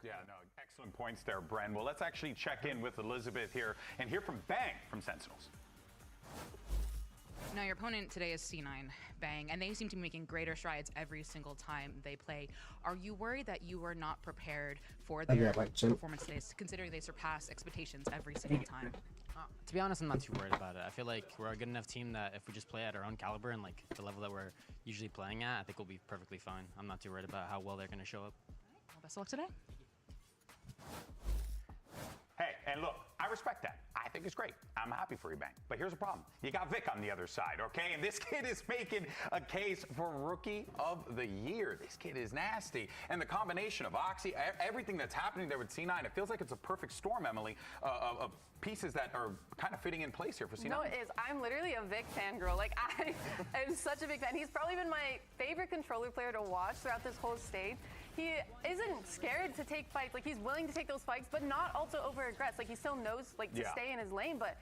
Yeah, no, excellent points there, Bren. Well, let's actually check in with Elizabeth here and hear from Bang from Sentinels. Now, your opponent today is C9, Bang, and they seem to be making greater strides every single time they play. Are you worried that you were not prepared for their performance today, considering they surpass expectations every single time? To be honest, I'm not too worried about it. I feel like we're a good enough team that if we just play at our own caliber and like the level that we're usually playing at, I think we'll be perfectly fine. I'm not too worried about how well they're going to show up. Well, best of luck today. Hey, and look, I respect that. I think it's great. I'm happy for you, Bang. But here's the problem. You got Vic on the other side, okay? And this kid is making a case for Rookie of the Year. This kid is nasty. And the combination of Oxy, everything that's happening there with C9, it feels like it's a perfect storm, Emily, of pieces that are kind of fitting in place here for C9. No, it is. I'm literally a Vic fangirl. Like, I am such a big fan. He's probably been my favorite controller player to watch throughout this whole stage. He isn't scared to take fights. Like, he's willing to take those fights, but not also over aggress. Like, he still knows, like, to stay in his lane, but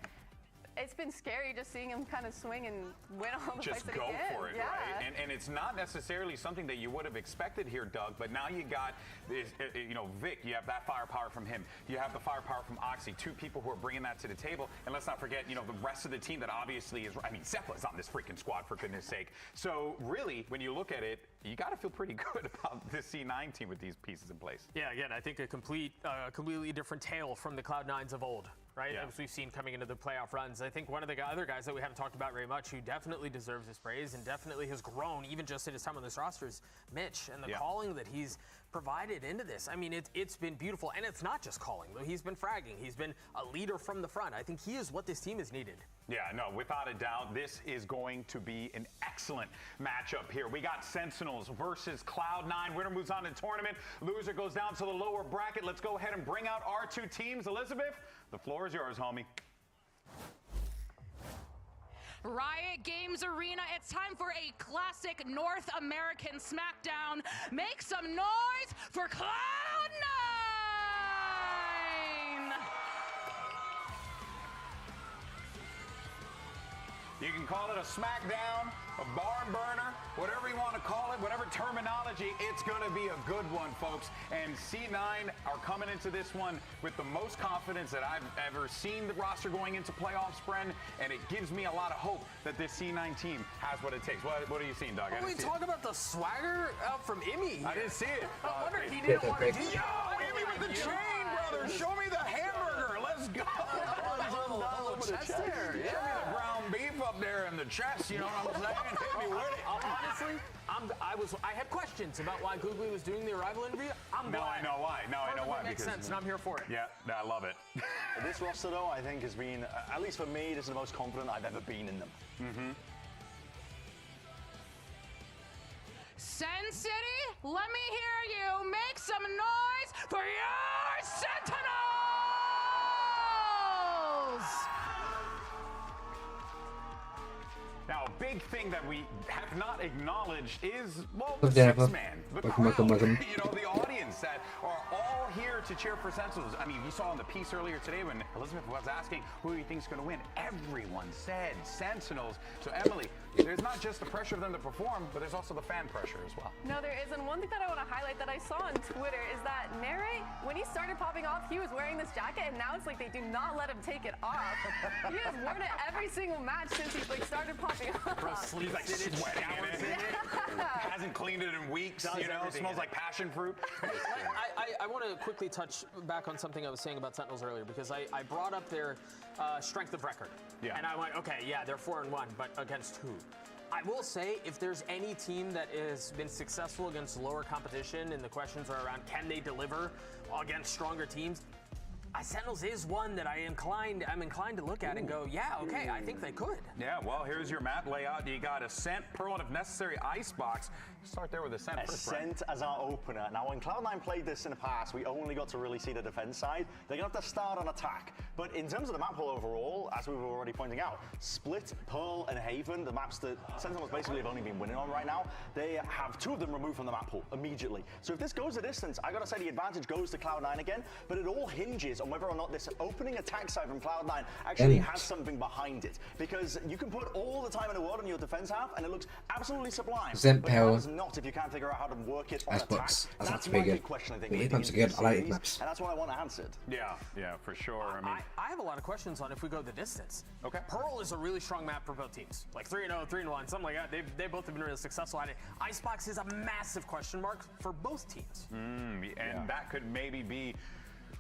it's been scary just seeing him kind of swing and win all the fights that he did. Just go for it, right? And it's not necessarily something that you would have expected here, Doug, but now you got this, you know, Vic, you have that firepower from him. You have the firepower from Oxy, two people who are bringing that to the table. And let's not forget, you know, the rest of the team that obviously is, I mean, Zepla's on this freaking squad, for goodness sake. So really, when you look at it, you got to feel pretty good about this C9 team with these pieces in place. Yeah, again, I think a completely different tale from the Cloud9s of old, right? As we've seen coming into the playoff runs. I think one of the other guys that we haven't talked about very much, who definitely deserves his praise and definitely has grown even just in his time on this roster, is Mitch, and the calling that he's provided into this. I mean, it's been beautiful, and it's not just calling, though. He's been fragging. He's been a leader from the front. I think he is what this team has needed. Yeah, no, without a doubt, this is going to be an excellent matchup here. We got Sentinels versus Cloud9. Winner moves on to the tournament. Loser goes down to the lower bracket. Let's go ahead and bring out our two teams. Elizabeth, the floor is yours, homie. Riot Games Arena, it's time for a classic North American SmackDown. Make some noise for Cloud9! You can call it a smackdown, a barn burner, whatever you want to call it, whatever terminology, it's going to be a good one, folks. And C9 are coming into this one with the most confidence that I've ever seen the roster going into playoffs, Bren, and it gives me a lot of hope that this C9 team has what it takes. What are you seeing, Doug? Well, we talk about the swagger from Imi. I didn't see it. I wonder he didn't want to do Yo, Imi with the chain, brother. Show me the hamburger. Let's go. Chest hair. Show me the ground beef up there in the chest, you know what I'm saying? Hit me with it. Honestly, I had questions about why Googly was doing the arrival interview. No, I know why. No, I know why. Makes sense, and I'm here for it. Yeah, I love it. This roster, though, I think has been, at least for me, this is the most confident I've ever been in them. Sen City, let me hear you make some noise for your Sentinels! Now, a big thing that we have not acknowledged is, well, the six-man, the crowd, you know, the audience that are all here to cheer for Sentinels. I mean, you saw in the piece earlier today when Elizabeth was asking who do you think is going to win. Everyone said Sentinels. So, Emily, there's not just the pressure of them to perform, but there's also the fan pressure as well. No, there is. And one thing that I want to highlight that I saw on Twitter is that Narrate, when he started popping off, he was wearing this jacket, and now it's like they do not let him take it off. He has worn it every single match since he started popping off. He's like sweating in it. Hasn't cleaned it in weeks. You know, it smells like passion fruit. I want to quickly touch back on something I was saying about Sentinels earlier, because I brought up their strength of record. Yeah. And I went, okay, yeah, they're 4-1, but against who? I will say, if there's any team that has been successful against lower competition, and the questions are around can they deliver against stronger teams, Sentinels is one that I'm inclined to look at and go, yeah, okay, I think they could. Yeah, well, here's your map layout. You got a Scent, Pearl, and if necessary, Icebox. Start there with a Scent first, Scent as our opener. Now, when Cloud9 played this in the past, we only got to really see the defense side. They're going to have to start on attack. But in terms of the map pool overall, as we were already pointing out, Split, Pearl, and Haven, the maps that Sentinels basically have only been winning on right now, they have two of them removed from the map pool immediately. So if this goes a distance, I got to say the advantage goes to Cloud9 again, but it all hinges on on whether or not this opening attack side from Cloud9 actually has something behind it. Because you can put all the time in the world on your defense half, and it looks absolutely sublime. Zen but power. it does not if you can't figure out how to work it on attack. Xbox. That's very my good. big question, I think. The leading maps are into good. this I like series, maps. and that's what I want answered. Yeah, for sure. I mean, I have a lot of questions on if we go the distance. Okay. Pearl is a really strong map for both teams. Like 3-0, 3-1, something like that. They both have been really successful at it. Icebox is a massive question mark for both teams. and that could maybe be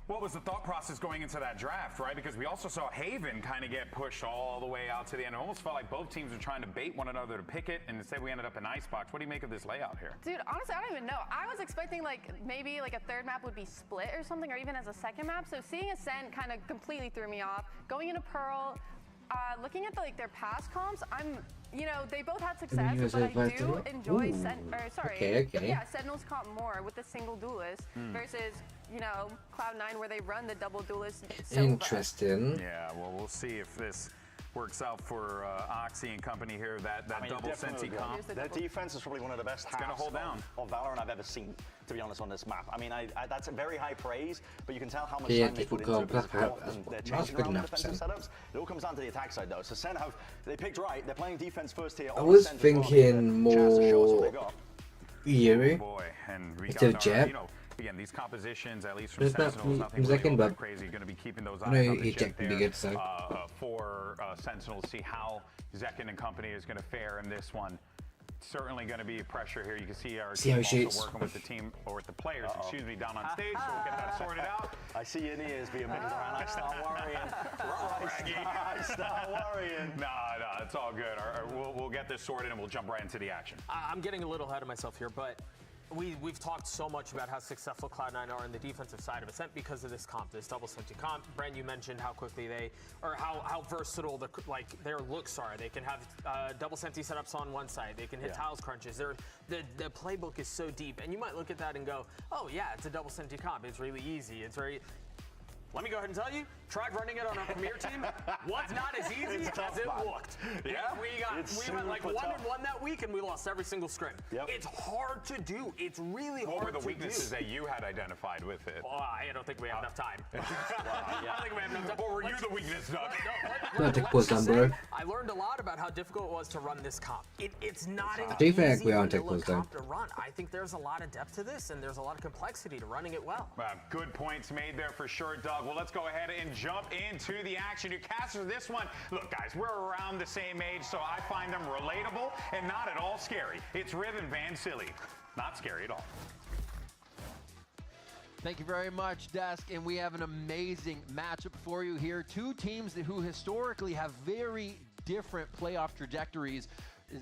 what was the thought process going into that draft, right? Because we also saw Haven kind of get pushed all the way out to the end. It almost felt like both teams were trying to bait one another to pick it, and instead we ended up in Icebox. What do you make of this layout here? Dude, honestly, I don't even know. I was expecting like maybe like a third map would be split or something, or even as a second map. So seeing Ascent kind of completely threw me off. Going into Pearl, looking at their past comps, they both had success, but I do enjoy Sentinels comp more with the single duelist versus Cloud9 where they run the double duelist. Interesting. Yeah, well, we'll see if this works out for Oxy and company here. That double Senti comp. Their defense is probably one of the best halves hold down of Valorant I've ever seen, to be honest, on this map. I mean, that's a very high praise, but you can tell how much time they put into it. They're changing around the defensive setups. It all comes down to the attack side, though. So Sen they picked right. They're playing defense first here. I was thinking more Yuri. Oh boy, and we instead got of Jett. Again, these compositions, at least from There's not Sentinels, nothing second, really but crazy. You're going to be keeping those I know eyes on the he Jett checked pretty there good, so. for Sentinels. See how Zekin and company is going to fare in this one. Certainly going to be pressure here. You can see our team also working with the team, or with the players, excuse me, down on stage. So we'll get that sorted out. I see your ears being moved around. I start worrying. I start worrying. No, it's all good. We'll get this sorted and we'll jump right into the action. I'm getting a little ahead of myself here, but we've talked so much about how successful Cloud9 are in the defensive side of Ascent because of this comp, this double Senti comp. Brent, you mentioned how quickly how versatile their looks are. They can have double Senti setups on one side. They can hit tiles crunches. The playbook is so deep, and you might look at that and go, oh yeah, it's a double Senti comp. It's really easy. Let me go ahead and tell you, tried running it on our Premier team. Was not as easy as it looked. Yeah, we went like 1-1 that week, and we lost every single scrim. Yep. It's hard to do. It's really hard to do. What were the weaknesses that you had identified with it? Well, I don't think we have enough time. I don't think we have enough time. What were you the weakness, Doug? I learned a lot about how difficult it was to run this comp. It's not an easy comp to run. I think there's a lot of depth to this, and there's a lot of complexity to running it well. Good points made there for sure, Doug. Well, let's go ahead and jump into the action. Your casters, this one, look, guys, we're around the same age, so I find them relatable and not at all scary. It's Riv and Van Silly. Not scary at all. Thank you very much, Desk, and we have an amazing matchup for you here. Two teams who historically have very different playoff trajectories.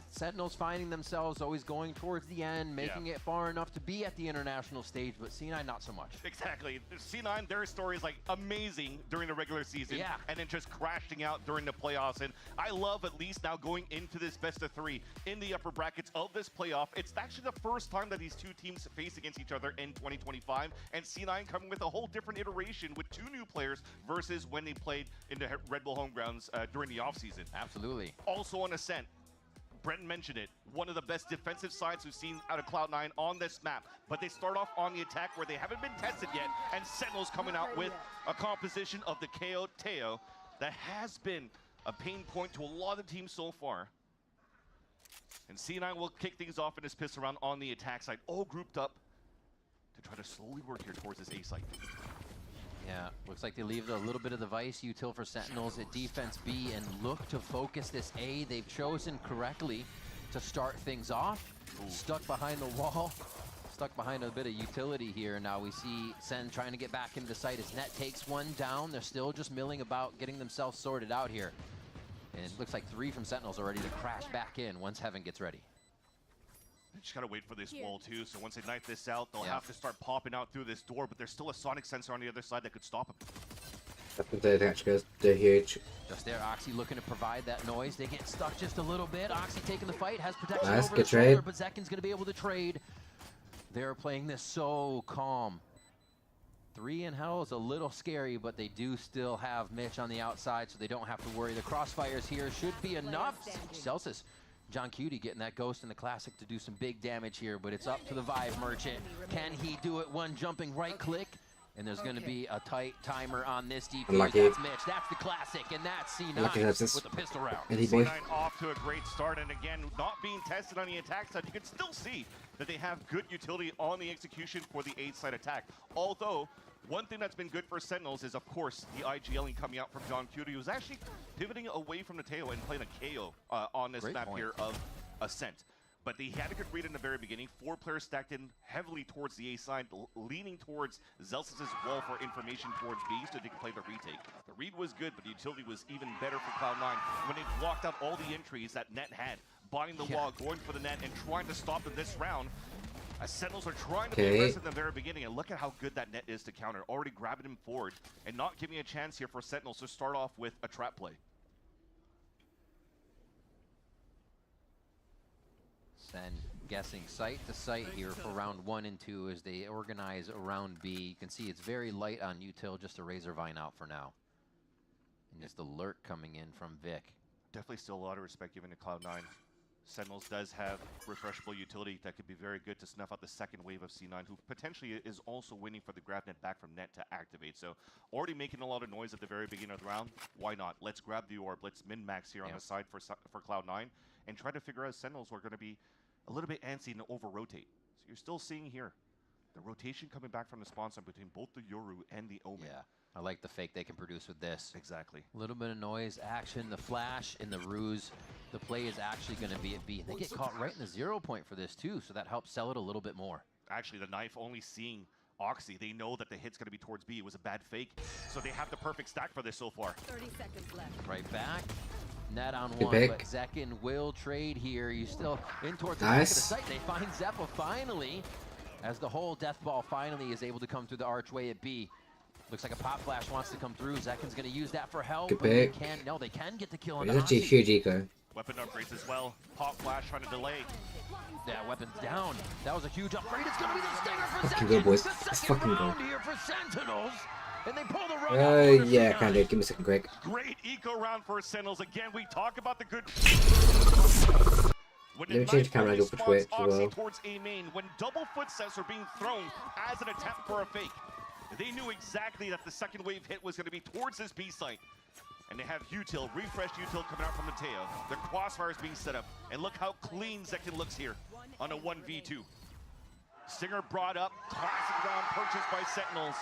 Sentinels finding themselves always going towards the end, making it far enough to be at the international stage, but C9 not so much. Exactly. C9, their story is like amazing during the regular season, and then just crashing out during the playoffs. And I love at least now going into this best of 3 in the upper brackets of this playoff. It's actually the first time that these two teams face against each other in 2025, and C9 coming with a whole different iteration with 2 new players versus when they played in the Red Bull home grounds during the offseason. Absolutely. Also on Ascent, Brenton mentioned it, one of the best defensive sides we've seen out of Cloud9 on this map. But they start off on the attack where they haven't been tested yet, and Sentinels coming out with a composition of the KO Teo that has been a pain point to a lot of teams so far. And C9 will kick things off in his piss around on the attack side, all grouped up to try to slowly work here towards this A site. Yeah, looks like they leave a little bit of the Vice util for Sentinels at defense B and look to focus this A. They've chosen correctly to start things off. Stuck behind the wall, stuck behind a bit of utility here. Now we see Sen trying to get back into the site as Net takes one down. They're still just milling about getting themselves sorted out here. And it looks like 3 from Sentinels are ready to crash back in once Heaven gets ready. They just gotta wait for this wall too, so once they knife this out, they'll have to start popping out through this door, but there's still a sonic sensor on the other side that could stop them. They're huge. Just there, Oxy looking to provide that noise. They get stuck just a little bit. Oxy taking the fight, has protection Nice, over good the shoulder, trade. but Zekin's gonna be able to trade. They're playing this so calm. 3 in hell is a little scary, but they do still have Mitch on the outside, so they don't have to worry. The crossfires here should be enough. Celsius. John Cutie getting that Ghost in the Classic to do some big damage here, but it's up to the Vive Merchant. Can he do it? One jumping right click, And there's going to be a tight timer on this defuse. Unlucky. That's Mitch. That's the classic. And that's Unlucky C9 that's this. with the pistol round. Eddie boy. C9 off to a great start, and again, not being tested on the attack side, you can still see that they have good utility on the execution for the 8-side attack. Although, one thing that's been good for Sentinels is, of course, the IGLing coming out from John Cutie, who's actually pivoting away from the tail and playing a KO on this Great map point. here of Ascent. But he had a good read in the very beginning. 4 players stacked in heavily towards the A side, leaning towards Zelsis' wall for information towards B so they can play the retake. The read was good, but the utility was even better for Cloud9 when they blocked out all the entries that Net had, buying the wall, going for the net, and trying to stop them this round. As Sentinels are trying to be aggressive in the very beginning, and look at how good that net is to counter. Already grabbing him forward and not giving a chance here for Sentinels to start off with a trap play. Sen guessing site to site here for round 1 and 2 as they organize around B. You can see it's very light on util, just a Razorvine out for now. And just alert coming in from Vic. Definitely still a lot of respect given to Cloud9. Sentinels does have refreshable utility that could be very good to snuff out the second wave of C9, who potentially is also waiting for the grab net back from Net to activate. So already making a lot of noise at the very beginning of the round. Why not? Let's grab the orb. Let's min-max here on the side for Cloud9 and try to figure out Sentinels are going to be a little bit antsy and over-rotate. So you're still seeing here the rotation coming back from the spawn side between both the Yoru and the Omen. Yeah, I like the fake they can produce with this. Exactly. A little bit of noise, action, the flash, and the ruse. The play is actually going to be at B. And they get caught right in the 0 point for this too, so that helps sell it a little bit more. Actually, the knife only seeing Oxy. They know that the hit's going to be towards B. It was a bad fake, so they have the perfect stack for this so far. 30 seconds left. Right back. Net on Good one, pick. but Zekin will trade here. You still in towards the back of the site. They find Zeppa finally, as the whole death ball finally is able to come through the archway at B. Looks like a pop flash wants to come through. Zekin's going to use that for help. Good But they pick. can, no, they can get the kill on It's the actually a Oxy. huge eco. Weapon upgrades as well. Pop flash trying to delay. Yeah, weapons down. That was a huge upgrade. It's going to be the stinger for Fucking Zekin. good, boys. The Let's second fucking go. round here for Sentinels. And they pull the rug out for Yeah, C9. kind of. Give me a second, Greg. Great eco round for Sentinels. Again, we talk about the good. When Let me change the camera angle for Twitch as well. Towards A main, when double footsteps are being thrown as an attempt for a fake, they knew exactly that the second wave hit was going to be towards this B site. And they have util, refreshed util coming out from Mateo. The crossfire is being set up. And look how clean Zekin looks here on a 1v2. Stinger brought up, classic round purchased by Sentinels.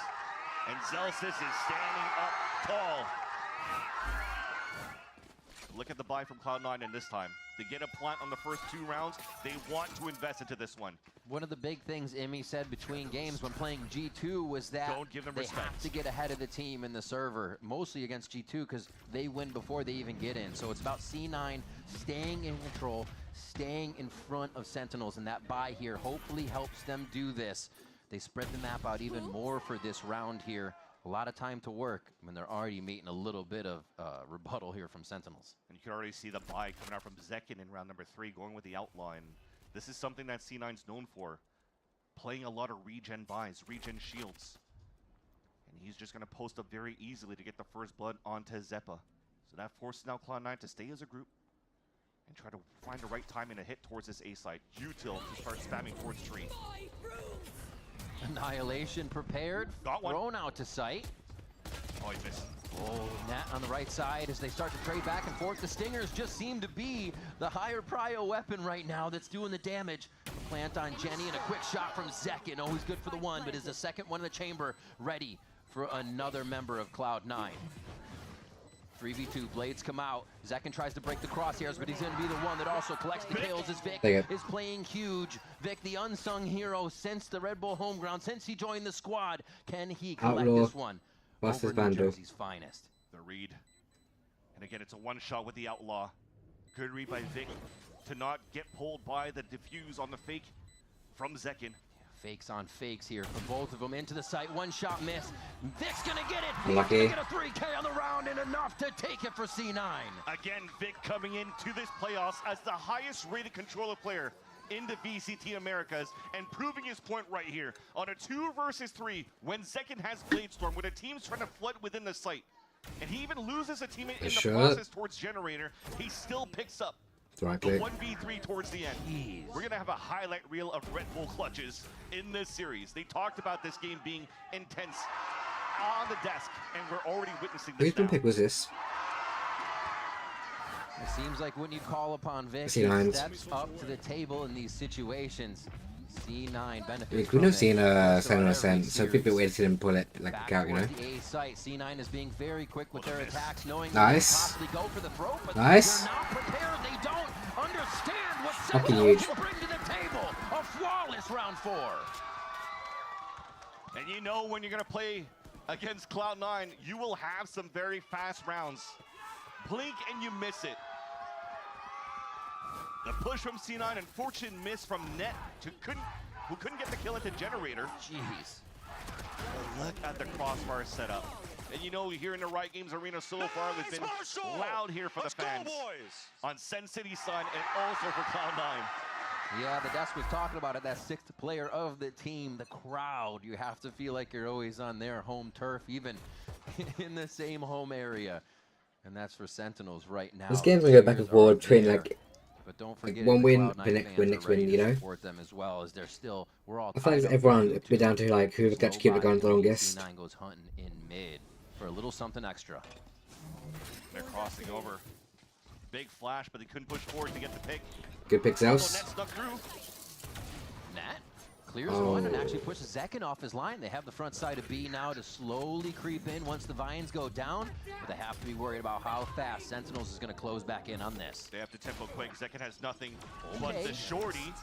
And Zelsis is standing up tall. Look at the buy from Cloud9 in this time. They get a plant on the first 2 rounds. They want to invest into this one. One of the big things Emmy said between games when playing G2 was that Don't give them they respect. have to get ahead of the team in the server, mostly against G2 because they win before they even get in. So it's about C9 staying in control, staying in front of Sentinels, and that buy here hopefully helps them do this. They spread the map out even more for this round here. A lot of time to work when they're already meeting a little bit of rebuttal here from Sentinels. And you can already see the buy coming out from Zekin in round number 3, going with the outlaw. And this is something that C9's known for, playing a lot of regen buys, regen shields. And he's just going to post up very easily to get the first blood onto Zeppa. So that forces now Cloud9 to stay as a group and try to find the right timing to hit towards this A side. Util to start spamming towards tree. Annihilation prepared, Got one. thrown out to sight. Oh, he missed. Oh, Nat on the right side as they start to trade back and forth. The Stingers just seem to be the higher prio weapon right now that's doing the damage. Plant on Jenny and a quick shot from Zekin. Always good for the one, but is the second one in the chamber ready for another member of Cloud9. 3v2, blades come out. Zekin tries to break the crosshairs, but he's going to be the one that also collects the kills as Vic is playing huge. Vic, the unsung hero since the Red Bull home ground, since he joined the squad. Can he collect this one? Buster's Over New Vandal. Jersey's finest. The read. And again, it's a one-shot with the outlaw. Good read by Vic to not get pulled by the diffuse on the fake from Zekin. Fakes on fakes here for both of them. Into the site, one shot miss. Vic's gonna get it. Unlucky. He's gonna get a 3K on the round and enough to take it for C9. Again, Vic coming into this playoffs as the highest rated controller player in the VCT Americas and proving his point right here on a 2 versus 3 when Zekin has Bladestorm, when a team's trying to flood within the site. And he even loses a teammate in the process towards Generator. He still picks up Right The click. 1v3 towards the end. We're going to have a highlight reel of Red Bull clutches in this series. They talked about this game being intense on the desk, and we're already witnessing this Whose now. pick was this? It seems like when you call upon Vic, C9s. he steps up to the table in these situations. C9 benefits We've from not seen it. Sentinel Also on Ascent, every so people series. waited to them pull it like Back a out, you know. towards the A site. C9 is being very quick with their attacks, knowing Nice. they can possibly go for the throw, but Nice. they're not prepared. They don't understand what Fucking Sentinels huge. can bring to the table. A flawless round 4. And you know when you're going to play against Cloud9, you will have some very fast rounds. Blink and you miss it. The push from C9, unfortunate miss from Net, who couldn't get the kill at the generator. Jeez. But look at the crossbar setup. And you know, here in the Riot Games Arena so far, they've been loud here for the fans. On Sen City's side and also for Cloud9. Yeah, the desk was talking about it, that 6th player of the team, the crowd. You have to feel like you're always on their home turf, even in the same home area. And that's for Sentinels right now. This game's gonna go back and forth between like but don't forget one the win, Cloud9 the next fans win, are next win, ready you to know. support them as well, as they're still, we're all I feel like tied up everyone 2-2. it'd be down to like who's got to keep the gun the longest. C9 goes hunting in mid for a little something extra. They're crossing over. Big flash, but they couldn't push forward to get the pick. Good picks Net out. snuck through. Nat clears one and actually pushes Zekin off his line. They have the front side of B now to slowly creep in once the vines go down, but they have to be worried about how fast Sentinels is going to close back in on this. They have to tempo quick. Zekin has nothing but the shorty.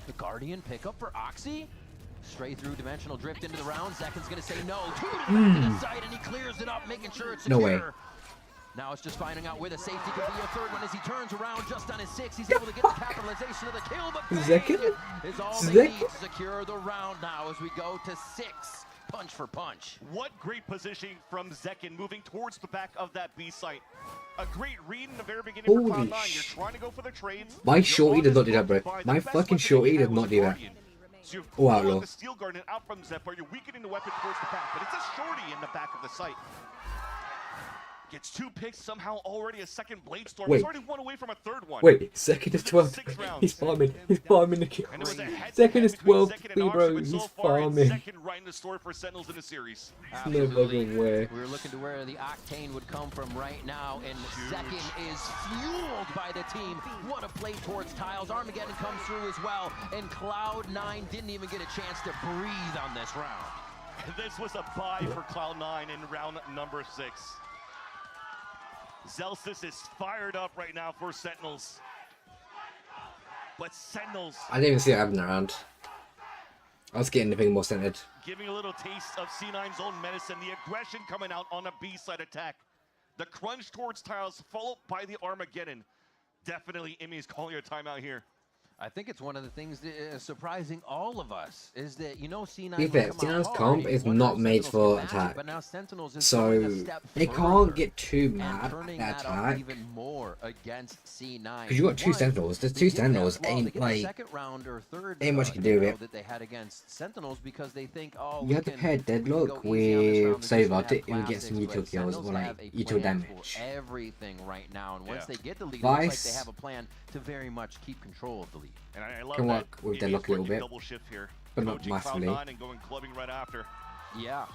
The Guardian pickup for Oxy. Straight through dimensional drift into the round. Zekin's going to say no. Two to the back of the side, and he clears it up, making sure it's No secure. way. Now it's just finding out where the safety could be a third one as he turns around just on his 6. He's able to get the capitalization of the kill, but Zekin? is all they Zekin? need to secure the round now as we go to 6, punch for punch. What great positioning from Zekin moving towards the back of that B site. A great read in the very beginning for Holy Cloud9. You're trying to go for the trades. My You're shorty on does this not do that, bro. by the My best fucking weapon shorty they does had not was do that. Guardian. So you're Oh, pulling outlaw. the Steel Guardian out from Zephyr. You're weakening the weapon towards the back, but it's a shorty in the back of the site. Gets 2 picks, somehow already a second Blade Storm. Wait. He's already one away from a third one. Wait, second is 12. 6 rounds. He's farming the kill. And it was a head-to-head Second is between 12, Zekin and Oxy, bro. but He's so far it's farming. Zekin writing the story for Sentinels in the series. No fucking way. We were looking to where the octane would come from right now, and Zekin is fueled by the team. What a play towards tiles. Armageddon comes through as well, and Cloud9 didn't even get a chance to breathe on this round. This was a bye for Cloud9 in round number 6. Zelsis is fired up right now for Sentinels. But Sentinels I didn't even see it happening around. I was getting anything more centered. giving a little taste of C9's own medicine. The aggression coming out on a B-side attack. The crunch towards tiles followed by the Armageddon. Definitely Imi's calling a timeout here. I think it's one of the things that is surprising all of us is that, you know, C9 Be fair, C9's comp is not made for attack. but now Sentinels is So going a step they further can't get too and mad turning at that up attack. even more against C9. Because you got 2 Sentinels. There's 2 Sentinels. Ain't like second round or third ain't much you can do with it. that they had against Sentinels because they think, oh, you we have to can pair go Deadlock easy on this round, with they're just Saver gonna to have even get classics, some but util kills or Sentinels like have a util plan damage. for everything right now, and once Yeah. they get the lead, it looks like Vice they have a plan to very much keep control of the lead. And I love Can that work with Imi's Deadlock a little working bit, double shift here. but not Coaching massively. Cloud9 and going clubbing right after. Yeah.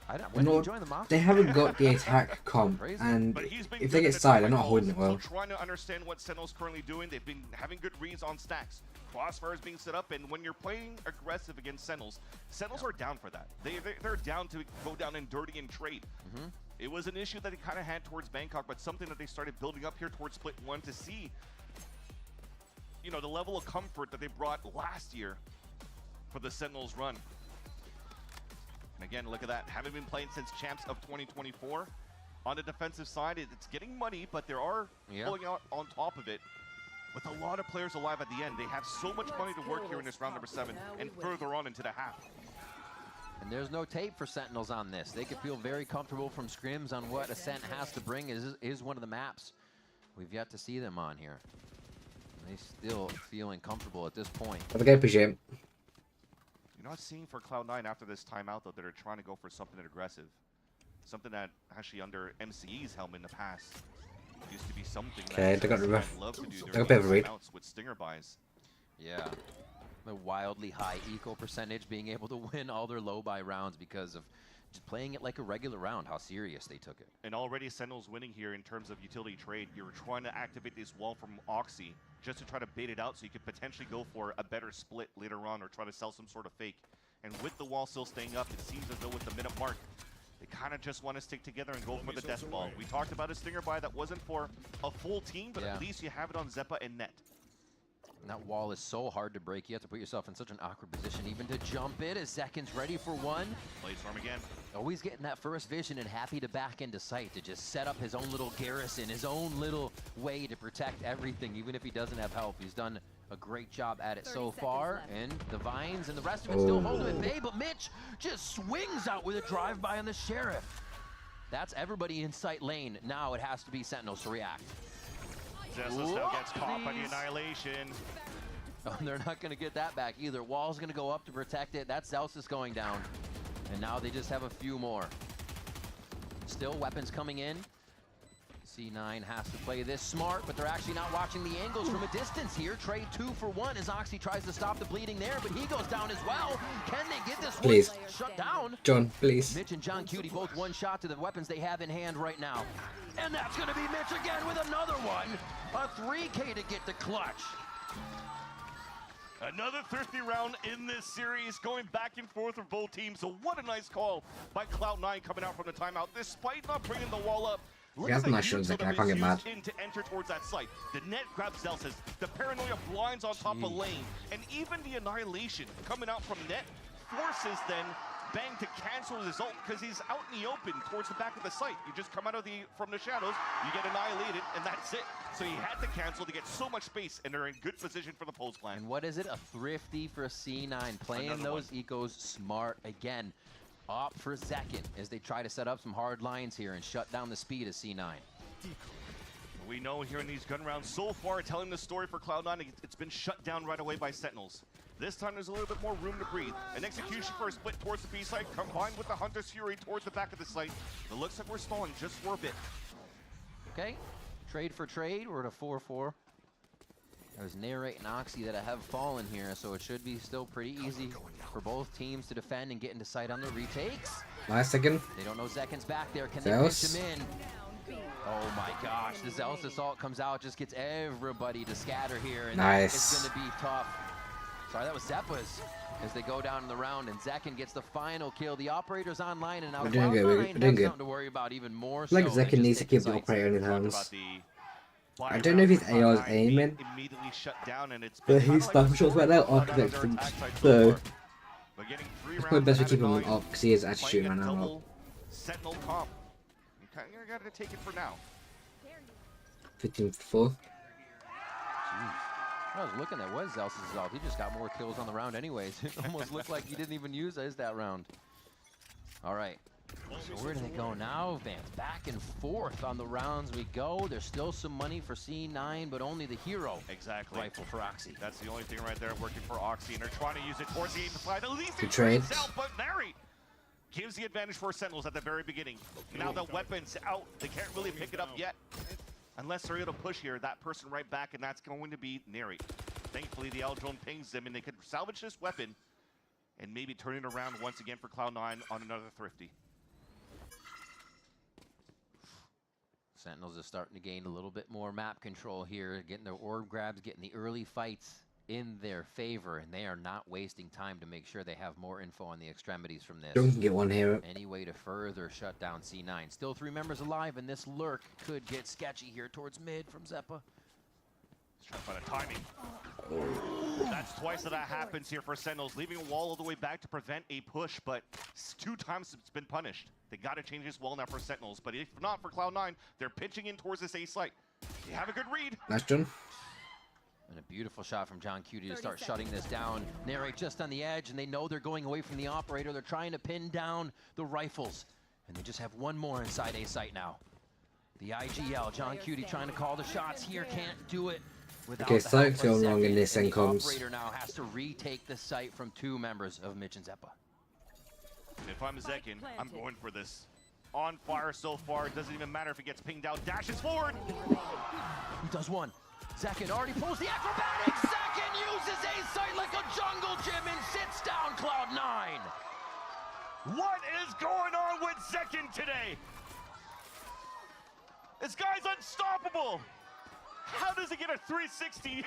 I don't, when did No, you join the Mafia? they haven't got the attack comp, Crazy. and But he's been if good they in get the side, they're not calls, holding it well. still trying to understand what Sentinel's currently doing. They've been having good reads on stacks. Crossfires being set up, and when you're playing aggressive against Sentinels, Sentinels are down for that. They're down to go down and dirty and trade. It was an issue that they kind of had towards Bangkok, but something that they started building up here towards Split 1 to see, you know, the level of comfort that they brought last year for the Sentinels run. And again, look at that. Haven't been playing since Champs of 2024. On the defensive side, it's getting money, but there are pulling out on top of it. With a lot of players alive at the end, they have so much money to work here in this round number 7 and further on into the half. And there's no tape for Sentinels on this. They could feel very comfortable from scrims on what Ascent has to bring is one of the maps. We've yet to see them on here. They still feeling comfortable at this point. Have a go, appreciate it. You're not seeing for Cloud9 after this timeout, though, that are trying to go for something aggressive. Something that actually under MCE's helm in the past. Used to be something Okay, that they got the ref. love to do They got their a bit of a read. mounts with stinger buys. Yeah. The wildly high eco percentage, being able to win all their low buy rounds because of just playing it like a regular round, how serious they took it. And already Sentinels winning here in terms of utility trade. You're trying to activate this wall from Oxy just to try to bait it out so you could potentially go for a better split later on or try to sell some sort of fake. And with the wall still staying up, it seems as though with the minute mark, they kind of just want to stick together and go for the death ball. We talked about a stinger buy that wasn't for a full team, but at least you have it on Zeppa and Net. And that wall is so hard to break. You have to put yourself in such an awkward position even to jump it as Zekin's ready for one. Bladestorm again. Always getting that first vision and happy to back into sight to just set up his own little garrison, his own little way to protect everything, even if he doesn't have help. He's done a great job at it so far, and the Vines and the rest of it still hold him at bay, but Mitch just swings out with a drive-by on the Sheriff. That's everybody in sight lane. Now it has to be Sentinels to react. Zessos now gets caught by the Annihilation. Oh, they're not going to get that back either. Wall's going to go up to protect it. That's Zelsis going down. And now they just have a few more. Still weapons coming in. C9 has to play this smart, but they're actually not watching the angles from a distance here. Trade 2 for 1 as Oxy tries to stop the bleeding there, but he goes down as well. Can they get this Please. one shut down? John, please. Mitch and John Cutie both one shot to the weapons they have in hand right now. And that's going to be Mitch again with another one. A 3K to get the clutch. Another thrifty round in this series, going back and forth for both teams. So what a nice call by Cloud9 coming out from the timeout, despite not bringing the wall up. He has nice shots, I can't get mad. In to enter towards that site. The net grabs Zelsis. The paranoia blinds on top of lane. And even the Annihilation coming out from net forces then Bang to cancel his ult because he's out in the open towards the back of the site. You just come out of from the shadows, you get annihilated, and that's it. So he had to cancel to get so much space, and they're in good position for the post plan. And what is it? A thrifty for C9, playing Another those ecos smart again. Opt for Zekin as they try to set up some hard lines here and shut down the speed of C9. We know here in these gun rounds so far, telling the story for Cloud9, it's been shut down right away by Sentinels. This time there's a little bit more room to breathe. An execution for a split towards the B site, combined with the Hunter's Fury towards the back of the site. It looks like we're stalling just for a bit. Okay, trade for trade, we're at a 4-4. There's Narrate and Oxy that have fallen here, so it should be still pretty easy for both teams to defend and get into sight on the retakes. Nice second. They don't know Zekin's back there. Can they pitch him in? Oh my gosh, the Zealous Assault comes out, just gets everybody to scatter here, and it's going to be tough. Sorry, that was Zeppa's as they go down in the round, and Zekin gets the final kill. The operator's online, and now Cloud9 have something to worry about even more. Like Zekin needs to keep the operator in his hands. I don't know if his AR's aiming, but he's special shots right now are connected, so it's probably best to keep him up because he is actually shooting right now. Sentinel comp. You gotta take it for now. 15-4. I was looking at what Zelsis is off. He just got more kills on the round anyways. It almost looked like he didn't even use that round. All right. So where do they go now, Vance? Back and forth on the rounds we go. There's still some money for C9, but only the hero rifle for Oxy. That's the only thing right there working for Oxy, and they're trying to use it towards the 8-5. At least Good trade. But Mary gives the advantage for Sentinels at the very beginning. Now the weapon's out. They can't really pick it up yet. Unless they're able to push here, that person right back, and that's going to be Neri. Thankfully, the L-Drone pings them, and they could salvage this weapon and maybe turn it around once again for Cloud9 on another thrifty. Sentinels are starting to gain a little bit more map control here, getting their orb grabs, getting the early fights in their favor, and they are not wasting time to make sure they have more info on the extremities from this. Don't get one here. Any way to further shut down C9. Still 3 members alive, and this lurk could get sketchy here towards mid from Zeppa. He's trying to find a timing. That's twice that happens here for Sentinels, leaving a wall all the way back to prevent a push, but 2 times it's been punished. They got to change this wall now for Sentinels, but if not for Cloud9, they're pitching in towards this A site. They have a good read. Nice, John. And a beautiful shot from John Cutie to start shutting this down. Narrate just on the edge, and they know they're going away from the operator. They're trying to pin down the rifles, and they just have one more inside A site now. The IGL, John Cutie trying to call the shots here, can't do it. Okay, something's going wrong in this end comms. The operator now has to retake the site from 2 members of Mitch and Zeppa. If I'm Zekin, I'm going for this. on fire so far. It doesn't even matter if he gets pinged out. Dashes forward. He does one. Zekin already pulls the acrobatics. Zekin uses a sight like a jungle gym and sits down Cloud9. What is going on with Zekin today? This guy's unstoppable. How does he get a 360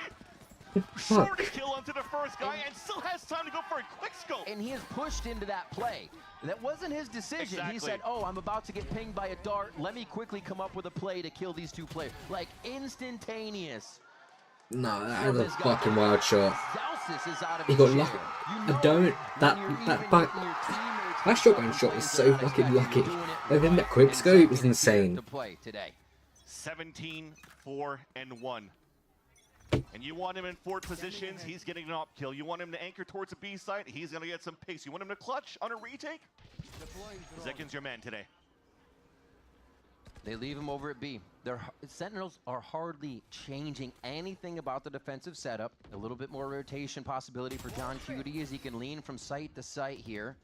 shorty kill onto the first guy and still has time to go for a quick scope? And he is pushed into that play. That wasn't his decision. Exactly. He said, oh, I'm about to get pinged by a dart. Let me quickly come up with a play to kill these two players. Like, instantaneous. No, that was a fucking wild shot. Zalsis is out of He got his lucky. chair. I don't. That shotgun shot was so fucking lucky. And then that quick scope was insane. To play today. 17, 4, and 1. And you want him in forward positions, he's getting an op kill. You want him to anchor towards a B site, he's gonna get some pace. You want him to clutch on a retake? Zekin's your man today. They leave him over at B. Their Sentinels are hardly changing anything about the defensive setup. A little bit more rotation possibility for John Cutie as he can lean from site to site here,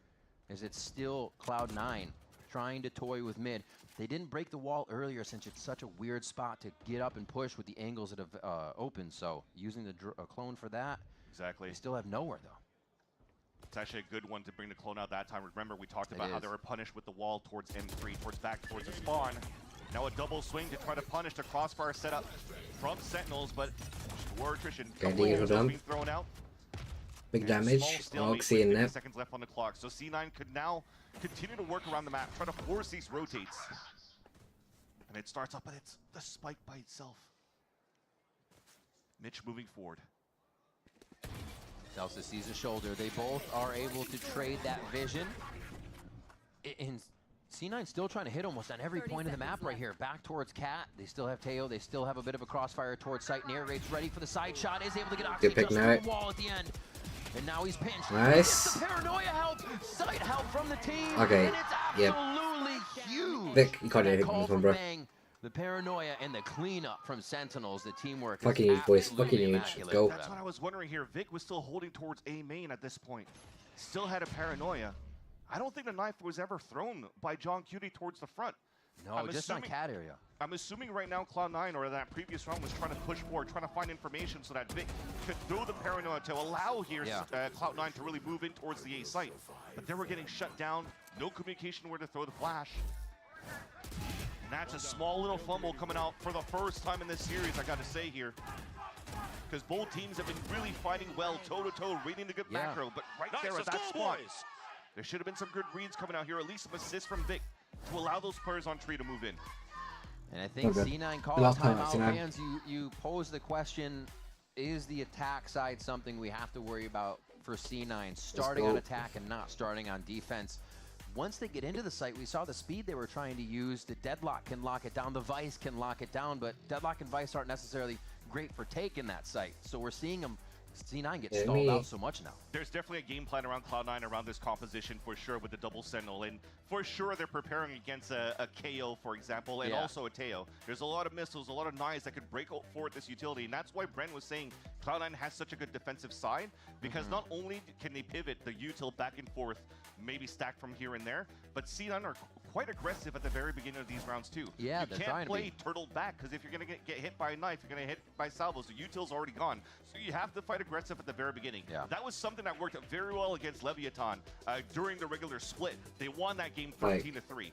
as it's still Cloud9 trying to toy with mid. They didn't break the wall earlier since it's such a weird spot to get up and push with the angles that have opened. So using the clone for that. Exactly. They still have nowhere though. It's actually a good one to bring the clone out that time. Remember, we talked about how they were punished with the wall towards M3, towards the spawn. Now a double swing to try to punish the crossfire setup from Sentinels, but war attrition. Being thrown out. Big damage. Oxy in there. Seconds left on the clock. So C9 could now continue to work around the map, try to force these rotates. And it starts up, but it's the spike by itself. Mitch moving forward. Delsa sees a shoulder. They both are able to trade that vision. And C9 still trying to hit almost on every point of the map right here. Back towards Cat. They still have Teo. They still have a bit of a crossfire towards site. Narrates ready for the side shot. Is able to get Oxy just through the wall at the end. And now he's pinched. Nice. The paranoia help. Sight help from the team. Okay. And it's absolutely huge. Vic, you can't do anything with this one, bro. The paranoia and the cleanup from Sentinels, the teamwork. Fucking huge, boys. Fucking huge. Let's go. That's what I was wondering here. Vic was still holding towards A main at this point. Still had a paranoia. I don't think the knife was ever thrown by John Cutie towards the front. No, just on Cat area. I'm assuming right now Cloud9 or that previous round was trying to push forward, trying to find information so that Vic could throw the paranoia to allow here Cloud9 to really move in towards the A site. But they were getting shut down. No communication where to throw the flash. And that's a small little fumble coming out for the first time in this series, I got to say here. Because both teams have been really fighting well, toe-to-toe, reading the good macro. But right there at that spot, there should have been some good reads coming out here, at least some assists from Vic to allow those players on tree to move in. And I think C9 calls timeout. Fans, you pose the question, is the attack side something we have to worry about for C9, starting on attack and not starting on defense? Once they get into the site, we saw the speed they were trying to use. The Deadlock can lock it down, the Vice can lock it down, but Deadlock and Vice aren't necessarily great for taking that site. So we're seeing them, C9 get stalled out so much now. There's definitely a game plan around Cloud9 around this composition for sure with the double Sentinel, and for sure they're preparing against a KO, for example, and also a Teo. There's a lot of missiles, a lot of knives that could break forward this utility, and that's why Bren was saying Cloud9 has such a good defensive side, because not only can they pivot the util back and forth, maybe stack from here and there, but C9 are quite aggressive at the very beginning of these rounds too. Yeah, you can't play turtled back, because if you're going to get hit by a knife, you're going to hit by salvos. The util's already gone, so you have to fight aggressive at the very beginning. That was something that worked very well against Leviathan during the regular split. They won that game 13-3.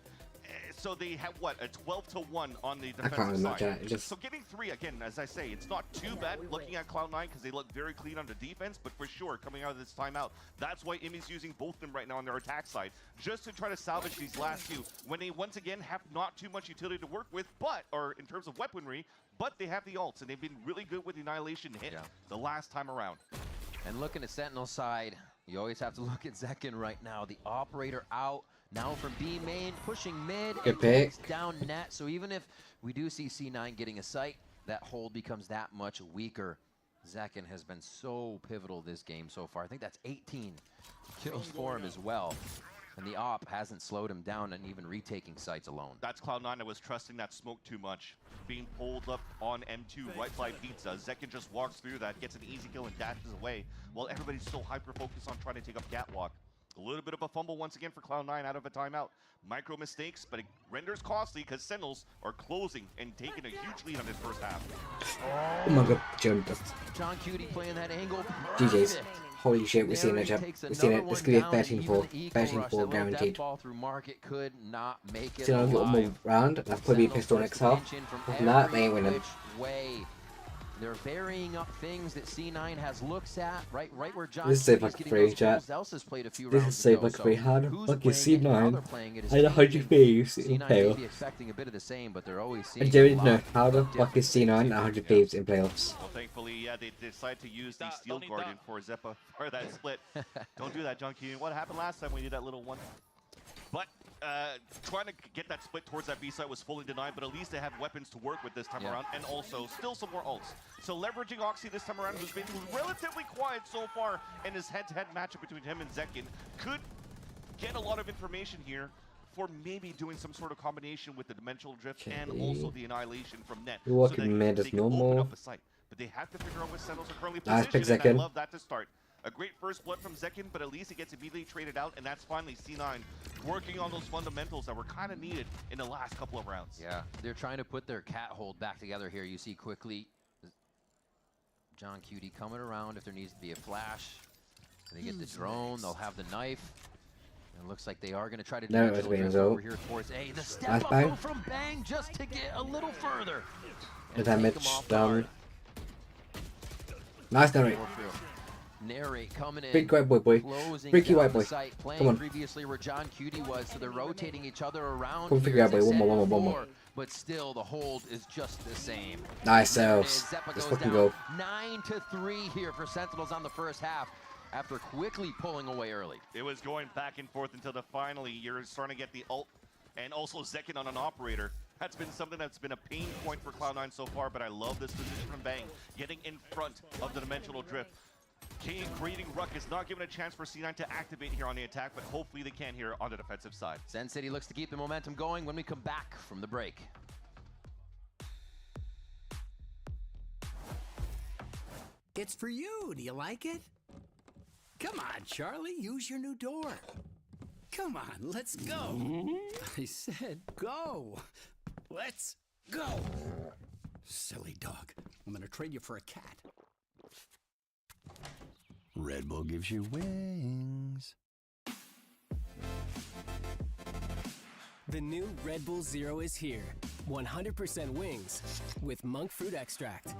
So they have what, a 12-1 on the defensive side. So getting 3 again, as I say, it's not too bad looking at Cloud9 because they look very clean on the defense, but for sure coming out of this timeout, that's why Imi's using both of them right now on their attack side, just to try to salvage these last two when they once again have not too much utility to work with, or in terms of weaponry, but they have the ults and they've been really good with the Annihilation hit the last time around. And looking at Sentinel side, you always have to look at Zekin right now. The operator out. Now from B main, pushing mid, and takes down net. So even if we do see C9 getting a sight, that hold becomes that much weaker. Zekin has been so pivotal this game so far. I think that's 18 kills for him as well. And the op hasn't slowed him down and even retaking sites alone. That's Cloud9 that was trusting that smoke too much. Being pulled up on M2 right by Pizza. Zekin just walks through that, gets an easy kill and dashes away, while everybody's so hyper-focused on trying to take up Gatwalk. A little bit of a fumble once again for Cloud9 out of a timeout. Micro mistakes, but it renders costly because Sentinels are closing and taking a huge lead on this first half. Oh my god, John. John Cutie playing that angle. GG's. Holy shit, we're seeing it, chat. We're seeing it. This could be a 13-4. 13-4 guaranteed. Ball through market could not make it See, I'll get one more round. I'll probably be pistol next half. Other than that, they ain't winning. They're varying up things that C9 has looks at, right where John This is Save Like a Free, chat. This is Save Like a Free. How the fuck is C9 at 100 thieves in playoffs? I don't know. How the fuck is C9 at 100 thieves in playoffs? Well, thankfully, yeah, they decided to use the Steel Guardian for Zeppa for that split. Don't do that, John Q. What happened last time we did that little one? But trying to get that split towards that B site was fully denied, but at least they have weapons to work with this time around, and also still some more ults. So leveraging Oxy this time around, who's been relatively quiet so far in his head-to-head matchup between him and Zekin, could get a lot of information here for maybe doing some sort of combination with the Dimensional Drift and also the Annihilation from Net. You're walking mid as normal. Up a site. But they have to figure out what Sentinels are currently Nice pick, positioned, and I Zekin. love that to start. A great first blood from Zekin, but at least it gets immediately traded out, and that's finally C9 working on those fundamentals that were kind of needed in the last couple of rounds. Yeah, they're trying to put their cat hold back together here. You see quickly John Cutie coming around if there needs to be a flash. They get the drone, they'll have the knife. And it looks like they are going to try to do it over here towards A. The step up from Bang just to get a little further. The damage done. Nice narrate. Narrate coming in. Big white boy. Freaky white boy. Come on. Previously where John Cutie was, so they're rotating each other around. Come figure out, boy. One more. But still, the hold is just the same. Nice selves. Let's fucking go. 9-3 here for Sentinels on the first half after quickly pulling away early. It was going back and forth until finally you're starting to get the ult and also Zekin on an operator. That's been something that's been a pain point for Cloud9 so far, but I love this position from Bang, getting in front of the Dimensional Drift. Creating ruckus, not giving a chance for C9 to activate here on the attack, but hopefully they can here on the defensive side. Sen City looks to keep the momentum going when we come back from the break. It's for you. Do you like it? Come on, Charlie, use your new door. Come on, let's go. I said go. Let's go. Silly dog. I'm gonna trade you for a cat. Red Bull gives you wings. The new Red Bull Zero is here. 100% wings with monk fruit extract.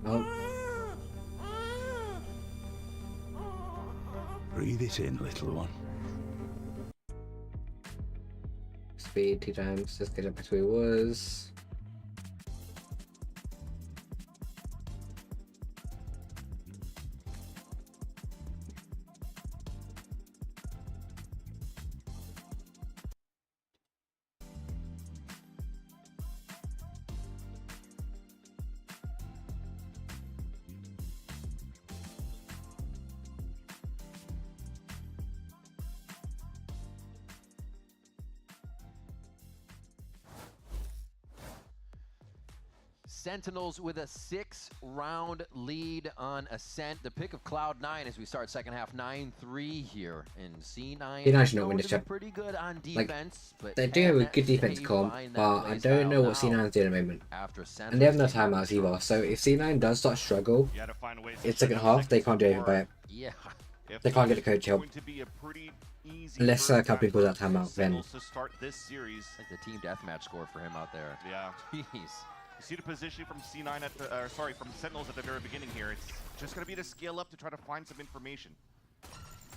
Oh. Breathe it in, little one. Speed 2 times, just get it back to where it was. Sentinels with a 6-round lead on Ascent. The pick of Cloud9 as we start second half 9-3 here. And C9 pretty good on defense. Like, they do have a good defense comp, but I don't know what C9's doing at the moment. And they have no timeouts either, so if C9 does start to struggle in second half, they can't do anything about it. Yeah. They can't get the coach help. Unless company pulls that timeout, then. To start this series. Like the team deathmatch score for him out there. Yeah. Jeez. You see the position from C9 at the, from Sentinels at the very beginning here. It's just going to be to scale up to try to find some information.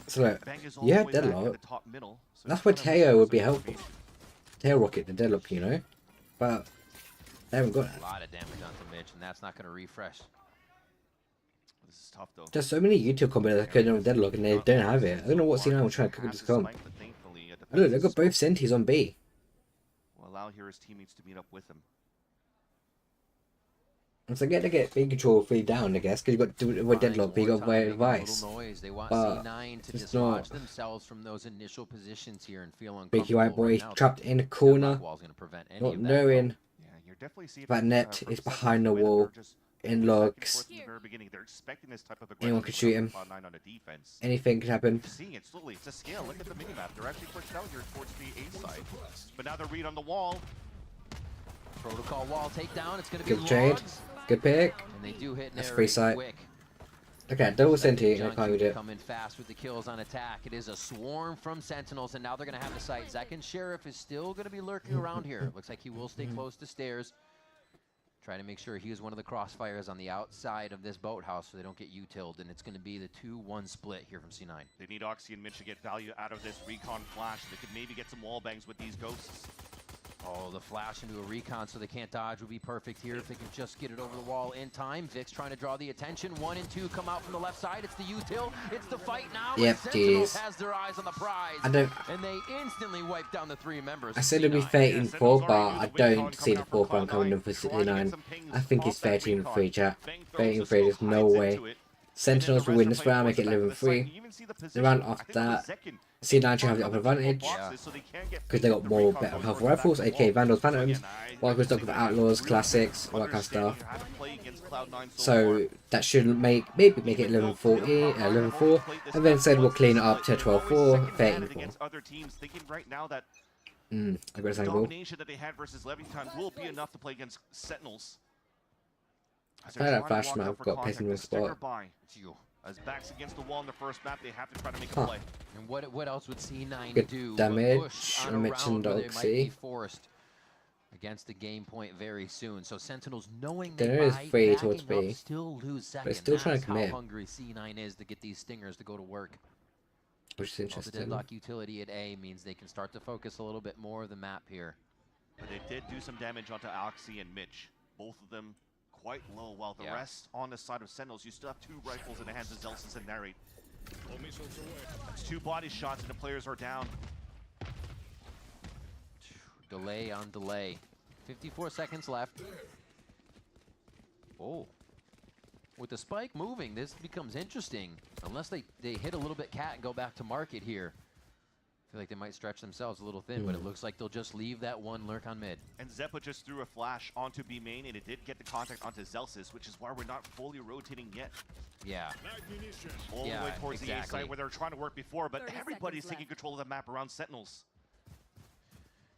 So look, yeah, deadlock. Middle, so that's where Teo would be helpful. Teo rocket the deadlock, you know, but they haven't got it. A lot of damage onto Mitch, and that's not going to refresh. This is tough though. There's so many YouTube combos that could do deadlock, and they don't have it. I don't know what C9 will try to cook with this comp. Oh, look, they've got both Sentis on B. Will allow here his teammates to meet up with him. It's again to get big control 3 down, I guess, because you got to with deadlock, but you got very advice. They want But C9 to it's dislodge not. themselves from those initial positions here and feel Big uncomfortable. white boy Right now, trapped in a the corner, deadlock wall's gonna prevent any not of that. knowing Yeah, you're definitely seeing that net is behind the wall, in logs. They're expecting this type of Anyone could shoot him. Cloud9 on the defense. Anything could happen. Seeing it slowly, it's a scale. Look at the minimap. They're actually pushed out here towards the A side. But now they're read on the wall. Protocol wall takedown. It's going to be Good trade. logs. Good pick. And they do hit That's an free area sight. quick. Okay, double Second Senti, and I junction can't read it. coming fast with the kills on attack. It is a swarm from Sentinels, and now they're going to have the sight. Zek and Sheriff is still going to be lurking around here. Looks like he will stay close to stairs. Try to make sure he is one of the crossfires on the outside of this boathouse so they don't get utiled, and it's going to be the 2-1 split here from C9. They need Oxy and Mitch to get value out of this recon flash. They could maybe get some wall bangs with these ghosts. Oh, the flash into a recon so they can't dodge would be perfect here if they can just get it over the wall in time. Vic's trying to draw the attention. 1 and 2 come out from the left side. It's the util. It's the fight now. Yep, Sentinels jeez. has their eyes on the prize. I don't. And they instantly wipe down the 3 members. I said it'd be 13-4, but I don't see the 4th round coming in for 69. I think it's 13-3, chat. 13-3, there's no way. Sentinels will win this round, make it 11-3. The round after that, C9 should have the upper advantage, because they got more better powerful rifles, aka Vandals, Phantoms, while we're stuck with Outlaws, Classics, all that kind of stuff. So that should maybe make it 11-4, 11-4, and then said we'll clean it up to 12-4, 13-4. I got a single. Domination that they had versus Levington will be enough to play against Sentinels. I had that flash map, got pissed in the spot. As backs against the wall in the first map, they have to try to make a play. And what else would C9 Good do? damage. I I mentioned they might be Oxy. forced against the game point very soon. So Sentinels knowing There they is might 3 backing towards up, B, still lose second. but still trying to That's commit, how hungry C9 is to get these stingers to go to work. which is Well, the interesting. deadlock utility at A means they can start to focus a little bit more of the map here. But they did do some damage onto Oxy and Mitch. Both of them quite low, while the rest on the side of Sentinels, you still have 2 rifles in the hands of Zelsis and Narrate. That's 2 body shots and the players are down. Delay on delay. 54 seconds left. Oh. With the spike moving, this becomes interesting. Unless they hit a little bit cat and go back to market here. I feel like they might stretch themselves a little thin, but it looks like they'll just leave that one lurk on mid. And Zeppa just threw a flash onto B main, and it did get the contact onto Zelsis, which is why we're not fully rotating yet. Yeah. All the way towards the A side where they were trying to work before, but everybody's taking control of the map around Sentinels.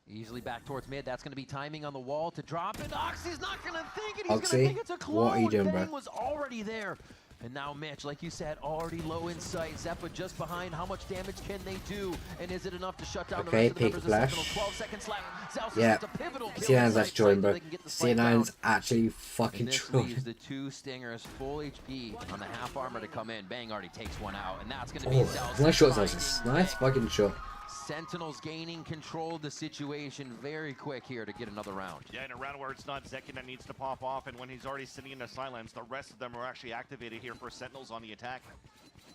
Easily back towards mid. That's going to be timing on the wall to drop it. Oxy's not going to think it. He's going to Oxy, think it's a clone. what are you doing, Bang bro? was already there. And now Mitch, like you said, already low in sight. Zeppa just behind. How much damage can they do? And is it enough to shut down the rest of the members of Sentinels? 12 seconds left. Zelsis Yeah, has a pivotal kill C9's in actually joined, bro. so they can get the fight C9's down. actually fucking And this trying. leaves the 2 stingers full HP on the half armor to come in. Bang already takes one out, and that's going to be Oh, Zelsis. nice shot, finding Zelsis. Nice fucking shot. Sentinels gaining control of the situation very quick here to get another round. Yeah, in a round where it's not Zekin that needs to pop off, and when he's already sitting in the silence, the rest of them are actually activated here for Sentinels on the attack.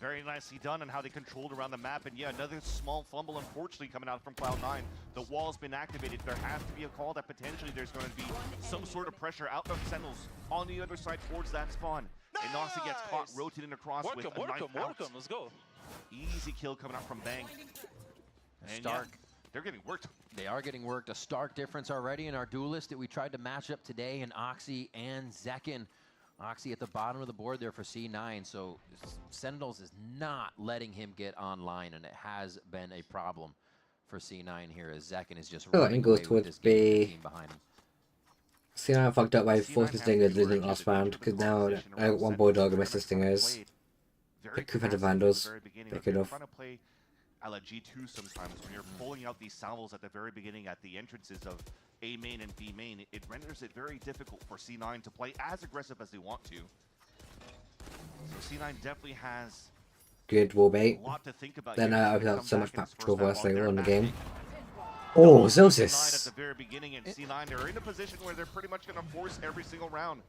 Very nicely done on how they controlled around the map, and yeah, another small fumble, unfortunately, coming out from Cloud9. The wall's been activated. There has to be a call that potentially there's going to be some sort of pressure out of Sentinels on the other side towards that spawn. Nice! And Noxy gets caught rotating across with a knife out. Let's go. Easy kill coming out from Bang. And Stark. yeah, they're getting worked. They are getting worked. A stark difference already in our duelist that we tried to match up today in Oxy and Zekin. Oxy at the bottom of the board there for C9, so Sentinels is not letting him get online, and it has been a problem for C9 here as Zekin is just running goes away with towards this game B. team behind him. C9 fucked up by forcing Stingers losing last round, because now I got 1 Bulldog and Mr. Stingers. They could have had the Vandals. They could have. A la G2 sometimes when you're pulling out these salvos at the very beginning at the entrances of A main and B main, it renders it very difficult for C9 to play as aggressive as they want to. So C9 definitely has Good wall bait. a lot to think about. Then here. I opened up Come so back much in back this control first half whilst on they their were on the back. game. Oh, C9 at Zelsis! the very beginning, and C9 they're in a position where they're pretty much going to force every single round.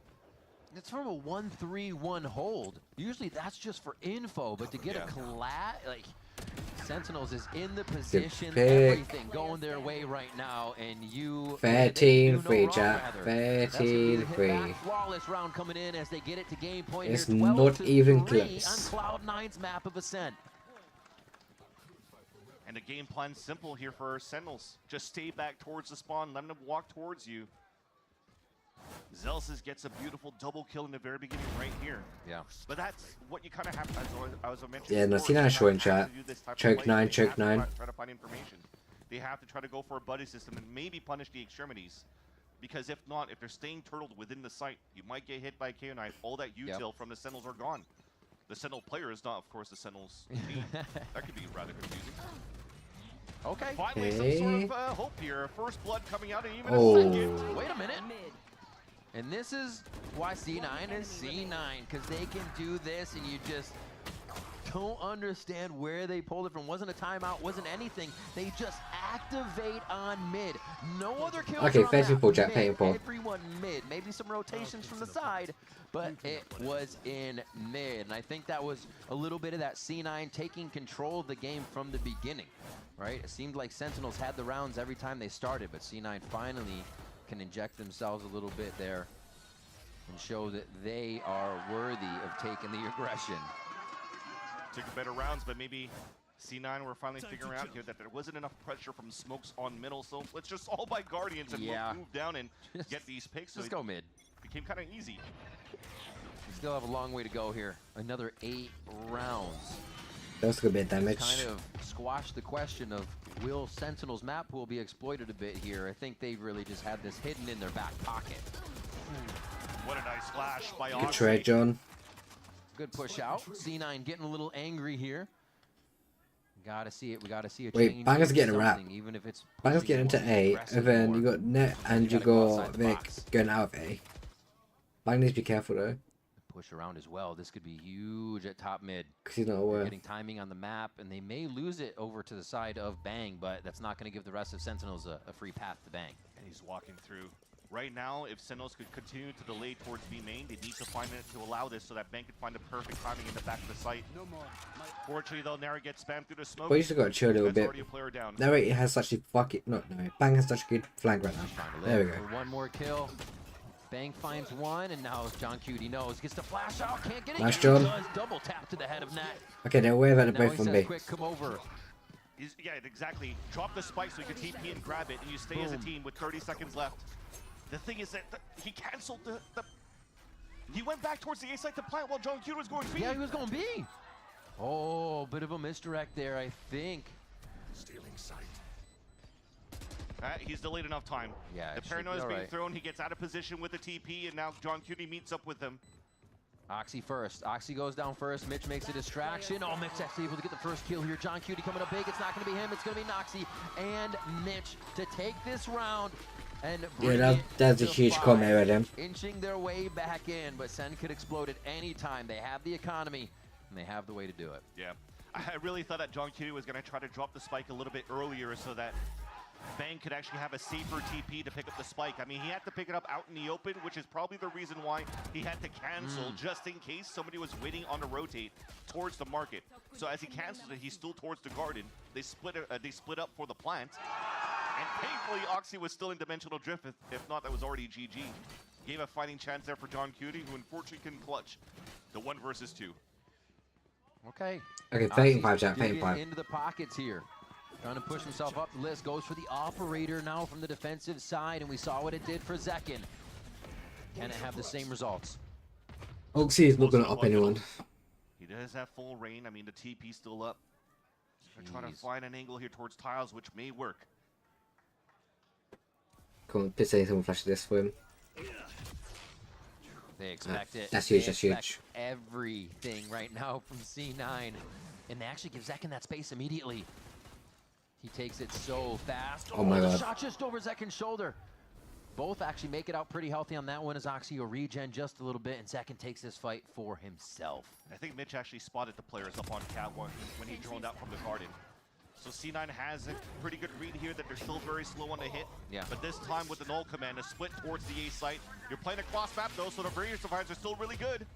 It's from a 1-3-1 hold. Usually that's just for info, but to get a collab, like, Sentinels is in the position, pick. everything going their way right now, and you... 13-3, chat. 13-3. Flawless round coming in as they get it to game point. It's here, not even 12-3 close. on Cloud9's map of Ascent. And the game plan's simple here for Sentinels. Just stay back towards the spawn, let them walk towards you. Zelsis gets a beautiful double kill in the very beginning right here. Yeah. But that's what you kind of have, as I mentioned. Yeah, no, before, C9 short in have chat. to do this type of Choke play. 9, They choke have to 9. Try to find information. They have to try to go for a buddy system and maybe punish the extremities. Because if not, if they're staying turtled within the site, you might get hit by a KO knife. All that util from the Sentinels are gone. The Sentinel player is not, of course, the Sentinels team. That could be rather confusing. Okay. Finally, some sort of hope here. First blood coming out, and even Oh. a second. Wait a minute. And this is why C9 is C9, because they can do this, and you just don't understand where they pulled it from. Wasn't a timeout, wasn't anything. They just activate on mid. No other kills. Okay, on painful, that. Jack, Mid, painful. Everyone mid. Maybe some rotations from the side, but it was in mid. And I think that was a little bit of that C9 taking control of the game from the beginning, right? It seemed like Sentinels had the rounds every time they started, but C9 finally can inject themselves a little bit there and show that they are worthy of taking the aggression. Took better rounds, but maybe C9 were finally figuring out here that there wasn't enough pressure from smokes on middle, so let's just all buy Guardians and move down and get these picks. Just go mid. Became kind of easy. We still have a long way to go here. Another 8 rounds. That's a good bit of damage. Kind of squash the question of will Sentinel's map pool be exploited a bit here. I think they've really just had this hidden in their back pocket. What a nice flash by Good trade, John. Good push out. C9 getting a little angry here. Gotta see it. We gotta see a Wait, change. Banger's getting a wrap. Something, even if it's Banger's getting into A, and then you got Net and you got Vic going out of A. Banger needs to be careful though. Push around as well. This could be huge at top mid. Because he's not They're aware. getting timing on the map, and they may lose it over to the side of Bang, but that's not going to give the rest of Sentinels a free path to Bang. And he's walking through. Right now, if Sentinels could continue to delay towards B main, they need to find it to allow this so that Bang can find the perfect timing in the back of the site. No more. Fortunately, though, Nara gets spammed through the smoke. But you still got to chill a little bit. Already a player down. No, wait, it has such a fucking... No. Bang has such a good flank right now. There we go. For one more kill. Bang finds one, and now John Cutie knows. Gets the flash out, can't get it. Nice job. Does double tap to the head of Nat. Okay, they're aware that Now they're both he from says, B. quick, come over. Yeah, exactly. Drop the spike so you can TP and grab it, and you stay as a team with 30 seconds left. The thing is that he canceled the... He went back towards the A site to plant while John Cutie was going B. Yeah, he was going B. Oh, bit of a misdirect there, I think. Stealing sight. He's delayed enough time. Yeah, the paranoia is being thrown. He gets out of position with the TP, and now John Cutie meets up with him. Oxy first. Oxy goes down first. Mitch makes a distraction. Oh, Mitch actually able to get the first kill here. John Cutie coming up big. It's not going to be him. It's going to be Noxy and Mitch to take this round. And Yeah, that's a huge comment right there. Inching their way back in, but Sen could explode at any time. They have the economy, and they have the way to do it. Yeah. I really thought that John Cutie was going to try to drop the spike a little bit earlier so that Bang could actually have a safer TP to pick up the spike. I mean, he had to pick it up out in the open, which is probably the reason why he had to cancel, just in case somebody was waiting on the rotate towards the market. So as he canceled it, he's still towards the garden. They split up for the plant. And thankfully, Oxy was still in dimensional drift. If not, that was already GG. Gave a fighting chance there for John Cutie, who unfortunately couldn't clutch the 1 versus 2. Okay. Okay, 35, Jack, 35. Into the pockets here. Trying to push himself up the list. Goes for the operator now from the defensive side, and we saw what it did for Zekin. Can it have the same results? Oxy is not going to up anyone. He does have full reign. I mean, the TP's still up. They're trying to find an angle here towards tiles, which may work. Come on, please say someone flash this for him. They expect it. That's huge, They that's expect huge. everything right now from C9. And they actually give Zekin that space immediately. He takes it so fast. Oh my the God. shot just over Zekin's shoulder. Both actually make it out pretty healthy on that one as Oxy will regen just a little bit, and Zekin takes this fight for himself. I think Mitch actually spotted the players up on Cat 1 when he droned out from the garden. So C9 has a pretty good read here that they're still very slow on the hit. Yeah. But this time with the null command, a split towards the A site. You're playing a cross map though, so the barrier survivors are still really good.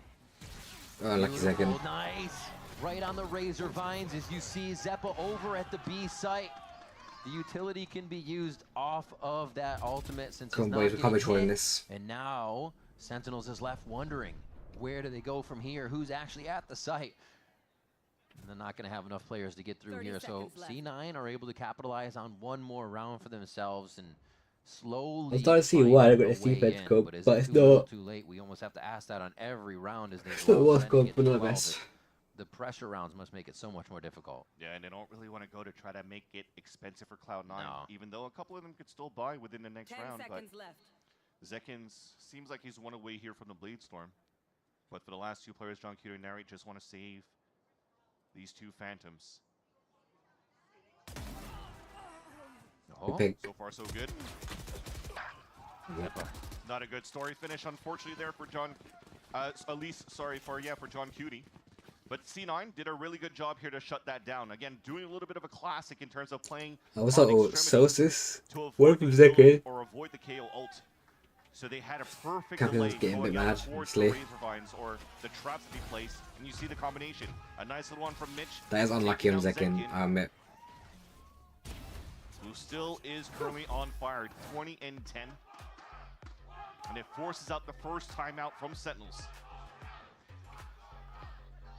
Oh, lucky second. Nice. right on the razor vines as you see Zeppa over at the B site. The utility can be used off of that ultimate since Come it's on, boys, we not can't be getting trolling hit. this. And now Sentinels is left wondering, where do they go from here? Who's actually at the site? And they're not going to have enough players to get through here. So C9 are able to capitalize on one more round for themselves and slowly. I'm starting to see find why I a got this way defense in. code, But is but it it's too little, not. too late? We almost have to ask that on every round as they It's not roll what's in to code, get but to not 12. best. The pressure rounds must make it so much more difficult. Yeah, and they don't really want to go to try to make it expensive for Cloud9, No. even though a couple of them could still buy within the next 10 round. seconds But left. Zekins seems like he's one away here from the Bleedstorm. But for the last two players, John Cutie and Narrate just want to save these two Phantoms. Oh, so far so good. Yep. Not a good story finish, unfortunately, there for John. At least, sorry, for John Cutie. But C9 did a really good job here to shut that down. Again, doing a little bit of a classic in terms of playing. What's on up, oh, extremities Celsius? to avoid What the if kill Zekid? or avoid the KO ult. So they had a perfect Captain's delay getting a bit going out mad, towards the honestly. razor vines or the traps to be placed, and you see the combination. A nice little one from Mitch. That is unlucky on taking down Zekin, I admit. who still is currently on fire, 20 and 10. And it forces out the first timeout from Sentinels.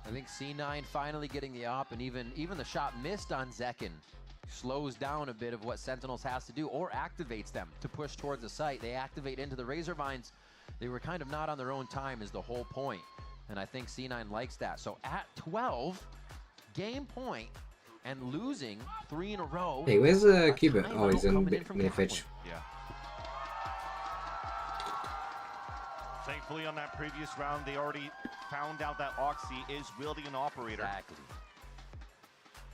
I think C9 finally getting the op, and even the shot missed on Zekin slows down a bit of what Sentinels has to do, or activates them to push towards the site. They activate into the razor vines. They were kind of not on their own time is the whole point, and I think C9 likes that. So at 12, game point, and losing 3 in a row. Hey, where's Cuba? Oh, he's in mid-pitch. Yeah. Thankfully, on that previous round, they already found out that Oxy is wielding an operator. Exactly.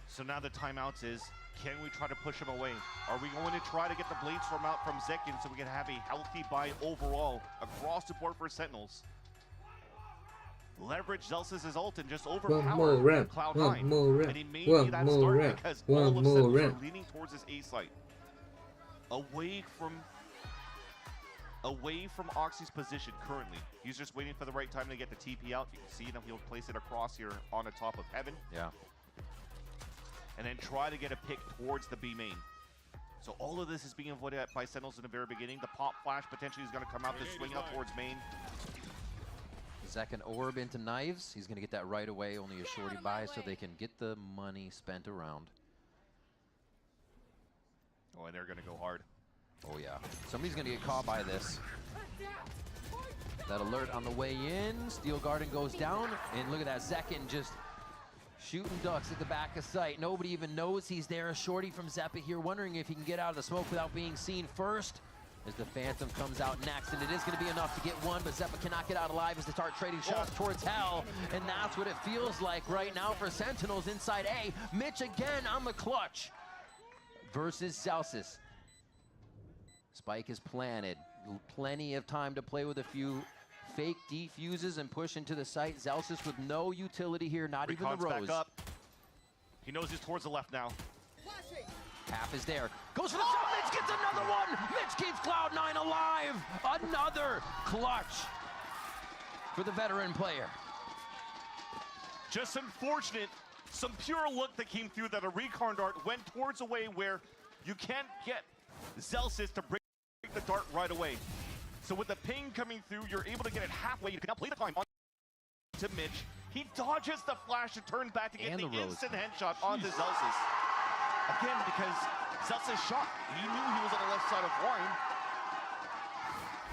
So now the timeouts is, can we try to push him away? Are we going to try to get the Bleedstorm out from Zekin so we can have a healthy buy overall across the board for Sentinels? Leverage Zelsis' ult and just overpower Cloud9. One more round. And he may One be that more start round. because One all of more Sentinels round. are leaning towards his A site. Away from Oxy's position currently. He's just waiting for the right time to get the TP out. You can see him, he'll place it across here on the top of Heaven. Yeah. And then try to get a pick towards the B main. So all of this is being avoided by Sentinels in the very beginning. The pop flash potentially is going to come out to swing out towards main. Zekin orb into knives. He's going to get that right away, only a shorty buy so they can get the money spent around. Oh, and they're going to go hard. Oh yeah, somebody's gonna get caught by this. That alert on the way in. Steel Garden goes down, and look at that, Zekin just shooting ducks at the back of sight. Nobody even knows he's there. A shorty from Zeppa here, wondering if he can get out of the smoke without being seen first. As the Phantom comes out next, and it is gonna be enough to get one, but Zeppa cannot get out alive as they start trading shots towards Hell, and that's what it feels like right now for Sentinels inside A. Mitch again on the clutch versus Celsius. Spike is planted. Plenty of time to play with a few fake defuses and push into the site. Zelsis with no utility here, not even the Rose. Back up. He knows he's towards the left now. Half is there. Goes for the shot. Mitch gets another one. Mitch keeps Cloud9 alive. Another clutch for the veteran player. Just unfortunate. Some pure luck that came through that a recon dart went towards a way where you can't get Zelsis to break the dart right away. So with the ping coming through, you're able to get it halfway. You can now play the climb on to Mitch. He dodges the flash and turns back to get the instant headshot onto Zelsis. Again, because Zelsis shot. He knew he was on the left side of wine.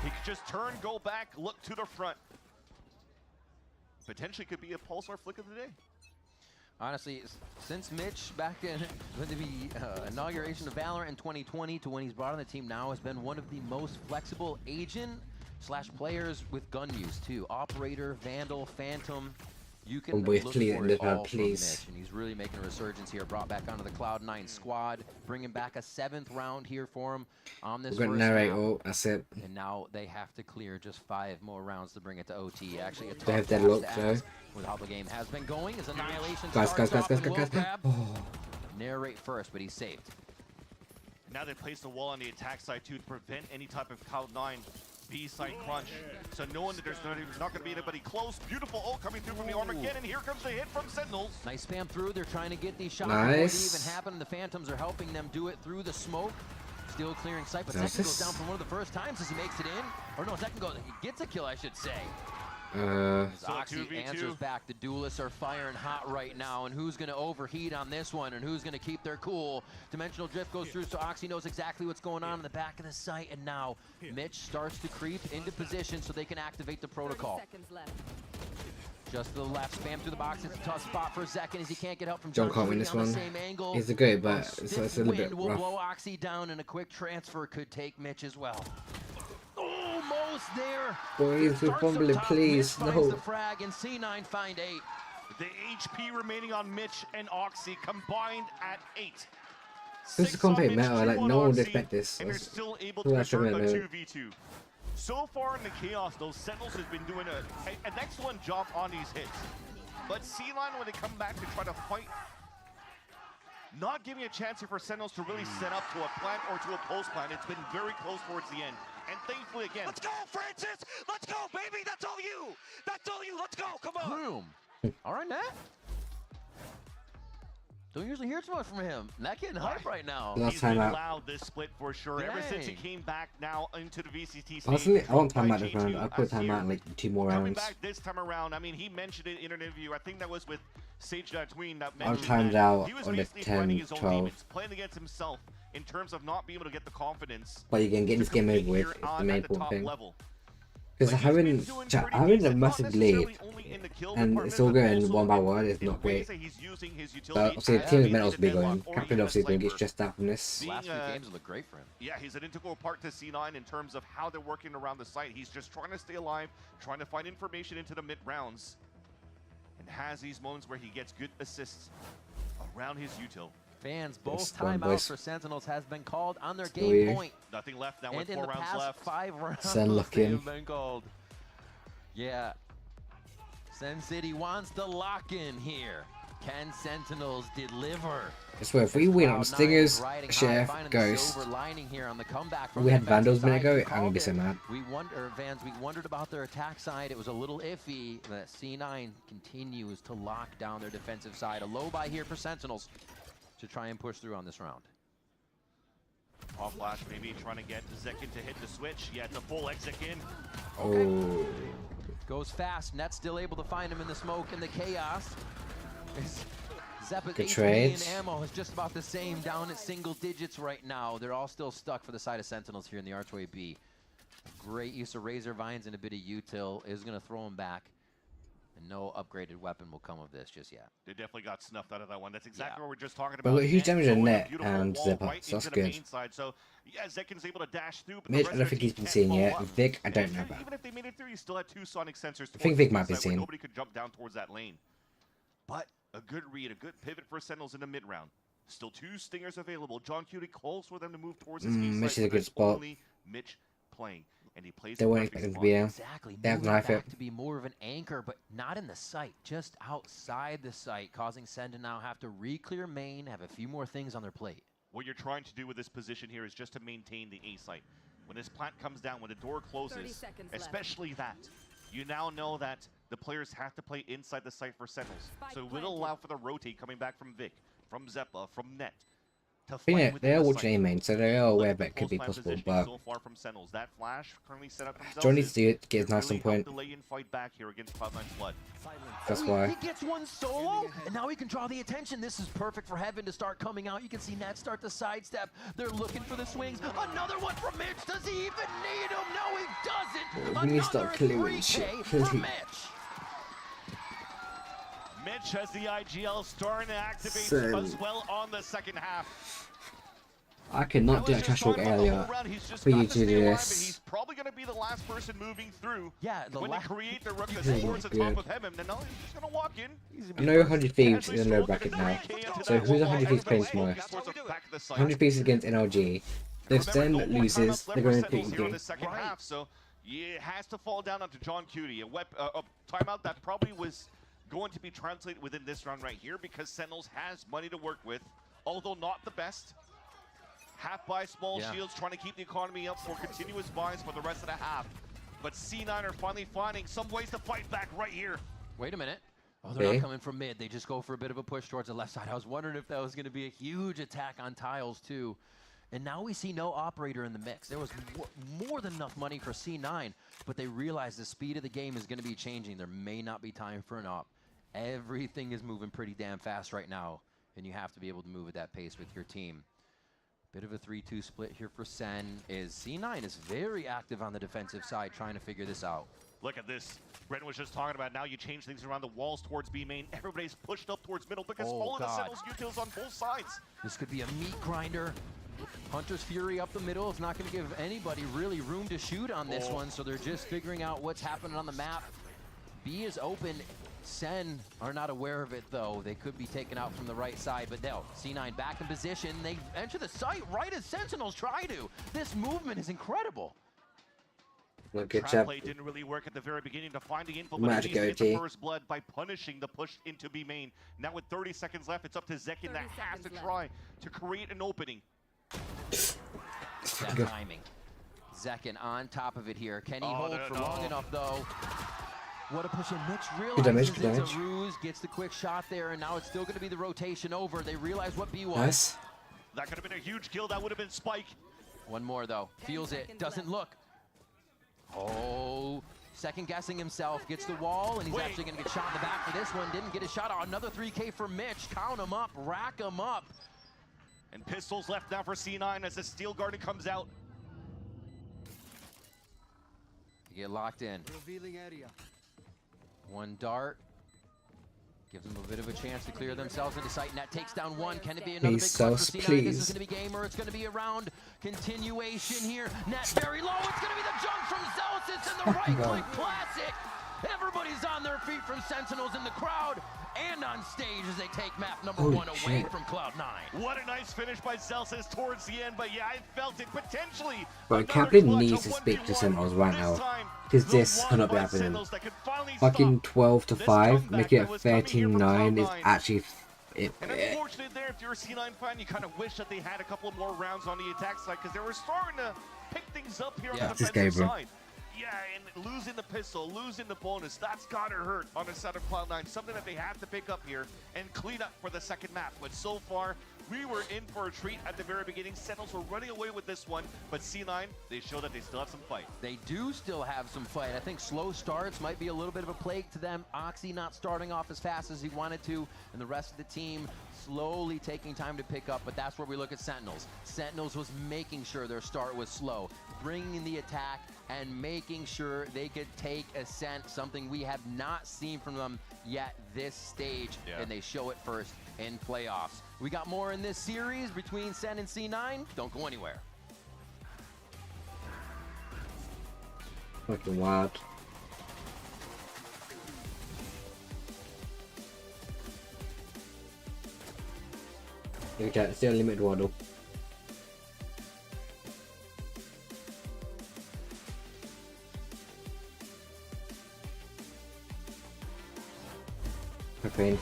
He could just turn, go back, look to the front. Potentially could be a Pulsar flick of the day. Honestly, since Mitch back in the inauguration of Valorant in 2020 to when he's brought on the team now, has been one of the most flexible agent/players with gun use too. Operator, Vandal, Phantom. You can look for it all from Mitch, and he's really making a resurgence here. Brought back onto the Cloud9 squad, bringing back a 7th round here for him on this first narrate. map. Oh, that's it. And now they have to clear just 5 more rounds to bring it to OT. Actually, a tough They have that task look, to though. ask with how the game has been going. As Annihilation Guys. Oh. Narrate first, but he's saved. Now they place the wall on the attack side too to prevent any type of Cloud9 B-side crunch. So knowing that there's not going to be anybody close. Beautiful ult coming through from the Armageddon. Here comes the hit from Sentinels. Nice spam through. They're trying to get these shots before they even happen. The Phantoms are helping them do it through the smoke. Still clearing sight, but Second goes down for one of the first times as he makes it in. Or no, Second goes, he gets a kill, I should say. Oxy answers back. The duelists are firing hot right now, and who's going to overheat on this one, and who's going to keep their cool? Dimensional drift goes through, so Oxy knows exactly what's going on in the back of the site, and now Mitch starts to creep into position so they can activate the protocol. Just to the left, spam through the box. It's a tough spot for a second as he can't get help from John can't win this one. He's a good, but it's a little bit rough. Will blow Oxy down, and a quick transfer could take Mitch as well. Almost there. Boys, we're fumbling, please. No. The frag and C9 find 8. The HP remaining on Mitch and Oxy combined at 8. This is a complete meta. Like no one would expect this. And they're still able to convert a 2v2. So far in the chaos, though, Sentinels has been doing an excellent job on these hits. But C9, when they come back to try to fight, not giving a chance here for Sentinels to really set up to a plant or to a post plant. It's been very close towards the end. And thankfully, again... Let's go, Francis! Let's go, baby! That's all you! That's all you! Let's go! Come on! Boom! All right, Nat. Don't usually hear too much from him. Not getting hype right now. Last time out. Allowed this split for sure. Ever since he came back now into the VCT stage. Personally, I want time out this round. I'll put time out in like 2 more Coming rounds. back this time around, I mean, he mentioned it in an interview. I think that was with Sage Tween. That I'll mentioned timed that out he was on the basically fighting 10, his own 12. demons, playing against himself in terms of not being able to get the confidence. But you can get this game over with. It's the main important thing. Because having a massive lead and it's all going one by one is not great. But obviously the team is meant to be going. Captain obviously going to get stressed out from this. Last few games look great for him. Yeah, he's an integral part to C9 in terms of how they're working around the site. He's just trying to stay alive, trying to find information into the mid rounds, and has these moments where he gets good assists around his util. Fans, both timeouts for Sentinels has been called on their game point. Nothing left now with And 4 in the rounds past left. 5 rounds, Sen looking. they've been called. Yeah. Sen City wants the lock-in here. Can Sentinels deliver? I swear, if we win on Stingers, Chef, Ghost, we had Vandals a minute ago, I'm going to be so mad. We wondered about their attack side. It was a little iffy. That C9 continues to lock down their defensive side. A low buy here for Sentinels to try and push through on this round. Off flash, maybe trying to get Zekin to hit the switch. Yeah, it's a full exit in. Oh. Goes fast. Net's still able to find him in the smoke and the chaos. Zeppa's Good HP trades. and ammo is just about the same, down at single digits right now. They're all still stuck for the side of Sentinels here in the Archway B. Great use of Razor Vines and a bit of util is going to throw him back. And no upgraded weapon will come of this just yet. They definitely got snuffed out of that one. That's exactly what we're just talking But about. look, huge damage on Net Beautiful and wall Zeppa, right so that's into the good. main side. So, yeah, Zekin's able to dash through, but Mitch, the I rest don't of think the he's team been can't seen follow yet. up. Vic, I don't And know about. even if they made it through, you still had 2 sonic sensors. I think towards Vic the might be side where seen. Nobody could jump down towards that lane. But a good read, a good pivot for Sentinels in the mid round. Still 2 stingers available. John Cutie calls for them to move towards his Mitch side, is a but good it's spot. only Mitch playing. And he plays They weren't expecting to be there. Exactly. They have Moving knife back it. to be more of an anchor, but not in the site, just outside the site, causing Sen to now have to re-clear main, have a few more things on their plate. What you're trying to do with this position here is just to maintain the A site. When this plant comes down, when the door closes, especially that, you now know that the players have to play inside the site for Sentinels. So it will allow for the rotate coming back from Vic, from Zeppa, from Net. Yeah, they are watching A main, so they are aware that it could be possible, but so far from Sentinels. That flash currently set up from John needs to get his nice on point. Delay and fight back here against Cloud9's Flood. That's why. He gets one solo, and now he can draw the attention. This is perfect for Heaven to start coming out. You can see Nat start to sidestep. They're looking for the swings. Another one from Mitch. Does he even need him? No, he doesn't. Oh, we need to start killing 3K shit. for Mitch. Mitch has the IGL starting to activate Sen. as well on the second half. I cannot do a trash talk earlier for you to do this. He's probably going to be the last person moving through. Yeah, when they create the ruckus Oh towards the my top God. of heaven, then now he's just going to walk in. I know 100 Thieves is in a low bracket now. So who's 100 Thieves playing tomorrow? 100 Thieves against NLG. If Sen loses, they're going to beat here in you. the second half, so it has to fall down onto John Cutie. A timeout that probably was going to be translated within this round right here because Sentinels has money to work with, although not the best. Half buy, small Yeah. shields, trying to keep the economy up for continuous buys for the rest of the half. But C9 are finally finding some ways to fight back right here. Wait a minute. Oh, they're not coming from mid. They just go for a bit of a push towards the left side. I was wondering if that was going to be a huge attack on tiles, too. And now we see no operator in the mix. There was more than enough money for C9, but they realize the speed of the game is going to be changing. There may not be time for an op. Everything is moving pretty damn fast right now, and you have to be able to move at that pace with your team. Bit of a 3-2 split here for Sen. C9 is very active on the defensive side trying to figure this out. Look at this. Brendan was just talking about now you change things around the walls towards B main. Everybody's pushed up towards middle because all of the Sentinels utils on both sides. This could be a meat grinder. Hunter's Fury up the middle. It's not going to give anybody really room to shoot on this one, so they're just figuring out what's happening on the map. B is open. Sen are not aware of it, though. They could be taken out from the right side, but no. C9 back in position. They enter the site right as Sentinels try to. This movement is incredible. Good Trap job. play didn't really work at the very beginning to find the info, Magic but at least get the OT. first blood by punishing the push into B main. Now with 30 seconds left, it's up to Zekin that has to try to create an opening. That timing. Zekin on top of it here. Can he hold for long enough, though? What a push in. Mitch realizes it's a ruse, gets the quick shot there, and now it's still going to be the rotation over. They realize what B was. Nice. That could have been a huge kill. That would have been Spike. One more, though. Feels it. Doesn't look. Oh, second guessing himself. Gets the wall, and he's actually going to get shot in the back for this one. Didn't get a shot. Another 3K for Mitch. Count him up. Rack him up. And pistols left now for C9 as the Steel Garden comes out. You get locked in. Revealing area. One dart. Gives them a bit of a chance to clear themselves into sight. Net takes down one. Can it be another big clutch for C9? This is going to be game, or it's going to be a round continuation here. Net very low. It's going to be the jump from Celsius and the right click classic. Everybody's on their feet from Sentinels in the crowd and on stage as they take map number one away from Cloud9. What a nice finish by Celsius towards the end, but yeah, I felt it potentially. But Captain needs to speak to Sentinels right now, because this cannot be happening. Fucking 12-5, making it 13-9 is actually... And unfortunately there, if you're a C9 fan, you kind of wish that they had a couple more rounds on the attack side, because they were starting to pick things up here on the defensive side. Yeah, and losing the pistol, losing the bonus, that's gotta hurt on the side of Cloud9. Something that they have to pick up here and clean up for the second map. But so far, we were in for a treat at the very beginning. Sentinels were running away with this one, but C9, they show that they still have some fight. They do still have some fight. I think slow starts might be a little bit of a plague to them. Oxy not starting off as fast as he wanted to, and the rest of the team slowly taking time to pick up, but that's where we look at Sentinels. Sentinels was making sure their start was slow, bringing the attack and making sure they could take Ascent, something we have not seen from them yet this stage, and they show it first in playoffs. We got more in this series between Sen and C9. Don't go anywhere. Fucking wild. Okay, it's the unlimited waddle. Okay.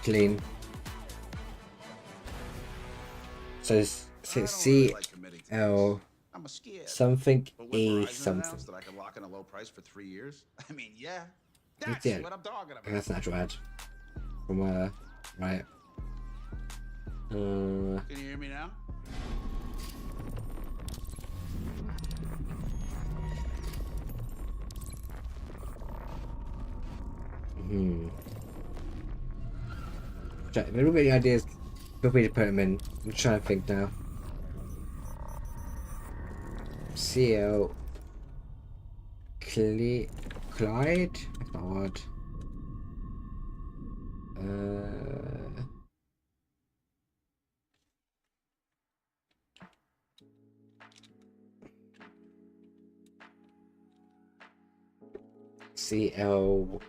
Clean. So C L something E something. That I could lock in a low price for 3 years. I mean, yeah, That's that's what I'm talking about. That's an actual ad from right. Can you hear me now? If you've got any ideas, feel free to put them in. I'm trying to think now. CL Clyde? That's not hard. CL.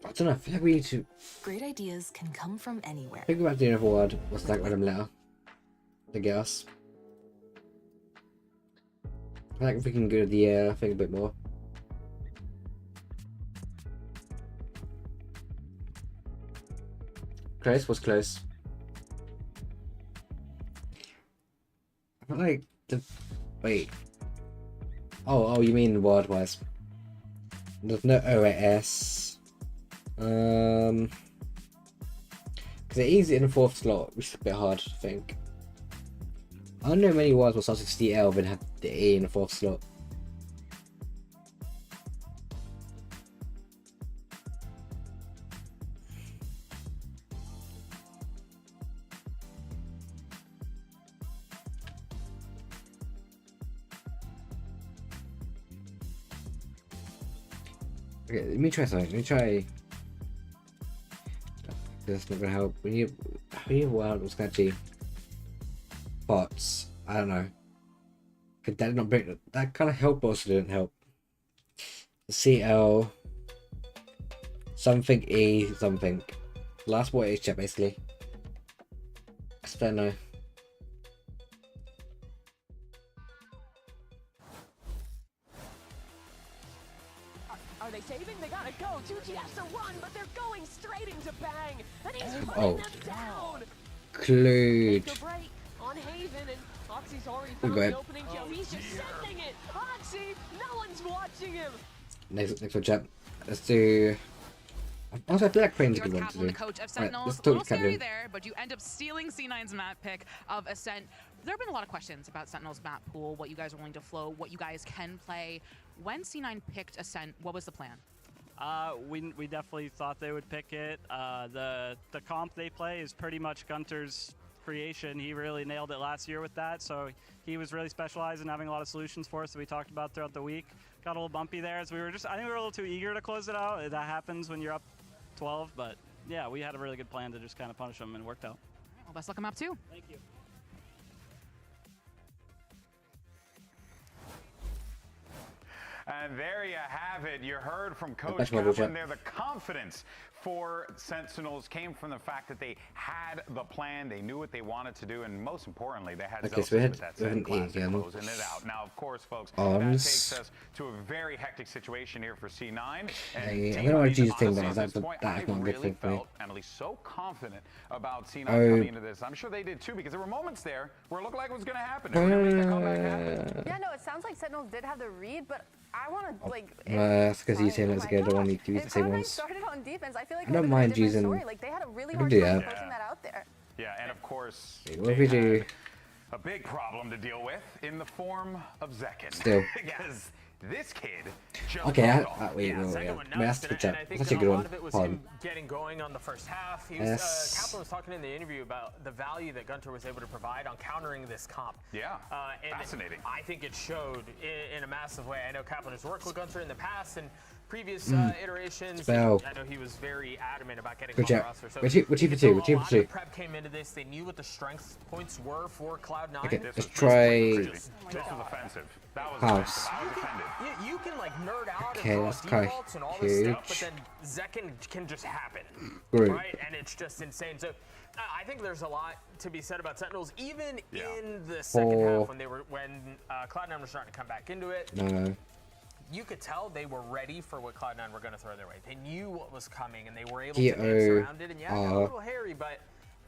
I don't know, I feel like we need to. Great ideas can come from anywhere. Think about doing another word. What's that random letter? I guess. I like if we can go to the air, I think a bit more. Close was close. I feel like the wait. Oh, you mean word-wise? There's no OAS. Because they're easy in the 4th slot, which is a bit hard, I think. I don't know many words will start with CL but have the A in the 4th slot. Okay, let me try something. Let me try. That's not gonna help. We need wild or sketchy. Bots. I don't know. Could that not break that kind of help also didn't help. CL something E something. Last word is chat basically. I still don't know. Are they saving? They gotta go. 2 GFs to run, but they're going straight into Bang. And he's putting them down. Clued. Take a break on Haven, and Oxy's already found the opening kill. He's just sending it. Oxy, no one's watching him. Next one, chat. Let's do. Also, I feel like Crane's a good one to do. The coach of Sentinels, let's a little talk scary there, but you end up stealing C9's map pick of Ascent. There have been a lot of questions about Sentinels map pool, what you guys are willing to flow, what you guys can play. When C9 picked Ascent, what was the plan? We definitely thought they would pick it. The comp they play is pretty much Gunter's creation. He really nailed it last year with that, so he was really specialized in having a lot of solutions for us that we talked about throughout the week. Got a little bumpy there as I think we were a little too eager to close it out. That happens when you're up 12, but yeah, we had a really good plan to just kind of punish them and it worked out. Well, best luck on map 2. Thank you. And there you have it. You heard from Coach Kaplan there. The confidence for Sentinels came from the fact that they had the plan, they knew what they wanted to do, and most importantly, they had so we had that closing it out. Now, of course, folks, that takes us to a very hectic situation here for C9. And I don't want to choose a team that is not a good thing for me. Emily, so confident about C9 coming into this. I'm sure they did too, because there were moments there where it looked like it was going to happen. Yeah, no, it sounds like Sentinels did have the read, but I want to that's because he's saying it's good. I don't want to use the same ones. Started on defense. I feel like I don't mind using. Like they had a really hard time pushing that out there. Yeah, and of course, what if we do a big problem to deal with in the form of Zekin. Still. Because this kid okay, wait, that's a good chat. That's a good one. A lot of it was him getting going on the first half. He was, Kaplan was talking in the interview about the value that Gunter was able to provide on countering this comp. Yeah, and fascinating. I think it showed in a massive way. I know Kaplan has worked with Gunter in the past and previous iterations. I know he was very adamant about getting on the roster. So we're two for two. We're 2 for 2. Prep came into this. They knew what the strength points were for Cloud9. Okay, let's try. This was offensive. That was offensive. I was offended. You can like nerd out okay, and that's defaults and all this stuff, but then Zekin can just happen, right? And it's just insane. So I think there's a lot to be said about Sentinels, even in the second half when Cloud9 was starting to come back into it. No. You could tell they were ready for what Cloud9 were going to throw their way. They knew what was coming, and they were able to dance around it. And yeah, it got a little hairy, but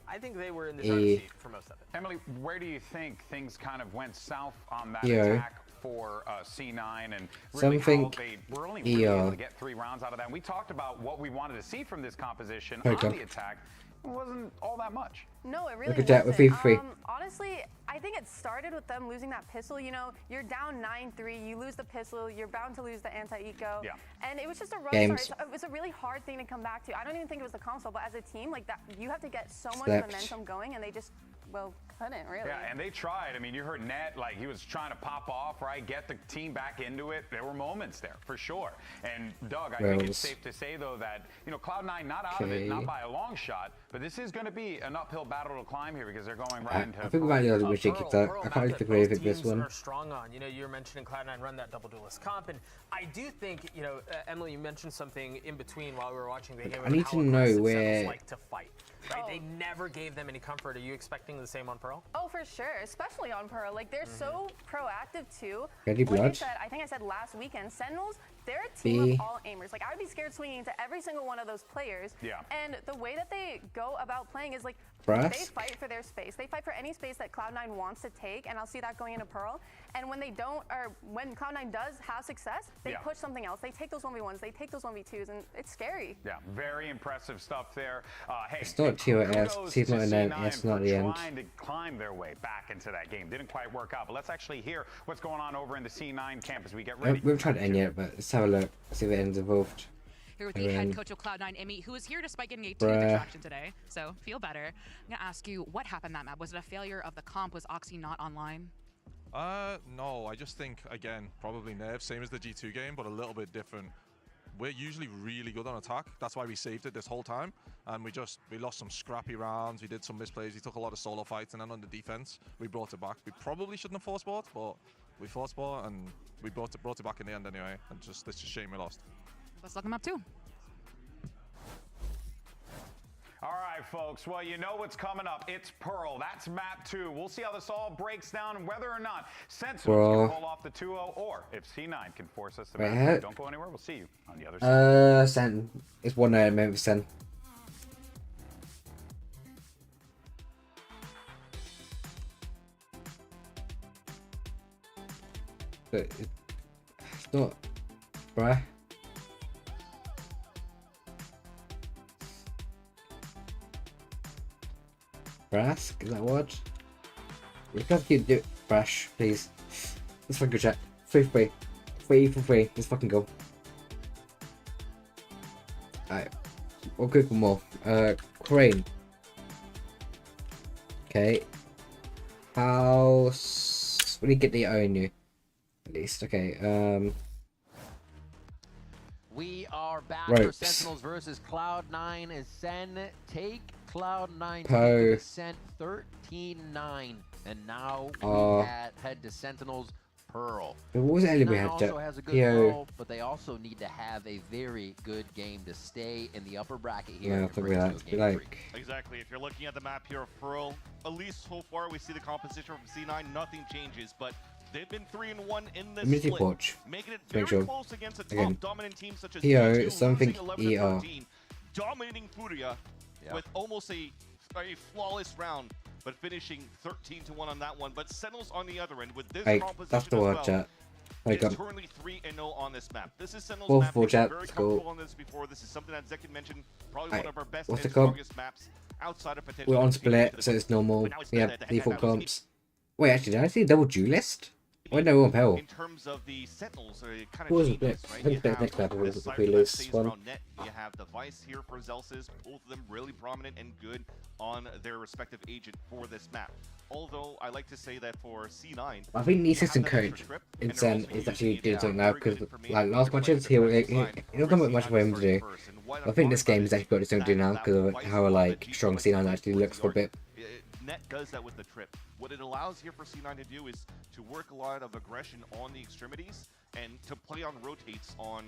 I think they were in the driver's seat for most of it. Emily, where do you think things kind of went south on that attack for C9 and really how they were only really able to get 3 rounds out of that? And we talked about what we wanted to see from this composition on the attack. It wasn't all that much. No, it really wasn't. Honestly, I think it started with them losing that pistol. You know, you're down 9-3, you lose the pistol, you're bound to lose the anti-eco. Yeah. And it was just a rough start. It was a really hard thing to come back to. I don't even think it was the console, but as a team, like that, you have to get so much momentum going, and they just, well, couldn't really. Yeah, and they tried. I mean, you heard Net, like he was trying to pop off, right? Get the team back into it. There were moments there, for sure. And Doug, I think it's safe to say, though, that, you know, Cloud9 not out of it, not by a long shot, but this is going to be an uphill battle to climb here because they're going right into. I think about the other wish they kicked that. I can't think of this one. Are strong on. You know, you were mentioning Cloud9 run that double duelist comp, and I do think, you know, Emily, you mentioned something in between while we were watching the game. I need to know where. Like to fight. Right? They never gave them any comfort. Are you expecting the same on Pearl? Oh, for sure, especially on Pearl. Like, they're so proactive, too. Ready, like I think I said last weekend, Sentinels, they're a team of all aimers. members. Like, I would be scared swinging into every single one of those players. Yeah. And the way that they go about playing is like, Brask? they fight for their space. They fight for any space that Cloud9 wants to take, and I'll see that going into Pearl. And when they don't, or when Cloud9 does have success, they push something else. They take those 1v1s, they take those 1v2s, and it's scary. Yeah, very impressive stuff there. Hey, It's not TOS. kudos It's to not an end. C9 It's not for the end. trying to climb their way back into that game. Didn't quite work out, but let's actually hear what's going on over in the C9 camp as we get ready. We haven't tried to end yet, but let's have a look. See if it ends involved. Here with the head coach of Cloud9, Emi, who is here despite getting a team Bruh. distraction today. So feel better. I'm gonna ask you, what happened that map? Was it a failure of the comp? Was Oxy not online? No, I just think, again, probably nerves, same as the G2 game, but a little bit different. We're usually really good on attack. That's why we saved it this whole time. And we lost some scrappy rounds. We did some misplays. We took a lot of solo fights. And then on the defense, we brought it back. We probably shouldn't have forced bought, but we forced bought and we brought it back in the end anyway. And it's just a shame we lost. Let's look them up too. All right, folks. Well, you know what's coming up. It's Pearl. That's map 2. We'll see how this all breaks down and whether or not Sentinels can pull off the 2-0 or if C9 can force us to map 2. Don't go anywhere. We'll see you on the other side. Sen. It's 1-0 Memphis Sen. But it's not, bruh. Brask? Is that what? We can't keep do Brash, please. Let's fucking go chat. 3-3. 3-3. Let's fucking go. Alright. We'll quick one more. Crane. Okay. House. We need to get the own you. At least. Okay. We are back Ropes. for Sentinels versus Cloud9 as Sen take Cloud9 Poe. to descent 13-9. And now we head to Sentinels Pearl. What was it earlier we C9 had? also has a good PO. roll, but they also need to have a very good game to stay in the upper bracket here. Yeah, and something break like to a that. game Like, Exactly. If you're looking at the map here of Pearl, at least so far we see the composition from C9. Nothing changes, but they've been 3-1 in this Music split, watch. making it Make very sure. close against a Again. top dominant team such as PO, G2, something losing 11 ER. 13, dominating Furia with almost a flawless round, but finishing 13-1 on that one. But Sentinels on the other end with this like composition that's the as word, well, chat. Like, is currently 3-0 on this map. This is Sentinels Fourth map. for They've chat, been very let's go. comfortable on this before. This is something that Zek had mentioned. Probably one Right, of our best what's and the comp? strongest maps outside of potential. We're on split, so it's normal. We have default comps. Wait, actually, did I see a double duelist? Why no one Pell? In terms of the Sentinels, it kind Who was of the changes, bit? right? I think You the have next map the was Cypher we that lose stays one. around net. You have the Vice here for Zelsis, both of them really prominent and good on their respective agent for this map. Although I like to say that for C9, I think the you have assistant that coach extra trip, in and they're Sen also is actually using doing it something as now very because good information like last for matches he'll come with much for him to do. I think this game is actually got its own to do now because of how like strong C9 actually looks for a bit. Net does that with the trip. What it allows here for C9 to do is to work a lot of aggression on the extremities and to play on rotates on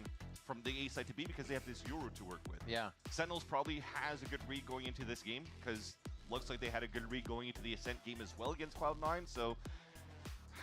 from the A side to B because they have this Euro to work with. Yeah. Sentinels probably has a good read going into this game because looks like they had a good read going into the Ascent game as well against Cloud9. So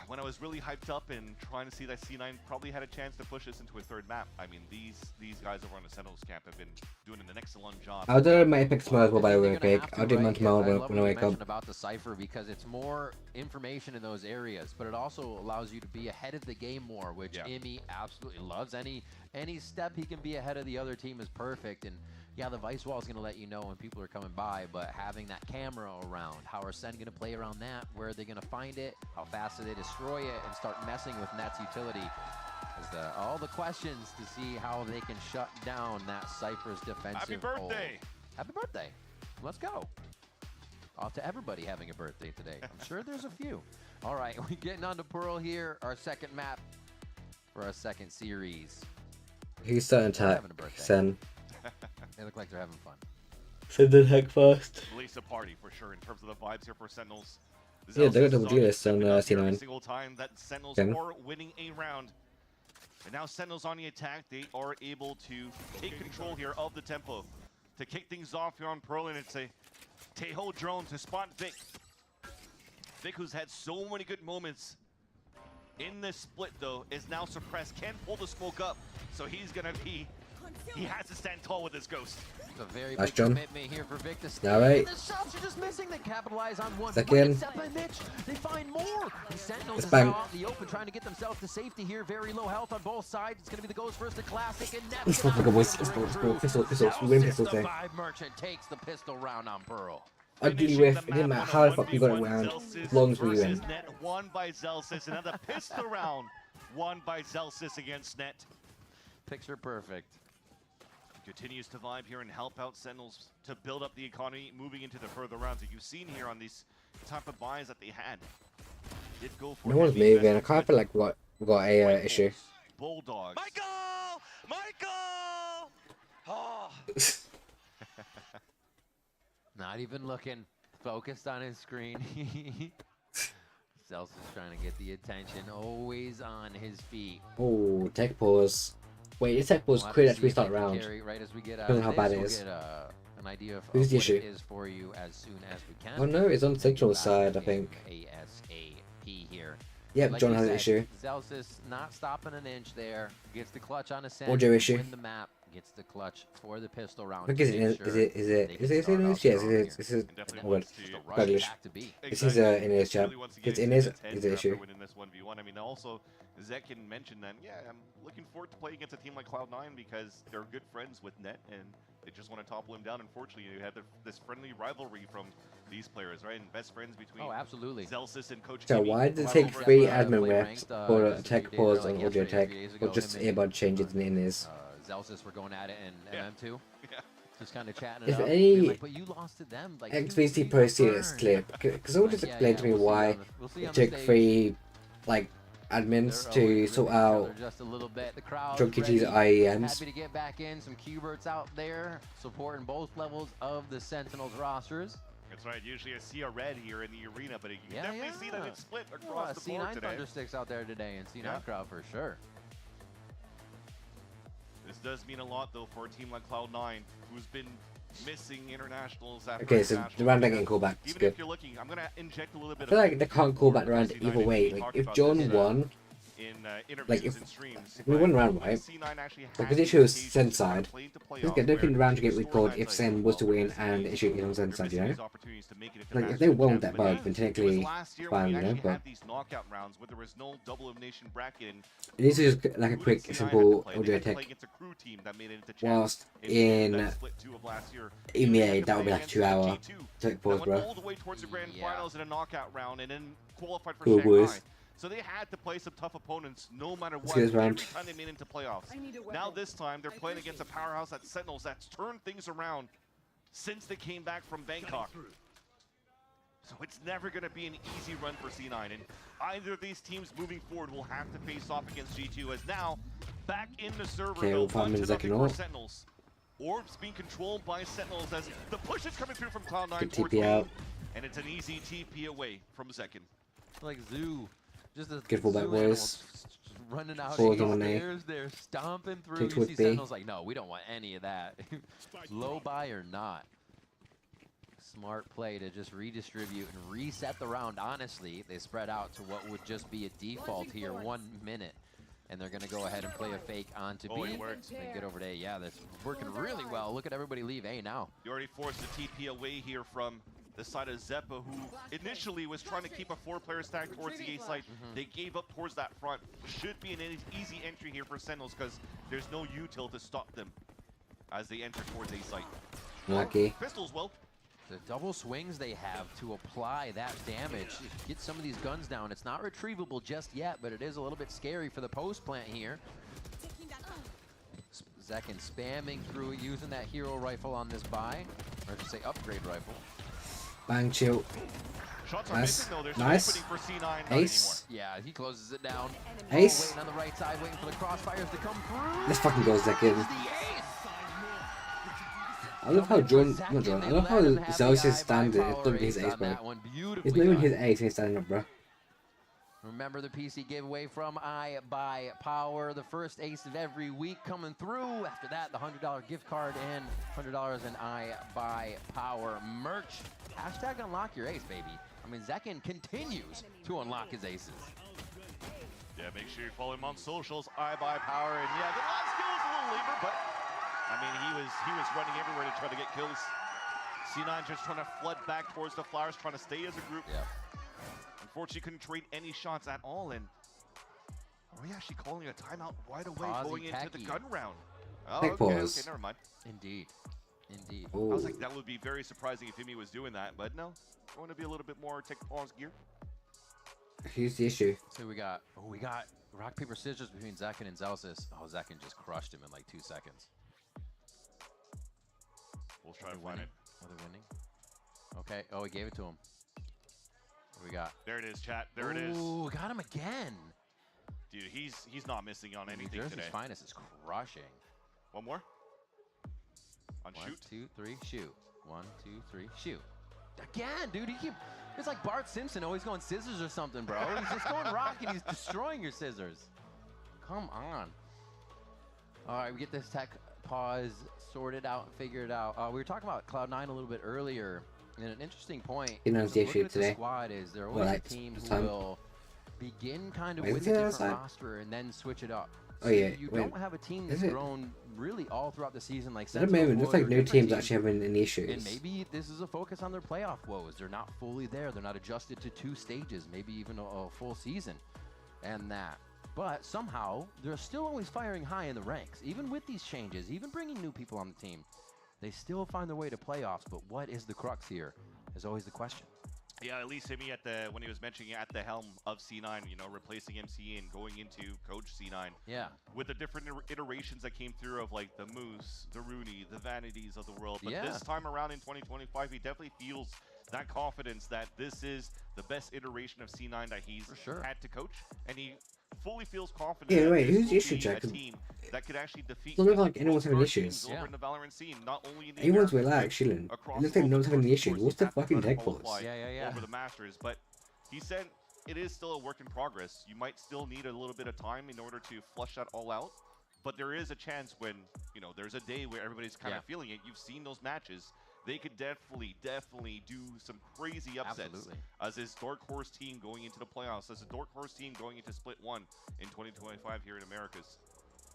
when I was really hyped up and trying to see that C9 probably had a chance to push this into a third map. I mean, these guys over on the Sentinels camp have been doing an excellent job. I'll do my epic tomorrow as well, by the way, Big. I'll do mine tomorrow when I wake up. About the Cypher because it's more information in those areas, but it also allows you to be ahead of the game more, which Emi absolutely loves. Any step he can be ahead of the other team is perfect. And yeah, the Vice Wall is going to let you know when people are coming by, but having that camera around, how are Sen going to play around that? Where are they going to find it? How fast do they destroy it and start messing with Net's utility? All the questions to see how they can shut down that Cypher's defensive Happy birthday! Happy birthday. Let's go. Off to everybody having a birthday today. I'm sure there's a few. All right, we're getting on to Pearl here, our second map for our second series. Who's starting attack? Sen. They look like they're having fun. Send the heck first. At least a party for sure in terms of the vibes here for Sentinels. Yeah, they got double duelists on Every C9. single time that Sentinels Again. are winning a round. And now Sentinels on the attack, they are able to take control here of the tempo. To kick things off here on Pearl, and it's a Teho drone to spot Vic. Vic, who's had so many good moments in this split though, is now suppressed, can't pull the smoke up. So he's gonna be He has to stand tall with his ghost. It's a very Nice, big John. commitment here for Vic to stay. All right. The shots are just missing. They capitalize on one. Second. Set by Mitch. They find more. The Sentinels Let's is bang. now out in the open, trying to get themselves to safety here. Very low health on both sides. It's going to be the Ghost versus the Classic, and Let's go, boys. Let's go. Pistols. We win pistols there. Merchant takes the pistol round on Pearl. Ugly whiff. It didn't matter how the fuck we got it round. As long as we win. Net won by Zelsis. Another pistol round won by Zelsis against Net. Picture perfect. Continues to vibe here and help out Sentinels to build up the economy moving into the further rounds that you've seen here on these type of buys that they had. Did go for No one's moving. I can't feel like we got a issue. Bulldogs. Michael! Oh. Not even looking. Focused on his screen. Celsius trying to get the attention. Always on his feet. Oh, tech pause. Wait, is tech pause quick as we start round? Right as we get I don't know how bad it we'll is. get an idea of Who's the what issue? it is for you as soon as we can. Oh no, it's on Sentinel's side, I think. ASAP here. Yep, Like John you has an said, issue. Celsius not stopping an inch there. Gets the clutch on a Audio issue. Win the map. Gets the clutch for the pistol round. I think is it Yes, it is. Oh, well, English. This is in his chat. It's in his is the issue. Winning this 1v1. I mean, also, Zekin mentioned that, yeah, I'm looking forward to playing against a team like Cloud9 because they're good friends with Net and they just want to topple him down. Unfortunately, you have this friendly rivalry from these players, right? And best friends between Zelsis and Coach So Timmy. why did it take 3 admin reps for a tech pause on audio tech, or just earbud changes in his? Zelsis were going at it in MM2. Yeah. Just kind of chatting If it up. any Being like, but you lost to them. Like, XVC Pro see this clip, because someone just explain to me why it took 3 like admins to sort out just a little bit. The crowd Junkie G's IEMs. happy to get back in. Some Q-Berts out there supporting both levels of the Sentinels rosters. That's right. Usually I see a red here in the arena, but you can definitely see that it's split across the board C9 today. Thundersticks out there today, and C9 crowd for sure. This does mean a lot, though, for a team like Cloud9, who's been missing internationals after Okay, so the round getting called back. It's Even good. if you're looking, I'm going to inject a little bit I feel like they can't call back the round either way. Like if John won, like if we won round, right? Because the issue was Sen side. I don't think the round should get recalled if Sen was to win and the issue is on Sen's side, you know? Like if they won that bug, then technically fine, you know, but these knockout rounds where there was no double elimination bracket, and it is just like a quick, simple audio tech. Whilst in EMEA, that would be like a 2-hour tech pause, bro. all the way towards the grand finals in a knockout round and then qualified for Cool, Shanghai. boys. So they had to play some tough opponents no matter Let's what get this every round. time they made it into playoffs. Now this time they're playing against a powerhouse at Sentinels that's turned things around since they came back from Bangkok. So it's never going to be an easy run for C9, and either of these teams moving forward will have to face off against G2 as now back in the server. Okay, we'll find him in a second. For Sentinels. Orbs being controlled by Sentinels as the push is coming through from Cloud9 Good towards TP B, out. and it's an easy TP away from Zekin. Like Zoo. Just a Good fullback, Zoo boys. animals just running out. Forward on A. They're stomping through. Take You towards see B. Sentinels like, no, we don't want any of that. Low buy or not. Smart play to just redistribute and reset the round. Honestly, they spread out to what would just be a default here, 1 minute. And they're going to go ahead and play a fake onto B. It works. And get over to A. Yeah, that's working really well. Look at everybody leave A now. You already forced the TP away here from the side of Zeppa, who initially was trying to keep a 4-player stack towards the A site. They gave up towards that front. Should be an easy entry here for Sentinels because there's no util to stop them as they enter towards A site. Lucky. Pistols will. The double swings they have to apply that damage, get some of these guns down. It's not retrievable just yet, but it is a little bit scary for the post plant here. Zekin spamming through it, using that hero rifle on this buy, or I should say upgrade rifle. Bang, chill. Shots are Nice. missing, though. There's no Nice. opening for C9 not Ace. Yeah, he closes it down. Ace. Waiting on the right side, waiting for the crossfires to come through. Let's fucking go, Zekin. I love how I love how Zeus is standing. It's not his ace, bro. It's not even his ace, he's standing up, bro. Remember the PC giveaway from I Buy Power, the first ace of every week coming through. After that, the $100 gift card and $100 in I Buy Power merch. Hashtag unlock your ace, baby. I mean, Zekin continues to unlock his aces. Yeah, make sure you follow him on socials, I Buy Power, and yeah, the last skill is a little labor, but I mean, he was running everywhere to try to get kills. C9 just trying to flood back towards the Flowers, trying to stay as a group. Yeah. Unfortunately, couldn't trade any shots at all. And are we actually calling a timeout right away going into the gun round? Oh, okay, never mind. Indeed. Indeed. I was like, that would be very surprising if Imi was doing that, but no. I want to be a little bit more take pause gear. Here's the issue. So we got rock, paper, scissors between Zekin and Zelsis. Oh, Zekin just crushed him in like 2 seconds. We'll try to find it. Are they winning? Okay. Oh, he gave it to him. What do we got? There it is, chat. There it is. Ooh, got him again. Dude, he's not missing on anything New today. Jersey's finest is crushing. One more. On shoot. 1, 2, 3, shoot. 1, 2, 3, shoot. Again, dude. It's like Bart Simpson always going scissors or something, bro. He's just going rock and he's destroying your scissors. Come on. All right, we get this tech pause sorted out and figured out. We were talking about Cloud9 a little bit earlier, and an interesting point. You know, the issue the today. Squad is they're always a team who will begin kind of Wait, with a different roster and then switch it up. Oh yeah, you don't have a team that's grown really all throughout the season like at the moment, it looks like no teams teams. actually having any issues. And maybe this is a focus on their playoff woes. They're not fully there. They're not adjusted to 2 stages, maybe even a full season and that. But somehow, they're still always firing high in the ranks. Even with these changes, even bringing new people on the team, they still find their way to playoffs. But what is the crux here is always the question. Yeah, at least Imi when he was mentioning at the helm of C9, you know, replacing MC and going into Coach C9. Yeah. With the different iterations that came through of like the Moose, the Rooney, the Vanities of the world. But this time around in 2025, he definitely feels that confidence that this is the best iteration of C9 that he's had to coach. And he fully feels confident. Yeah, wait, that who's the this issue, will be Jack? a team that could actually defeat. Doesn't look like anyone's having issues. Over in the Valorant scene, not only in the Anyone's Americas, relaxed, chilling. across It looks like no one's having any issues. What's the have to fucking try to tech pause? qualify over the Masters, but he said it is still a work in progress. You might still need a little bit of time in order to flush that all out, but there is a chance when, you know, there's a day where everybody's kind of feeling it. You've seen those matches. They could definitely do some crazy upsets as this Dark Horse team going into the playoffs, as a Dark Horse team going into Split 1 in 2025 here in Americas.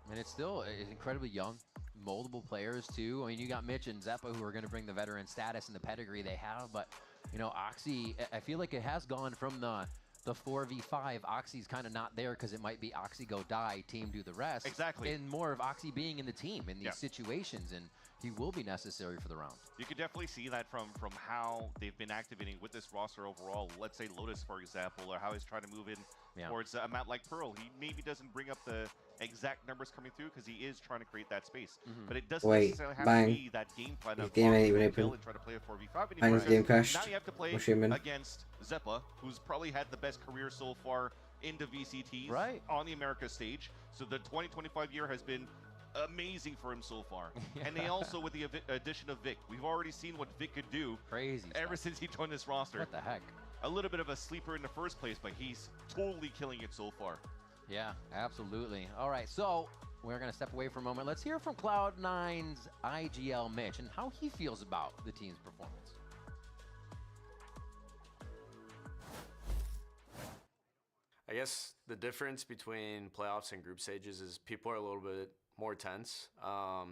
And it's still incredibly young, moldable players too. I mean, you got Mitch and Zeppa who are going to bring the veteran status and the pedigree they have, but you know, Oxy, I feel like it has gone from the 4v5. Oxy's kind of not there because it might be Oxy go die, team do the rest. Exactly. And more of Oxy being in the team in these situations, and he will be necessary for the round. You can definitely see that from how they've been activating with this roster overall. Let's say Lotus, for example, or how he's trying to move in towards a map like Pearl. He maybe doesn't bring up the exact numbers coming through because he is trying to create that space. But it doesn't necessarily have to be that game plan of game ain't even open. and try to play a 4v5 anymore. Game crashed. Now you have to play against Zeppa, who's probably had the best career so far into VCTs on the America stage. So the 2025 year has been amazing for him so far. And they also, with the addition of Vic, we've already seen what Vic could do ever since he joined this roster. What the heck? A little bit of a sleeper in the first place, but he's totally killing it so far. Yeah, absolutely. All right, so we're going to step away for a moment. Let's hear from Cloud9's IGL Mitch and how he feels about the team's performance. I guess the difference between playoffs and group stages is people are a little bit more tense. I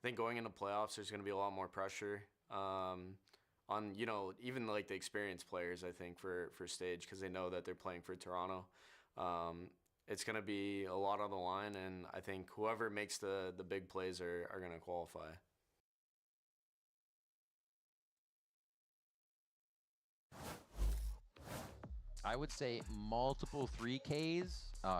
think going into playoffs, there's going to be a lot more pressure on, you know, even like the experienced players, I think, for stage, because they know that they're playing for Toronto. It's going to be a lot on the line, and I think whoever makes the big plays are going to qualify. I would say multiple 3Ks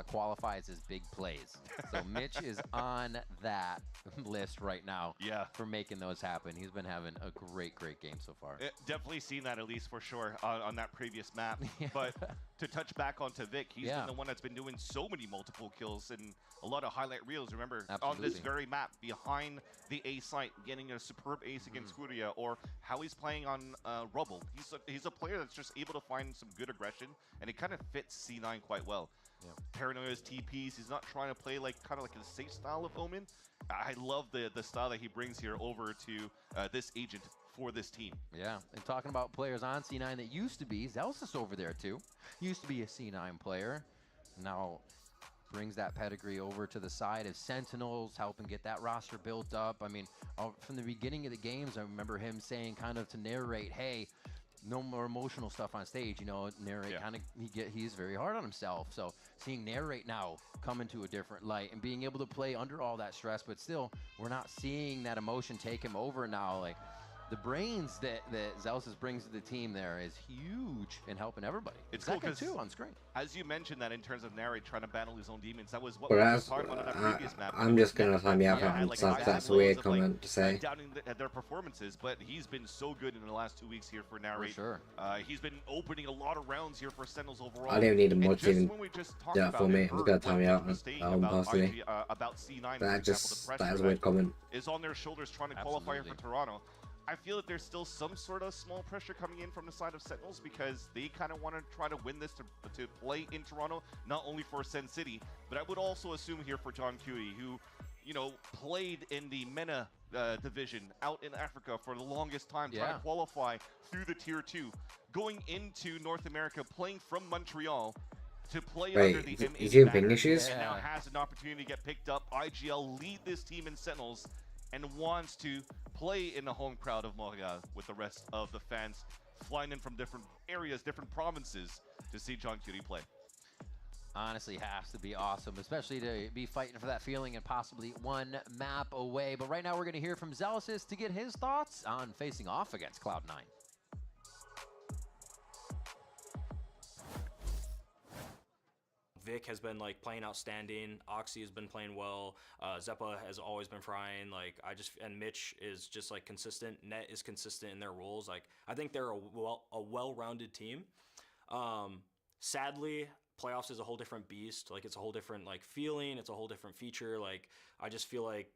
qualifies as big plays. So Mitch is on that list right now for making those happen. He's been having a great game so far. Definitely seen that, at least for sure, on that previous map. But to touch back onto Vic, he's been the one that's been doing so many multiple kills and a lot of highlight reels. Remember, on this very map, behind the A site, getting a superb ace against Furia, or how he's playing on Rubble. He's a player that's just able to find some good aggression, and it kind of fits C9 quite well. Paranoia's TPs, he's not trying to play like kind of like a safe style of Omen. I love the style that he brings here over to this agent for this team. Yeah, and talking about players on C9 that used to be, Zelsis over there too. Used to be a C9 player. Now brings that pedigree over to the side of Sentinels, helping get that roster built up. I mean, from the beginning of the games, I remember him saying kind of to narrate, hey, no more emotional stuff on stage, you know, narrate kind of, he's very hard on himself. So seeing narrate now come into a different light and being able to play under all that stress, but still we're not seeing that emotion take him over now. Like the brains that Zelsis brings to the team there is huge in helping everybody. It's cool because too on screen. As you mentioned that in terms of narrate trying to battle his own demons, that was what But we were talking about on that previous map. I'm just gonna time you out that's a weird comment to say. Doubting their performances, but he's been so good in the last 2 weeks here for narrate. For sure. He's been opening a lot of rounds here for Sentinels overall. I don't even need a mod team. Yeah, for me, I'm just gonna time you out personally. About C9, That is a weird comment. Is on their shoulders trying to qualify for Toronto. I feel that there's still some sort of small pressure coming in from the side of Sentinels because they kind of want to try to win this to play in Toronto, not only for Sen City, but I would also assume here for John Cutie, who, you know, played in the MENA division out in Africa for the longest time, trying to qualify through the Tier 2, going into North America, playing from Montreal to play under the M8 is he having banner, issues? and now has an opportunity to get picked up. IGL lead this team in Sentinels and wants to play in the home crowd of Montreal with the rest of the fans flying in from different areas, different provinces to see John Cutie play. Honestly, has to be awesome, especially to be fighting for that feeling and possibly one map away. But right now we're going to hear from Zelsis to get his thoughts on facing off against Cloud9. Vic has been like playing outstanding. Oxy has been playing well. Zeppa has always been frying. Like and Mitch is just like consistent. Net is consistent in their roles. Like I think they're a well-rounded team. Sadly, playoffs is a whole different beast. Like it's a whole different like feeling. It's a whole different feature. Like I just feel like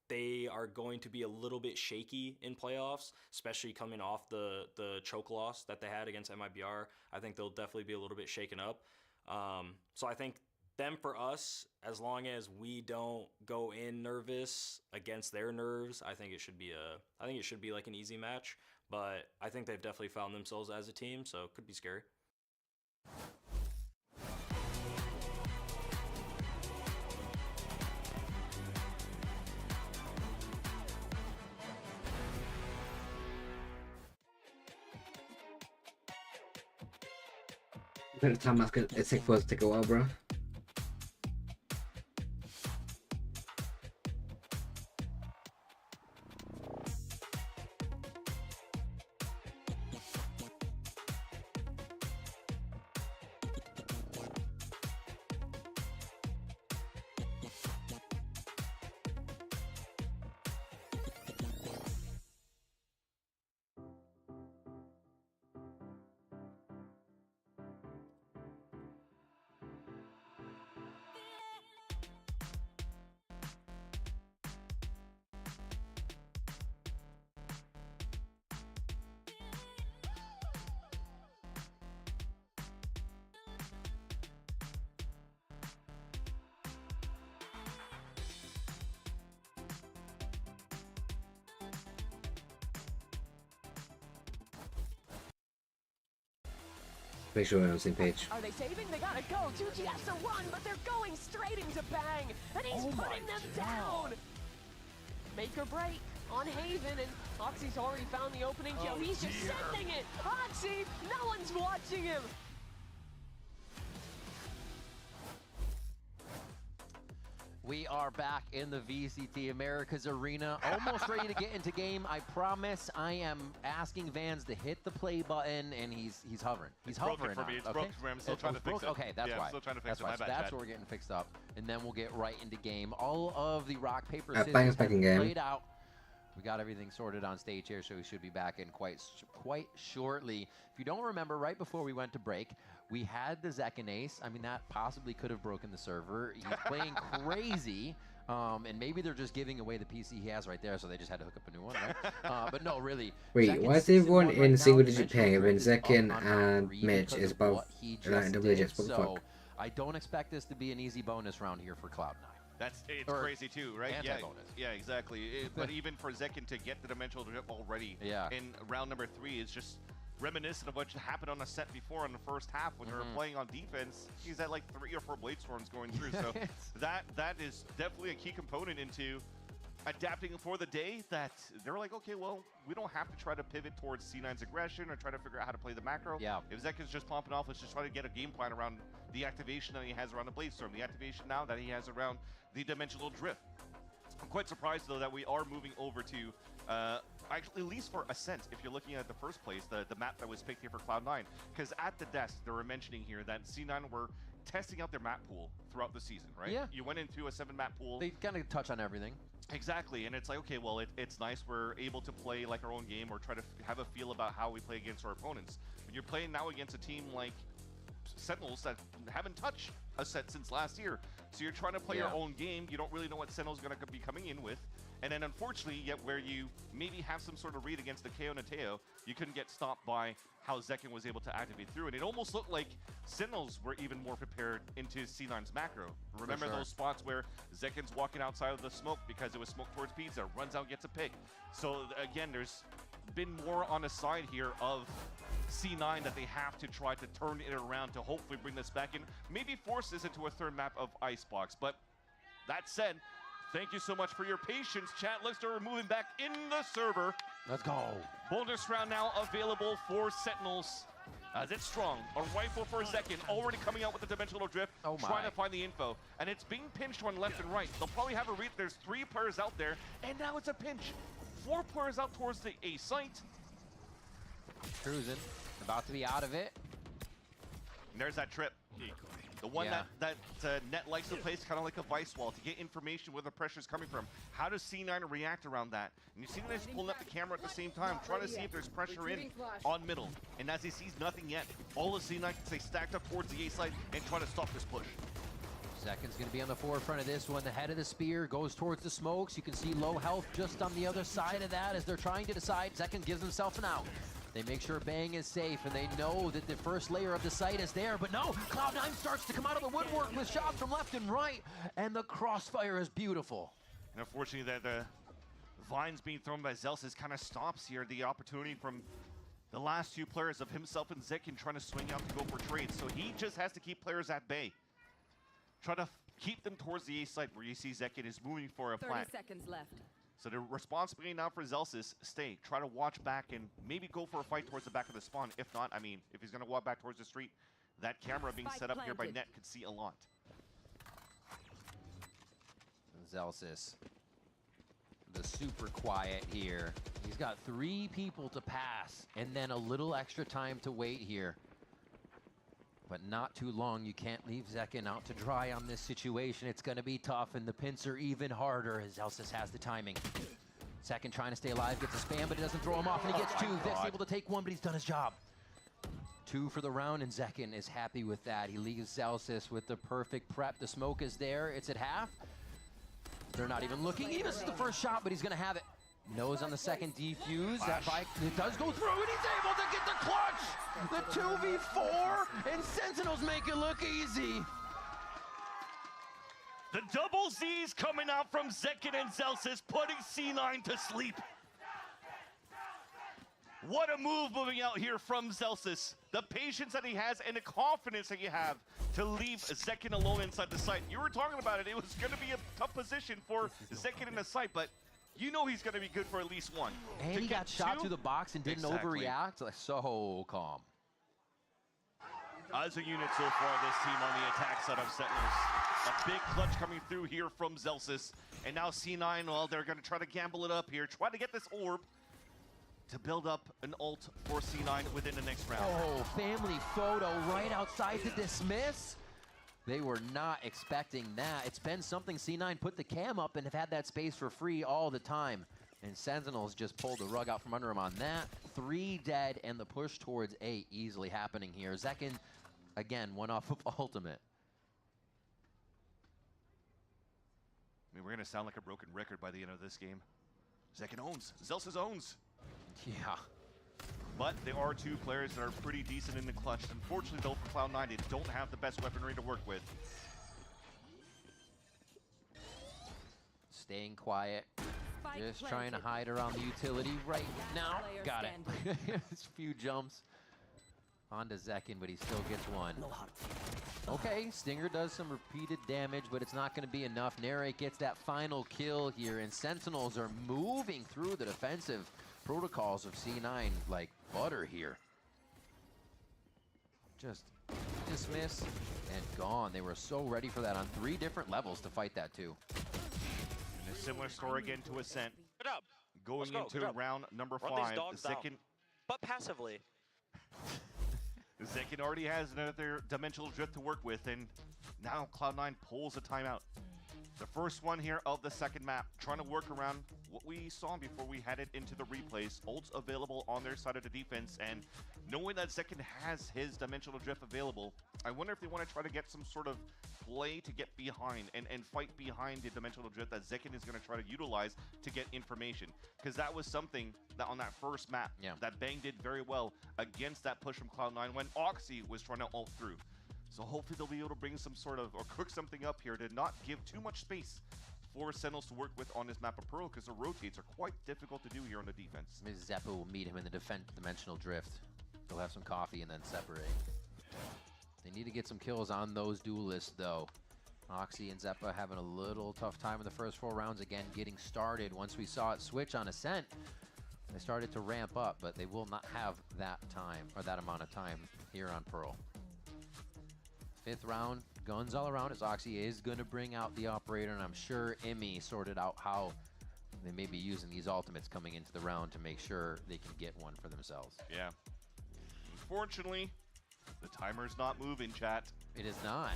they are going to be a little bit shaky in playoffs, especially coming off the choke loss that they had against MIBR. I think they'll definitely be a little bit shaken up. So I think them for us, as long as we don't go in nervous against their nerves, I think it should be like an easy match. But I think they've definitely found themselves as a team, so it could be scary. I think the time that's gonna take for us to take a while, bro. Make sure we're on the same page. Are they saving? They gotta go. 2G has to run, but they're going straight into Bang, and he's putting them down. Make or break on Haven, and Oxy's already found the opening kill. He's just sending it. Oxy, no one's watching him. We are back in the VCT Americas Arena, almost ready to get into game. I promise I am asking Vans to hit the play button, and he's hovering. He's hovering. For me. It's broken for me. I'm still trying to fix it. Okay, that's why. I'm still trying to fix it. My bad, that's Chad. where we're getting fixed up, and then we'll get right into game. All of the rock, paper, scissors Bang's back in game. played out. We got everything sorted on stage here, so we should be back in quite shortly. If you don't remember, right before we went to break, we had the Zekin Ace. I mean, that possibly could have broken the server. He's playing crazy. And maybe they're just giving away the PC he has right there, so they just had to hook up a new one, right? But no, really. Wait, why is everyone in single-digit pay when Zekin and Mitch is both in double digits? What the fuck? I don't expect this to be an easy bonus round here for Cloud9. It's crazy too, right? Anti-bonus. Yeah, exactly. But even for Zekin to get the dimensional drip already in round number 3 is just reminiscent of what happened on a set before in the first half when they were playing on defense. He's at like 3 or 4 blade storms going through. So that is definitely a key component into adapting for the day, that they're like, okay, well, we don't have to try to pivot towards C9's aggression or try to figure out how to play the macro. Yeah. If Zek is just pumping off, let's just try to get a game plan around the activation that he has around the blade storm, the activation now that he has around the dimensional drift. I'm quite surprised, though, that we are moving over to, actually, at least for Ascent, if you're looking at the first place, the map that was picked here for Cloud9. Because at the desk, they were mentioning here that C9 were testing out their map pool throughout the season, right? Yeah. You went into a 7-map pool. They kind of touch on everything. Exactly, and it's like, okay, well, it's nice we're able to play like our own game or try to have a feel about how we play against our opponents. When you're playing now against a team like Sentinels that haven't touched a set since last year, so you're trying to play your own game, you don't really know what Sentinel's going to be coming in with, and then unfortunately, yet where you maybe have some sort of read against the KO Nateo, you couldn't get stopped by how Zekin was able to activate through, and it almost looked like Sentinels were even more prepared into C9's macro. Remember those spots where Zekin's walking outside of the smoke because it was smoke towards pizza, runs out, gets a pick. So again, there's been more on the side here of C9 that they have to try to turn it around to hopefully bring this back in, maybe force this into a third map of Icebox. But that said, thank you so much for your patience, chat. Let's start moving back in the server. Let's go. Bonus round now available for Sentinels. As it's strong, a rifle for Zekin, already coming out with the dimensional drift, trying to find the info. And it's being pinched on left and right. They'll probably have a read. There's 3 players out there, and now it's a pinch. 4 players out towards the A site. Cruising, about to be out of it. And there's that trip. The one that Net likes to place kind of like a vice wall to get information where the pressure's coming from. How does C9 react around that? And you see that he's pulling up the camera at the same time, trying to see if there's pressure in on middle. And as he sees nothing yet, all of C9 can stay stacked up towards the A side and try to stop this push. Zekin's going to be on the forefront of this one. The head of the spear goes towards the smokes. You can see low health just on the other side of that as they're trying to decide. Zekin gives himself an out. They make sure Bang is safe, and they know that the first layer of the site is there. But no, Cloud9 starts to come out of the woodwork with shots from left and right, and the crossfire is beautiful. And unfortunately, the vines being thrown by Zelsis kind of stops here the opportunity from the last 2 players of himself and Zekin trying to swing out to go for trades. So he just has to keep players at bay. Try to keep them towards the A site where you see Zekin is moving for a plant. 30 seconds left. So the responsibility now for Zelsis, stay, try to watch back and maybe go for a fight towards the back of the spawn. If not, I mean, if he's going to walk back towards the street, that camera being set up here by Net could see a lot. Zelsis, the super quiet here. He's got 3 people to pass and then a little extra time to wait here. But not too long. You can't leave Zekin out to dry on this situation. It's going to be tough, and the pincer even harder as Zelsis has the timing. Zekin trying to stay alive, gets a spam, but it doesn't throw him off, and he gets 2. Vic's able to take 1, but he's done his job. 2 for the round, and Zekin is happy with that. He leaves Zelsis with the perfect prep. The smoke is there. It's at half. They're not even looking. He misses the first shot, but he's going to have it. Nose on the second defuse. That bike, it does go through, and he's able to get the clutch. The 2v4, and Sentinels make it look easy. The double Z's coming out from Zekin and Zelsis, putting C9 to sleep. What a move moving out here from Zelsis. The patience that he has and the confidence that you have to leave Zekin alone inside the site. You were talking about it. It was going to be a tough position for Zekin in the site, but you know he's going to be good for at least 1. And he got shot through the box and didn't overreact. Like, so calm. As a unit so far, this team on the attack side of Sentinels. A big clutch coming through here from Zelsis. And now C9, well, they're going to try to gamble it up here. Try to get this orb to build up an ult for C9 within the next round. Oh, family photo right outside the dismiss. They were not expecting that. It's been something C9 put the cam up and have had that space for free all the time. And Sentinels just pulled the rug out from under him on that. 3 dead, and the push towards 8 easily happening here. Zekin, again, one off of ultimate. I mean, we're going to sound like a broken record by the end of this game. Zekin owns. Zelsis owns. Yeah. But there are 2 players that are pretty decent in the clutch. Unfortunately, though, for Cloud9, they don't have the best weaponry to work with. Staying quiet. Just trying to hide around the utility right now. Got it. A few jumps. onto Zekin, but he still gets one. Okay, Stinger does some repeated damage, but it's not going to be enough. Narrate gets that final kill here, and Sentinels are moving through the defensive protocols of C9 like butter here. Just dismiss and gone. They were so ready for that on 3 different levels to fight that too. And a similar story again to Ascent. Good job. Going into round number 5, Run these dogs down. Zekin, But passively. Zekin already has another dimensional drift to work with, and now Cloud9 pulls a timeout. The first one here of the second map, trying to work around what we saw before we headed into the replays. Ults available on their side of the defense, and knowing that Zekin has his dimensional drift available, I wonder if they want to try to get some sort of play to get behind and fight behind the dimensional drift that Zekin is going to try to utilize to get information. Because that was something that on that first map that Bang did very well against that push from Cloud9 when Oxy was trying to ult through. So hopefully they'll be able to bring some sort of, or cook something up here to not give too much space for Sentinels to work with on this map of Pearl, because the rotates are quite difficult to do here on the defense. Maybe Zeppo will meet him in the dimensional drift. They'll have some coffee and then separate. They need to get some kills on those duelists though. Oxy and Zeppa having a little tough time in the first 4 rounds, again getting started. Once we saw it switch on Ascent, they started to ramp up, but they will not have that time, or that amount of time here on Pearl. 5th round, guns all around, as Oxy is going to bring out the operator, and I'm sure Emmy sorted out how they may be using these ultimates coming into the round to make sure they can get one for themselves. Yeah. Unfortunately, the timer's not moving, chat. It is not.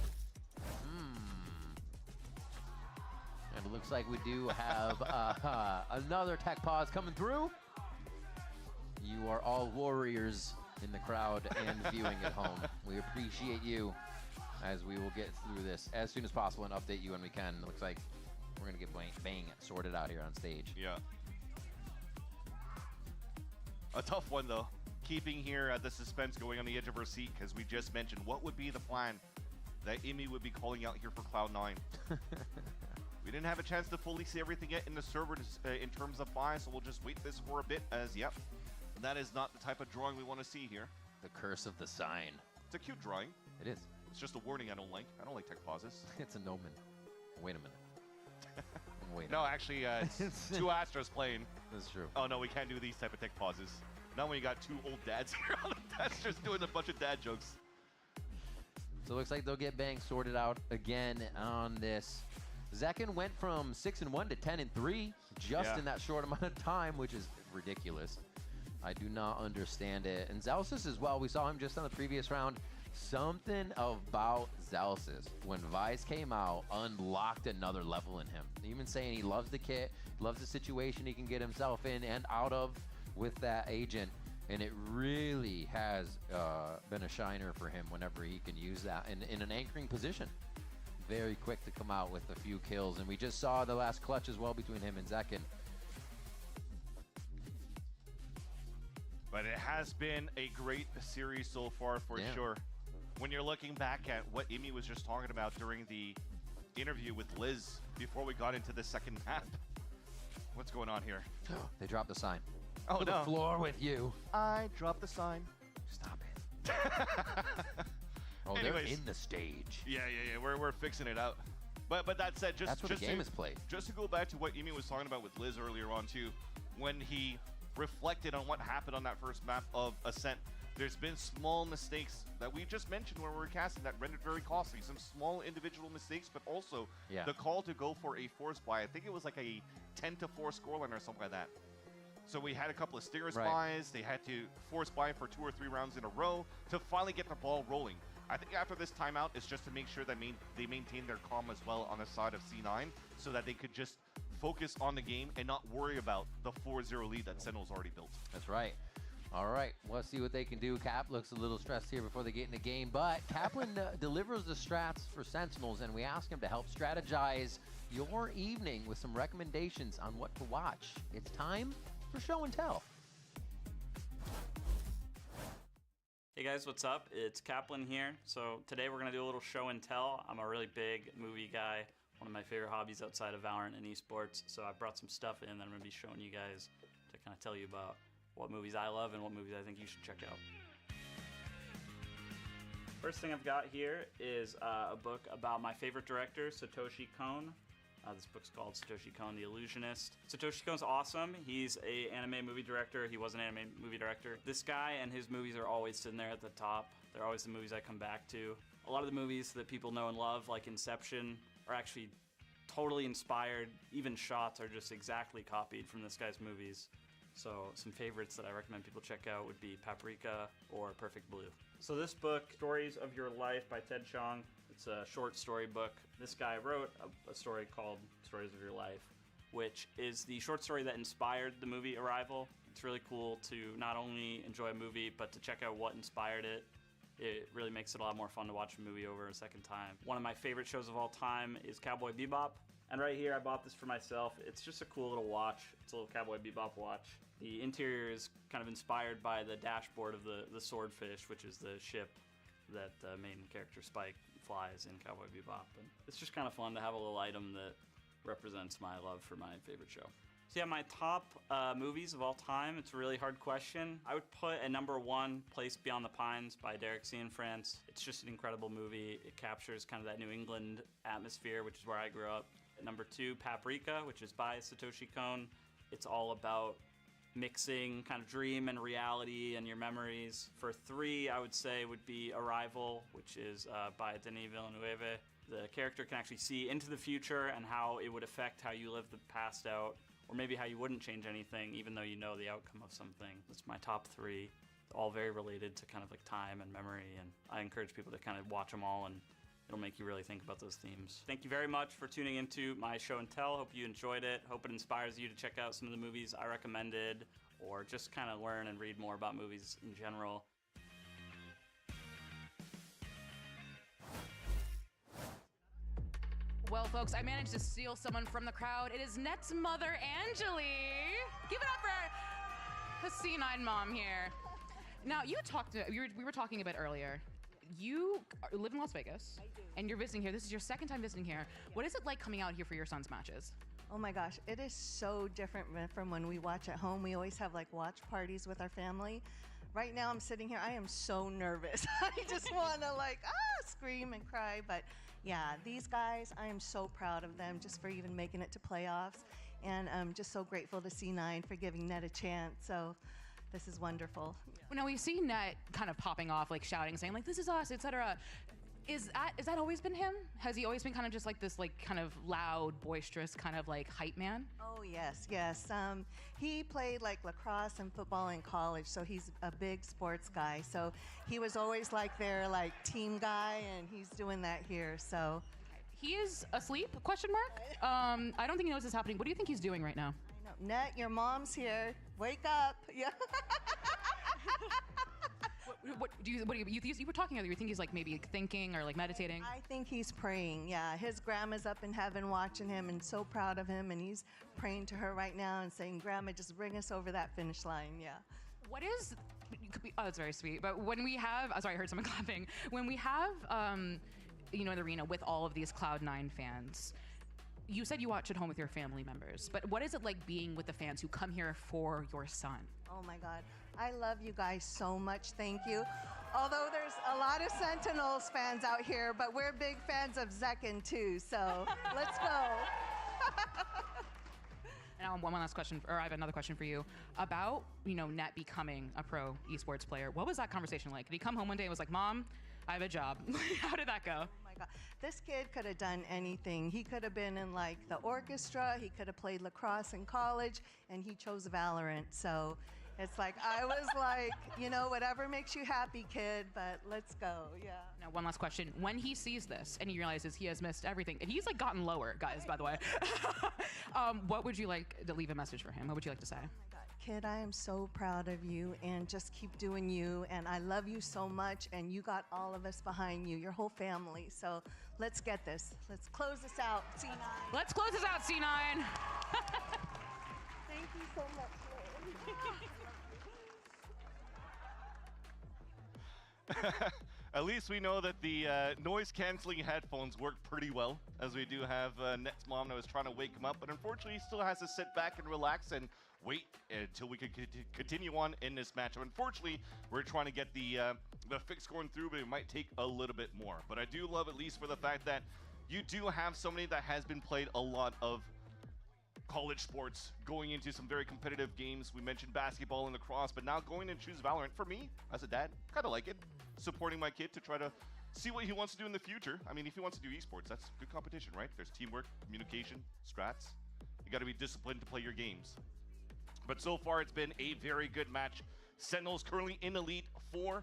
And it looks like we do have another tech pause coming through. You are all warriors in the crowd and viewing at home. We appreciate you, as we will get through this as soon as possible and update you when we can. It looks like we're going to get Bang sorted out here on stage. Yeah. A tough one, though. Keeping here at the suspense, going on the edge of our seat, because we just mentioned what would be the plan that Emmy would be calling out here for Cloud9. We didn't have a chance to fully see everything yet in the server in terms of buy, so we'll just wait this for a bit, as, yep, that is not the type of drawing we want to see here. The curse of the sign. It's a cute drawing. It is. It's just a warning I don't like. I don't like tech pauses. It's a Nomen. Wait a minute. Wait. No, actually, it's 2 Astros playing. That's true. Oh, no, we can't do these type of tech pauses. Not when you got 2 old dads here on the desk just doing a bunch of dad jokes. So it looks like they'll get Bang sorted out again on this. Zekin went from 6-1 to 10-3 just in that short amount of time, which is ridiculous. I do not understand it. And Zelsis as well, we saw him just on the previous round. Something about Zelsis, when Vice came out, unlocked another level in him. Even saying he loves the kit, loves the situation he can get himself in and out of with that agent. And it really has been a shiner for him whenever he can use that in an anchoring position. Very quick to come out with a few kills. And we just saw the last clutch as well between him and Zekin. But it has been a great series so far for sure. When you're looking back at what Emmy was just talking about during the interview with Liz before we got into the second map. What's going on here? They dropped the sign. Oh, to no. the floor with you. I dropped the sign. Stop it. Oh, Anyways, they're in the stage. Yeah. We're fixing it out. But that said, That's where the game is played. Just to go back to what Emmy was talking about with Liz earlier on too, when he reflected on what happened on that first map of Ascent, there's been small mistakes that we just mentioned when we were casting that rendered very costly. Some small individual mistakes, but also the call to go for a force buy. I think it was like a 10-4 scoreline or something like that. So we had a couple of Stinger buys. They had to force buy for 2 or 3 rounds in a row to finally get the ball rolling. I think after this timeout, it's just to make sure that they maintain their calm as well on the side of C9 so that they could just focus on the game and not worry about the 4-0 lead that Sentinels already built. That's right. All right, let's see what they can do. Cap looks a little stressed here before they get in the game, but Kaplan delivers the strats for Sentinels, and we ask him to help strategize your evening with some recommendations on what to watch. It's time for Show and Tell. Hey guys, what's up? It's Kaplan here. So today we're going to do a little show and tell. I'm a really big movie guy, one of my favorite hobbies outside of Valorant and esports. So I brought some stuff in that I'm going to be showing you guys to kind of tell you about what movies I love and what movies I think you should check out. First thing I've got here is a book about my favorite director, Satoshi Kon. This book's called Satoshi Kon, The Illusionist. Satoshi Kon's awesome. He's an anime movie director. He was an anime movie director. This guy and his movies are always sitting there at the top. They're always the movies I come back to. A lot of the movies that people know and love, like Inception, are actually totally inspired. Even shots are just exactly copied from this guy's movies. So some favorites that I recommend people check out would be Paprika or Perfect Blue. So this book, Stories of Your Life by Ted Chiang, it's a short story book. This guy wrote a story called Stories of Your Life, which is the short story that inspired the movie Arrival. It's really cool to not only enjoy a movie, but to check out what inspired it. It really makes it a lot more fun to watch a movie over a second time. One of my favorite shows of all time is Cowboy Bebop. And right here, I bought this for myself. It's just a cool little watch. It's a little Cowboy Bebop watch. The interior is kind of inspired by the dashboard of the Swordfish, which is the ship that the main character Spike flies in Cowboy Bebop. And it's just kind of fun to have a little item that represents my love for my favorite show. So yeah, my top movies of all time, it's a really hard question. I would put at number 1, Place Beyond the Pines by Derek Cianfrance. It's just an incredible movie. It captures kind of that New England atmosphere, which is where I grew up. At number 2, Paprika, which is by Satoshi Kon. It's all about mixing kind of dream and reality and your memories. For 3, I would say would be Arrival, which is by Denis Villeneuve. The character can actually see into the future and how it would affect how you live the past out, or maybe how you wouldn't change anything even though you know the outcome of something. That's my top 3, all very related to kind of like time and memory, and I encourage people to kind of watch them all, and it'll make you really think about those themes. Thank you very much for tuning into my show and tell. Hope you enjoyed it. Hope it inspires you to check out some of the movies I recommended, or just kind of learn and read more about movies in general. Well, folks, I managed to steal someone from the crowd. It is Net's mother, Angeli. Give it up for the C9 mom here. Now, we were talking a bit earlier. You live in Las Vegas, and you're visiting here. This is your second time visiting here. What is it like coming out here for your son's matches? Oh my gosh, it is so different from when we watch at home. We always have like watch parties with our family. Right now I'm sitting here, I am so nervous. I just want to like, scream and cry. But yeah, these guys, I am so proud of them just for even making it to playoffs. And I'm just so grateful to C9 for giving Net a chance. So this is wonderful. Well, now we see Net kind of popping off, like shouting, saying like, this is us, etc. Is that always been him? Has he always been kind of just like this, like kind of loud, boisterous, kind of like hype man? Oh yes. He played like lacrosse and football in college, so he's a big sports guy. So he was always like their like team guy, and he's doing that here. So he is asleep? Question mark. I don't think he knows this is happening. What do you think he's doing right now? I know. Net, your mom's here. Wake up. Yeah. What you were talking earlier? You think he's like maybe thinking or like meditating? I think he's praying. Yeah, his grandma's up in heaven watching him and so proud of him, and he's praying to her right now and saying, "Grandma, just bring us over that finish line." Yeah. What is? Oh, that's very sweet. But when we have, sorry, I heard someone clapping. When we have, an arena with all of these Cloud9 fans. You said you watch at home with your family members, but what is it like being with the fans who come here for your son? Oh my God, I love you guys so much, thank you. Although there's a lot of Sentinels fans out here, but we're big fans of Zekin too, so let's go. Now, one last question, or I have another question for you about, Net becoming a pro esports player. What was that conversation like? Did he come home one day and was like, Mom, I have a job? How did that go? God. This kid could have done anything. He could have been in like the orchestra, he could have played lacrosse in college, and he chose Valorant. So it's like, I was like, whatever makes you happy, kid, but let's go, yeah. Now, one last question. When he sees this and he realizes he has missed everything, and he's like gotten lower, guys, by the way, what would you like to leave a message for him? What would you like to say? Kid, I am so proud of you, and just keep doing you, and I love you so much, and you got all of us behind you, your whole family. So let's get this. Let's close this out, C9. Let's close this out, C9. Thank you so much, At least we know that the noise-canceling headphones work pretty well, as we do have Net's mom that was trying to wake him up, but unfortunately he still has to sit back and relax and wait until we can continue on in this match. Unfortunately, we're trying to get the fix going through, but it might take a little bit more. But I do love, at least for the fact that you do have somebody that has been played a lot of college sports, going into some very competitive games. We mentioned basketball and lacrosse, but now going to choose Valorant, for me, as a dad, kind of like it. Supporting my kid to try to see what he wants to do in the future. I mean, if he wants to do esports, that's good competition, right? There's teamwork, communication, strats. You got to be disciplined to play your games. But so far, it's been a very good match. Sentinels currently in the lead 4-0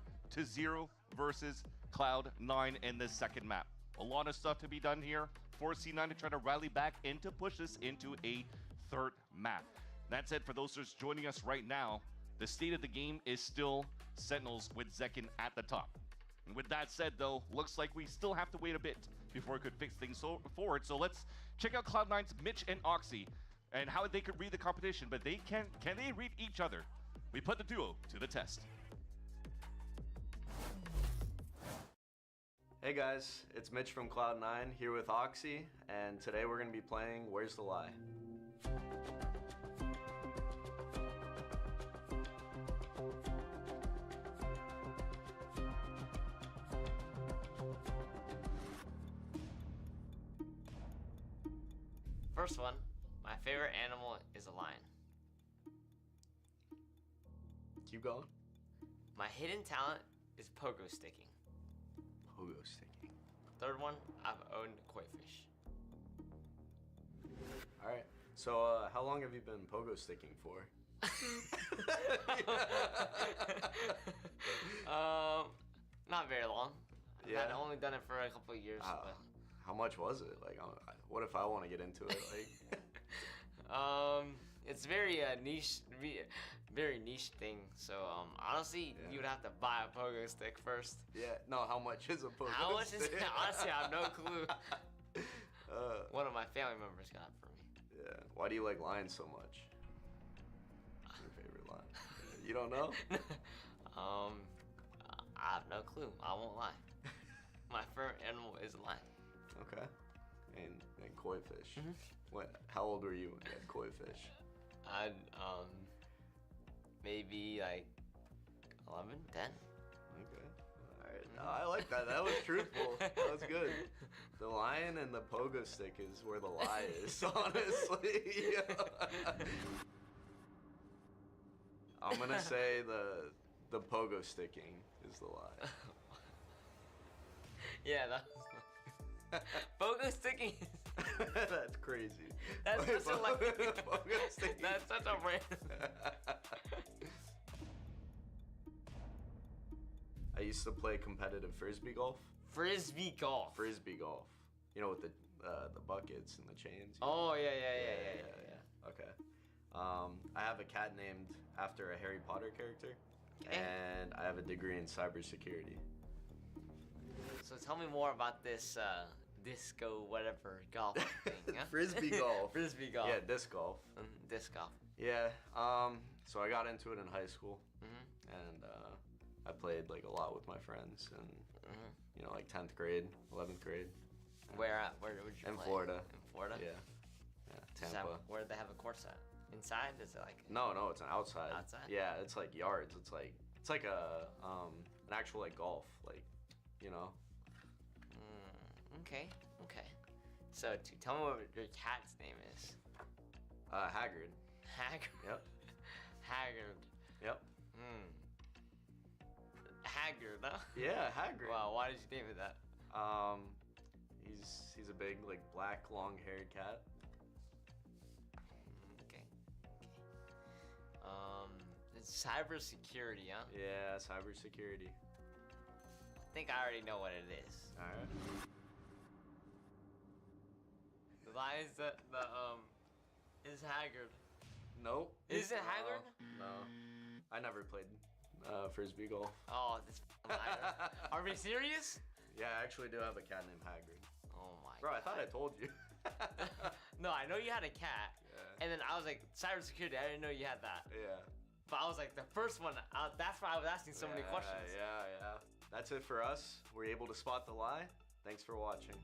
versus Cloud9 in this second map. A lot of stuff to be done here for C9 to try to rally back and to push this into a third map. That said, for those just joining us right now, the state of the game is still Sentinels with Zekin at the top. And with that said, though, looks like we still have to wait a bit before it could fix things forward. So let's check out Cloud9's Mitch and Oxy and how they could read the competition, but can they read each other? We put the duo to the test. Hey guys, it's Mitch from Cloud9 here with Oxy, and today we're going to be playing Where's the Lie? First one, my favorite animal is a lion. Keep going. My hidden talent is pogo sticking. Pogo sticking. Third one, I've owned koi fish. All right. So how long have you been pogo sticking for? Not very long. Yeah. I've only done it for a couple of years. But... How much was it? Like, what if I want to get into it? Like, it's very niche, very niche thing. So honestly, you would have to buy a pogo stick first. Yeah. No. How much is a pogo stick? How much is it? Honestly, I have no clue. One of my family members got it for me. Yeah. Why do you like lions so much? What's your favorite lion? You don't know? I have no clue. I won't lie. My favorite animal is a lion. Okay. And koi fish. What? How old were you when you had koi fish? I'd maybe like 11, 10. Okay. All right. No, I like that. That was truthful. That was good. The lion and the pogo stick is where the lie is, honestly. I'm gonna say the pogo sticking is the lie. Yeah, that's pogo sticking. That's crazy. That's Wait, such a like. pogo sticking. That's such a random. I used to play competitive frisbee golf. Frisbee golf. Frisbee golf. You know, with the buckets and the chains. Oh yeah. Okay. I have a cat named after a Harry Potter character, and I have a degree in cybersecurity. So tell me more about this disco whatever golf thing. Huh? Frisbee golf. Frisbee golf. Yeah, disc golf. Disc golf. Yeah. So I got into it in high school, and I played like a lot with my friends, and you know, like 10th grade, 11th grade. Where at? Where would you in play? Florida. In Florida? Yeah. Tampa. Where do they have a course at? Inside? Is it like? No, it's an outside. Outside? Yeah, it's like yards. It's like a an actual like golf, like, you know. Okay. So tell me what your cat's name is. Haggard. Haggard. Yep. Haggard. Yep. Haggard, huh? Yeah, Haggard. Wow, why did you name it that? He's a big like black long-haired cat. Okay. It's cybersecurity, huh? Yeah, cybersecurity. I think I already know what it is. All right. The lion's is Haggard. Nope. Is it Haggard? No. I never played frisbee golf. Oh, this liar. Are we serious? Yeah, I actually do have a cat named Haggard. Oh my Bro, God. I thought I told you. No, I know you had a cat. Yeah. And then I was like, cybersecurity, I didn't know you had that. Yeah. But I was like, the first one, that's why I was asking so many questions. Yeah. that's it for us. We're able to spot the lie. Thanks for watching.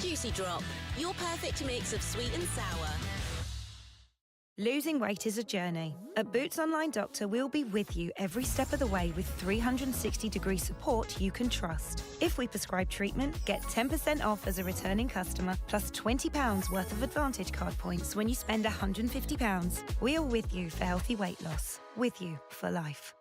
Juicy Drop, your perfect mix of sweet and sour. Losing weight is a journey. At Boots Online Doctor, we'll be with you every step of the way with 360-degree support you can trust. If we prescribe treatment, get 10% off as a returning customer, plus £20 worth of Advantage card points when you spend £150. We are with you for healthy weight loss. With you for life.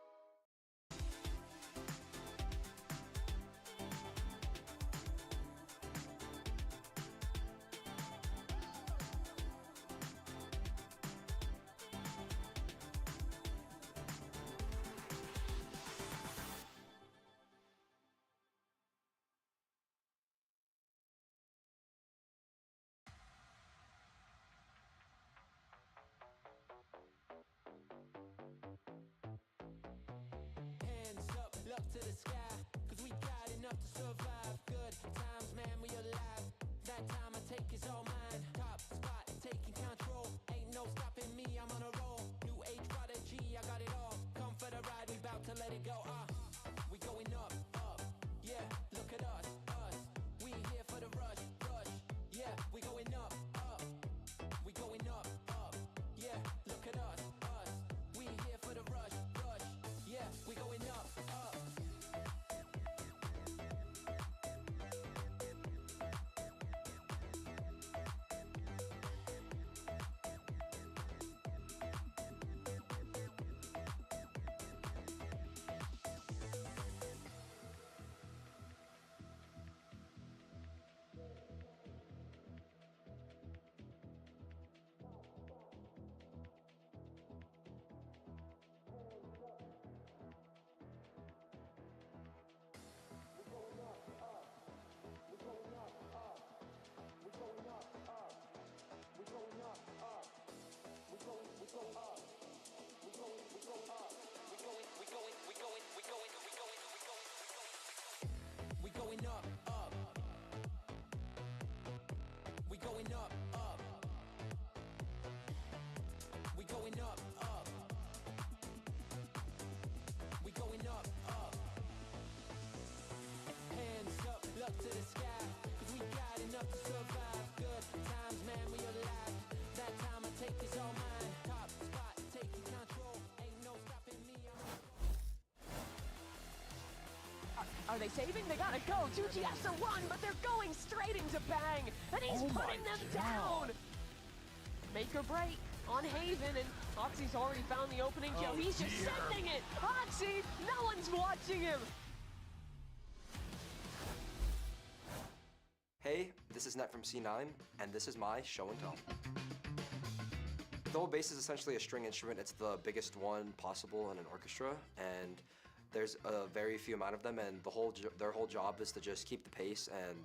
Are they saving? They gotta go. Juji has to run, but they're going straight into Bang, and he's putting them down. Make or break on Haven, and Oxy's already found the opening kill. He's just sending it. Oxy, no one's watching him. Hey, this is Net from C9, and this is my show and tell. Double bass is essentially a string instrument. It's the biggest one possible in an orchestra, and there's a very few amount of them, and their whole job is to just keep the pace and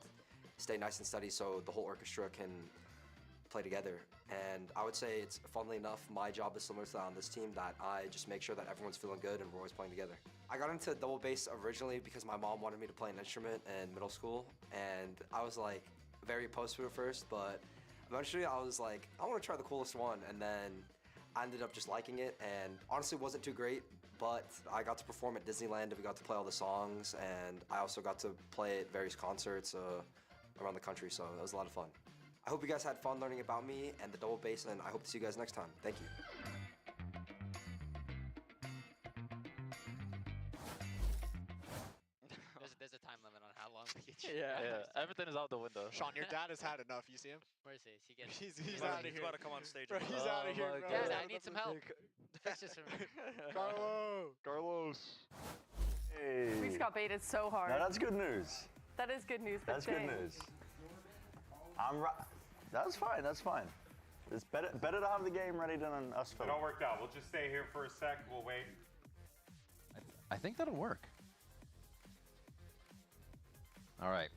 stay nice and steady so the whole orchestra can play together. And I would say it's, funnily enough, my job is similar to that on this team, that I just make sure that everyone's feeling good and we're always playing together. I got into double bass originally because my mom wanted me to play an instrument in middle school, and I was like very opposed to it at first, but eventually I was like, I want to try the coolest one, and then I ended up just liking it, and honestly it wasn't too great, but I got to perform at Disneyland and we got to play all the songs, and I also got to play at various concerts around the country, so it was a lot of fun. I hope you guys had fun learning about me and the double bass, and I hope to see you guys next time. Thank you. There's a time limit on how long we can Yeah, everything is out the window. Sean, your dad has had enough. You see him? Where is he? Is he getting? He's out of here. He's about to come on stage. Bro, he's out of here, bro. Dad, I need some help. Fix this for me. Carlos. Hey. We just got baited so hard. Now that's good news. That is good news. But That's good news. That's fine. That's fine. It's better to have the game ready than us. It all worked out. We'll just stay here for a sec. We'll wait. I think that'll work. All right.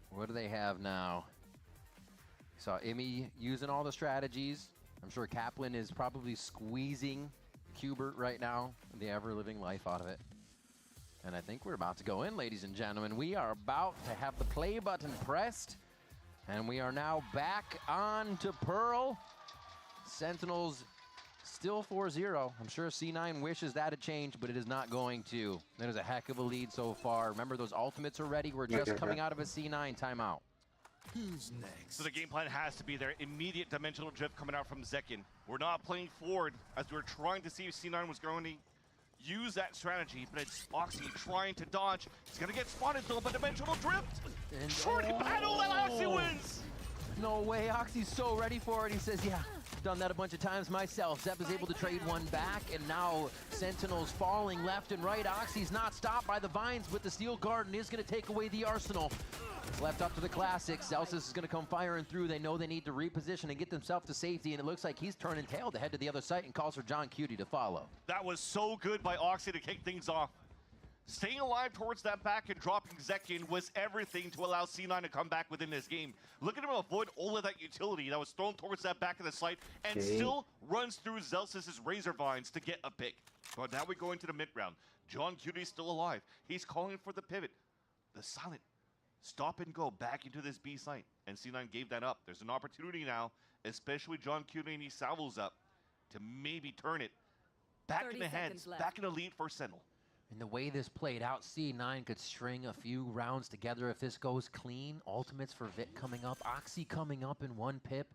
What do they have now? Saw Emmy using all the strategies. I'm sure Kaplan is probably squeezing Hubert right now, the ever-living life out of it. And I think we're about to go in, ladies and gentlemen. We are about to have the play button pressed. And we are now back on to Pearl. Sentinels still 4-0. I'm sure C9 wishes that had changed, but it is not going to. That is a heck of a lead so far. Remember, those ultimates are ready. We're just coming out of a C9 timeout. Who's next? So the game plan has to be there. Immediate dimensional drift coming out from Zekin. We're not playing forward as we're trying to see if C9 was going to use that strategy, but it's Oxy trying to dodge. He's going to get spotted though, but dimensional drift. And short battle, and Oxy wins. No way, Oxy's so ready for it. He says, yeah, done that a bunch of times myself. Zepp is able to trade one back, and now Sentinels falling left and right. Oxy's not stopped by the vines, but the Steel Garden is going to take away the arsenal. It's left up to the Classics. Celsius is going to come firing through. They know they need to reposition and get themselves to safety, and it looks like he's turning tail to head to the other site and calls for John Cutie to follow. That was so good by Oxy to kick things off. Staying alive towards that back and dropping Zekin was everything to allow C9 to come back within this game. Look at him avoid all of that utility that was thrown towards that back of the site and still runs through Celsius' Razor Vines to get a pick. But now we go into the mid-round. John Cutie's still alive. He's calling for the pivot. The silent stop and go back into this B site. And C9 gave that up. There's an opportunity now, especially John Cutie and he salvos up to maybe turn it back in the heads, back in the lead for Sentinel. And the way this played out, C9 could string a few rounds together if this goes clean. Ultimates for Vic coming up. Oxy coming up in one pip.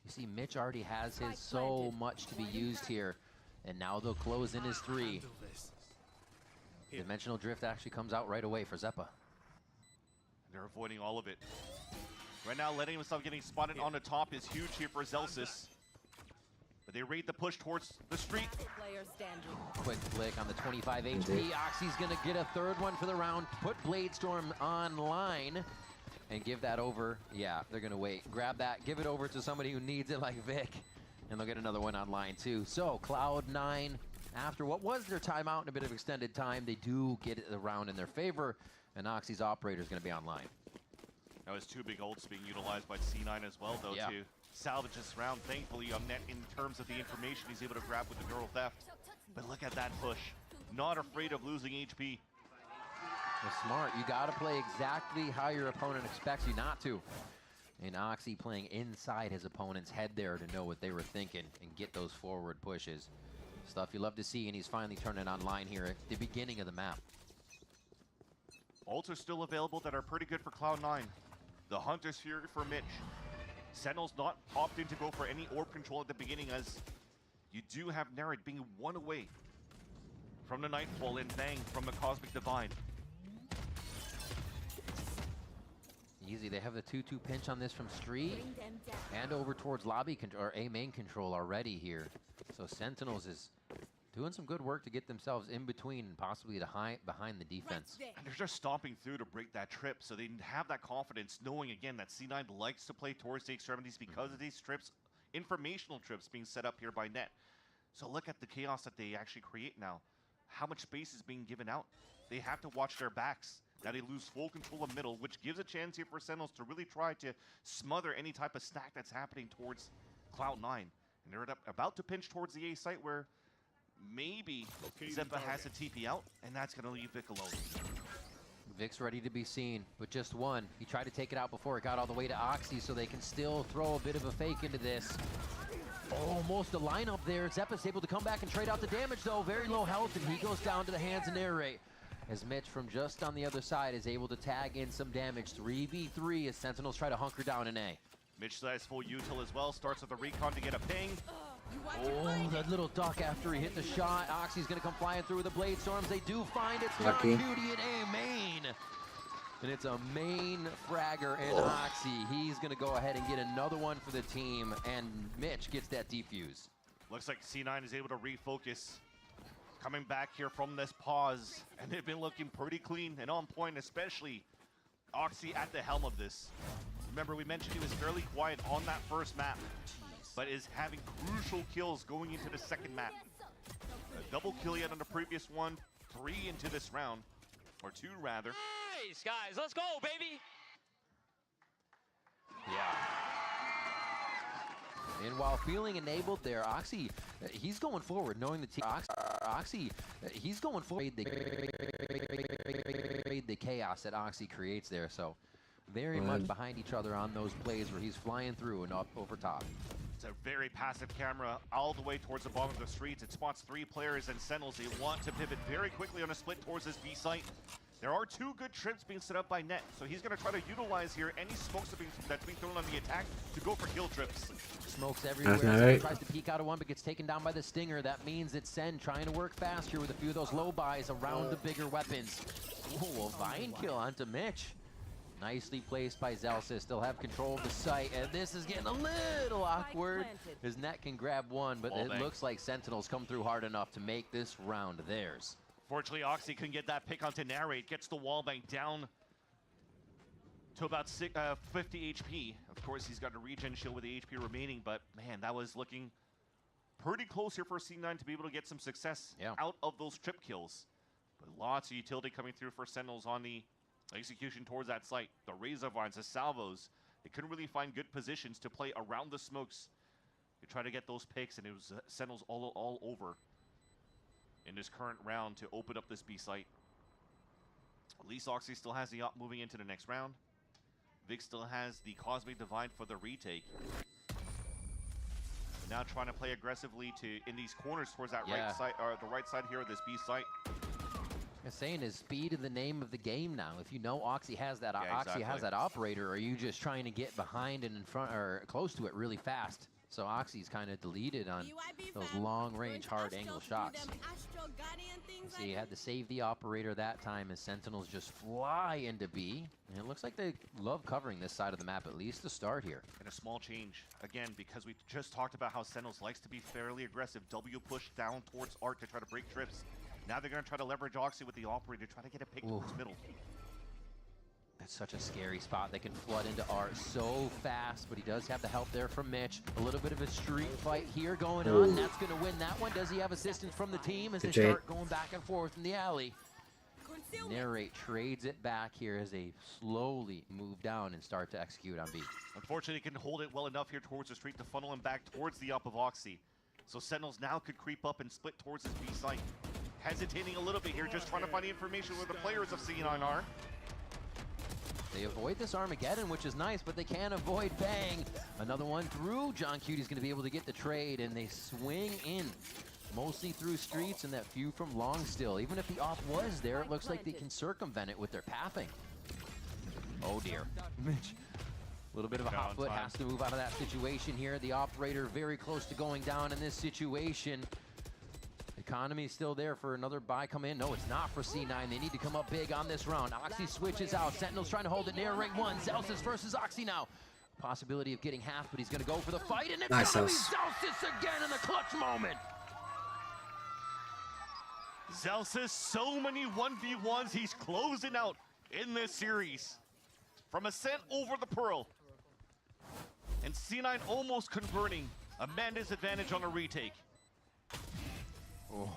You see Mitch already has his so much to be used here. And now they'll close in his 3. Dimensional Drift actually comes out right away for Zeppa. They're avoiding all of it. Right now, letting himself getting spotted on the top is huge here for Celsius. But they rate the push towards the street. Quick flick on the 25 HP. Oxy's gonna get a third one for the round. Put Bladestorm online and give that over. Yeah, they're gonna wait. Grab that, give it over to somebody who needs it like Vic. And they'll get another one online too. So Cloud9, after what was their timeout and a bit of extended time, they do get the round in their favor. And Oxy's operator is gonna be online. That was 2 big ults being utilized by C9 as well though to salvage this round. Thankfully on net in terms of the information he's able to grab with the neural theft. But look at that push. Not afraid of losing HP. Well, smart. You got to play exactly how your opponent expects you not to. And Oxy playing inside his opponent's head there to know what they were thinking and get those forward pushes. Stuff you love to see, and he's finally turning online here at the beginning of the map. Ults are still available that are pretty good for Cloud9. The Hunter's Fury for Mitch. Sentinels not opting to go for any orb control at the beginning as you do have Narad being 1 away from the Nightfall and Bang from the Cosmic Divine. Easy, they have the 2-2 pinch on this from Street and over towards lobby or A main control already here. So Sentinels is doing some good work to get themselves in between and possibly behind the defense. And they're just stomping through to break that trip, so they have that confidence knowing again that C9 likes to play towards the extremities because of these trips, informational trips being set up here by net. So look at the chaos that they actually create now. How much space is being given out? They have to watch their backs. Now they lose full control of middle, which gives a chance here for Sentinels to really try to smother any type of stack that's happening towards Cloud9. And they're about to pinch towards the A site where maybe Zeppa has a TP out, and that's going to leave Vic alone. Vic's ready to be seen, but just one. He tried to take it out before it got all the way to Oxy, so they can still throw a bit of a fake into this. Almost a lineup there. Zeppa's able to come back and trade out the damage, though. Very low health, and he goes down to the hands of Narrate. As Mitch from just on the other side is able to tag in some damage. 3v3 as Sentinels try to hunker down in A. Mitch size full util as well. Starts with a recon to get a ping. Oh, that little duck after he hit the shot. Oxy's going to come flying through with the Blade Storms. They do find it. Lucky. Cutie in A main. And it's a main fragger in Oxy. He's going to go ahead and get another one for the team, and Mitch gets that defuse. Looks like C9 is able to refocus. Coming back here from this pause, and they've been looking pretty clean and on point, especially Oxy at the helm of this. Remember, we mentioned he was fairly quiet on that first map, but is having crucial kills going into the second map. A double kill yet on the previous one, 3 into this round, or 2 rather. Nice, guys. Let's go, baby. Yeah. And while feeling enabled there, Oxy, he's going forward, knowing the team. Oxy, he's going forward. The chaos that Oxy creates there, so very much behind each other on those plays where he's flying through and up over top. It's a very passive camera all the way towards the bottom of the streets. It spots 3 players and Sentinels. They want to pivot very quickly on a split towards this B site. There are 2 good trips being set up by Net, so he's going to try to utilize here any smokes that's being thrown on the attack to go for kill trips. Smokes everywhere. Tries to peek out of one, but gets taken down by the Stinger. That means it's Sen trying to work fast here with a few of those low buys around the bigger weapons. Ooh, a Vine kill onto Mitch. Nicely placed by Zelsis. Still have control of the site, and this is getting a little awkward as Net can grab one, but it looks like Sentinels come through hard enough to make this round theirs. Fortunately, Oxy couldn't get that pick onto Narrate. Gets the wall bank down to about 50 HP. Of course, he's got a regen shield with the HP remaining, but man, that was looking pretty close here for C9 to be able to get some success out of those trip kills. But lots of utility coming through for Sentinels on the execution towards that site. The Razor Vines, the Salvos, they couldn't really find good positions to play around the smokes to try to get those picks, and it was Sentinels all over in this current round to open up this B site. At least Oxy still has the op moving into the next round. Vic still has the Cosmic Divide for the retake. Now trying to play aggressively in these corners towards that right side, or the right side here of this B site. I'm saying is speed is the name of the game now. If you know Oxy has that, Oxy has that operator, or are you just trying to get behind and in front or close to it really fast? So Oxy's kind of deleted on those long-range, hard-angle shots. See, he had to save the operator that time as Sentinels just fly into B. And it looks like they love covering this side of the map, at least to start here. And a small change, again, because we just talked about how Sentinels likes to be fairly aggressive. W push down towards Arc to try to break trips. Now they're going to try to leverage Oxy with the operator, try to get a pick towards middle. That's such a scary spot. They can flood into Art so fast, but he does have the help there from Mitch. A little bit of a street fight here going on. That's going to win that one. Does he have assistance from the team as they start going back and forth in the alley? Narrate trades it back here as they slowly move down and start to execute on B. Unfortunately, he can hold it well enough here towards the street to funnel him back towards the up of Oxy. So Sentinels now could creep up and split towards his B site. Hesitating a little bit here, just trying to find the information where the players of C9 are. They avoid this Armageddon, which is nice, but they can't avoid Bang. Another one through. John Cutie's going to be able to get the trade, and they swing in. Mostly through streets and that few from long still. Even if the op was there, it looks like they can circumvent it with their pathing. Oh dear. Mitch, a little bit of a hot foot, has to move out of that situation here. The operator very close to going down in this situation. Economy is still there for another buy come in. No, it's not for C9. They need to come up big on this round. Oxy switches out. Sentinel's trying to hold it near ring 1. Zelsis versus Oxy now. Possibility of getting half, but he's going to go for the fight, and it's nice. Zelsis again in the clutch moment. Zelsis, so many 1v1s he's closing out in this series. From Ascent over the Pearl. And C9 almost converting Amanda's advantage on a retake. Oh.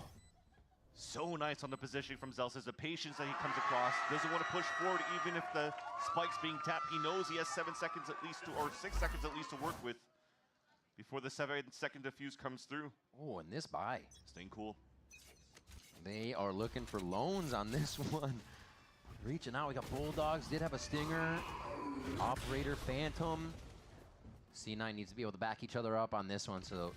So nice on the positioning from Zelsis. The patience that he comes across. Doesn't want to push forward even if the spike's being tapped. He knows he has 7 seconds at least, or 6 seconds at least to work with before the 7-second defuse comes through. Oh, and this buy. Staying cool. They are looking for loans on this one. Reaching out, we got Bulldogs, did have a Stinger. Operator, Phantom. C9 needs to be able to back each other up on this one so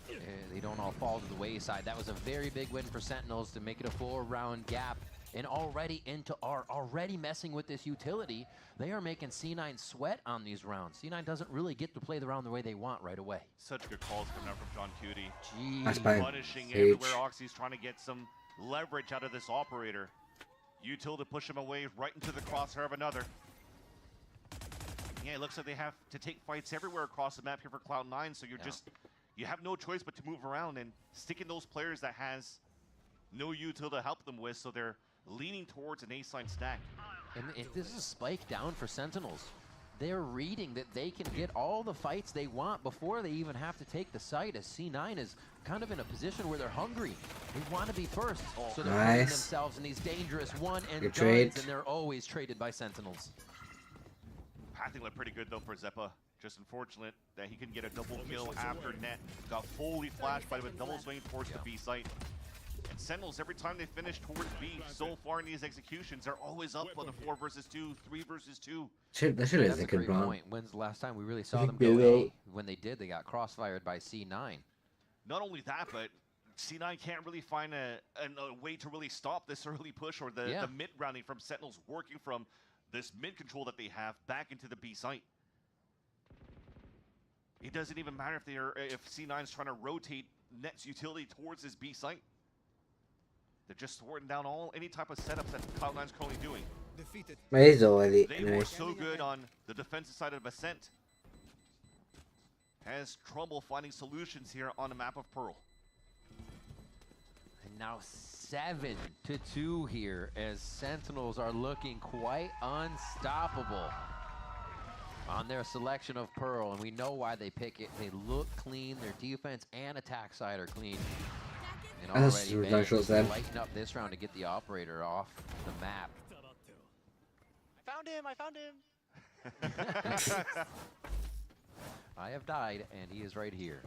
they don't all fall to the wayside. That was a very big win for Sentinels to make it a 4-round gap. And already into R, already messing with this utility. They are making C9 sweat on these rounds. C9 doesn't really get to play the round the way they want right away. Such good calls coming out from John Cutie. Jeez. Punishing everywhere. Oxy's trying to get some leverage out of this operator. Util to push him away right into the crosshair of another. yeah, it looks like they have to take fights everywhere across the map here for Cloud9, so you're just, you have no choice but to move around and stick in those players that has no util to help them with, so they're leaning towards an ace-line stack. And if this is a spike down for Sentinels, they're reading that they can get all the fights they want before they even have to take the site, as C9 is kind of in a position where they're hungry. They want to be first, so they're putting themselves in these dangerous one-and duns, and they're always traded by Sentinels. Pathing looked pretty good though for Zeppa. Just unfortunate that he couldn't get a double kill after net. Got fully flashed by the double swing towards the B site. And Sentinels, every time they finish towards B, so far in these executions, they're always up on the 4 versus 2, 3 versus 2. That's a great point. When's the last time we really saw them go A? When they did, they got crossfired by C9. Not only that, but C9 can't really find a way to really stop this early push or the mid-rounding from Sentinels, working from this mid-control that they have back into the B site. It doesn't even matter if C9's trying to rotate Net's utility towards this B site. They're just thwarting down any type of setups that Cloud9's currently doing. They were so good on the defensive side of Ascent. Has trouble finding solutions here on the map of Pearl. And now 7-2 here, as Sentinels are looking quite unstoppable on their selection of Pearl, and we know why they pick it. They look clean, their defense and attack side are clean. And already lighten up this round to get the operator off the map. I found him! I have died, and he is right here.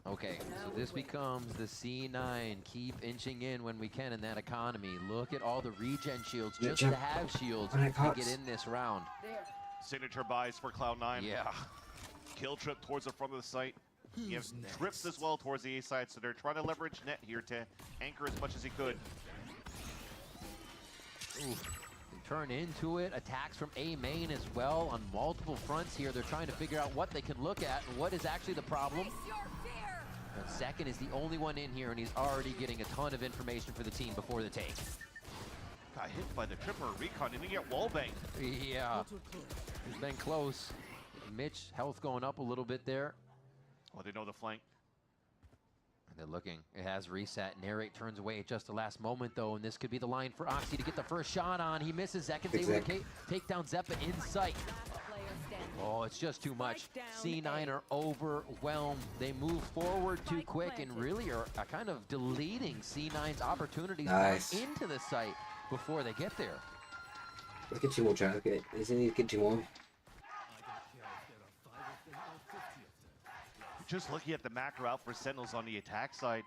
Okay, so this becomes the C9. Keep inching in when we can in that economy. Look at all the regen shields, just to have shields to get in this round. Signature buys for Cloud9. Yeah. Kill trip towards the front of the site. He has trips as well towards the A side, so they're trying to leverage Net here to anchor as much as he could. Ooh. They turn into it. Attacks from A main as well on multiple fronts here. They're trying to figure out what they can look at and what is actually the problem. And Second is the only one in here, and he's already getting a ton of information for the team before the take. Got hit by the tripper recon, didn't get wallbanged. Yeah, he's been close. Mitch, health going up a little bit there. Oh, they know the flank. They're looking. It has reset. Narrate turns away at just the last moment, though, and this could be the line for Oxy to get the first shot on. He misses. Zekins able to take down Zeppa in sight. Oh, it's just too much. C9 are overwhelmed. They move forward too quick and really are kind of deleting C9's opportunities into the site before they get there. Let's get 2 more, Jack. Let's get 2 more. Just looking at the macro out for Sentinels on the attack side.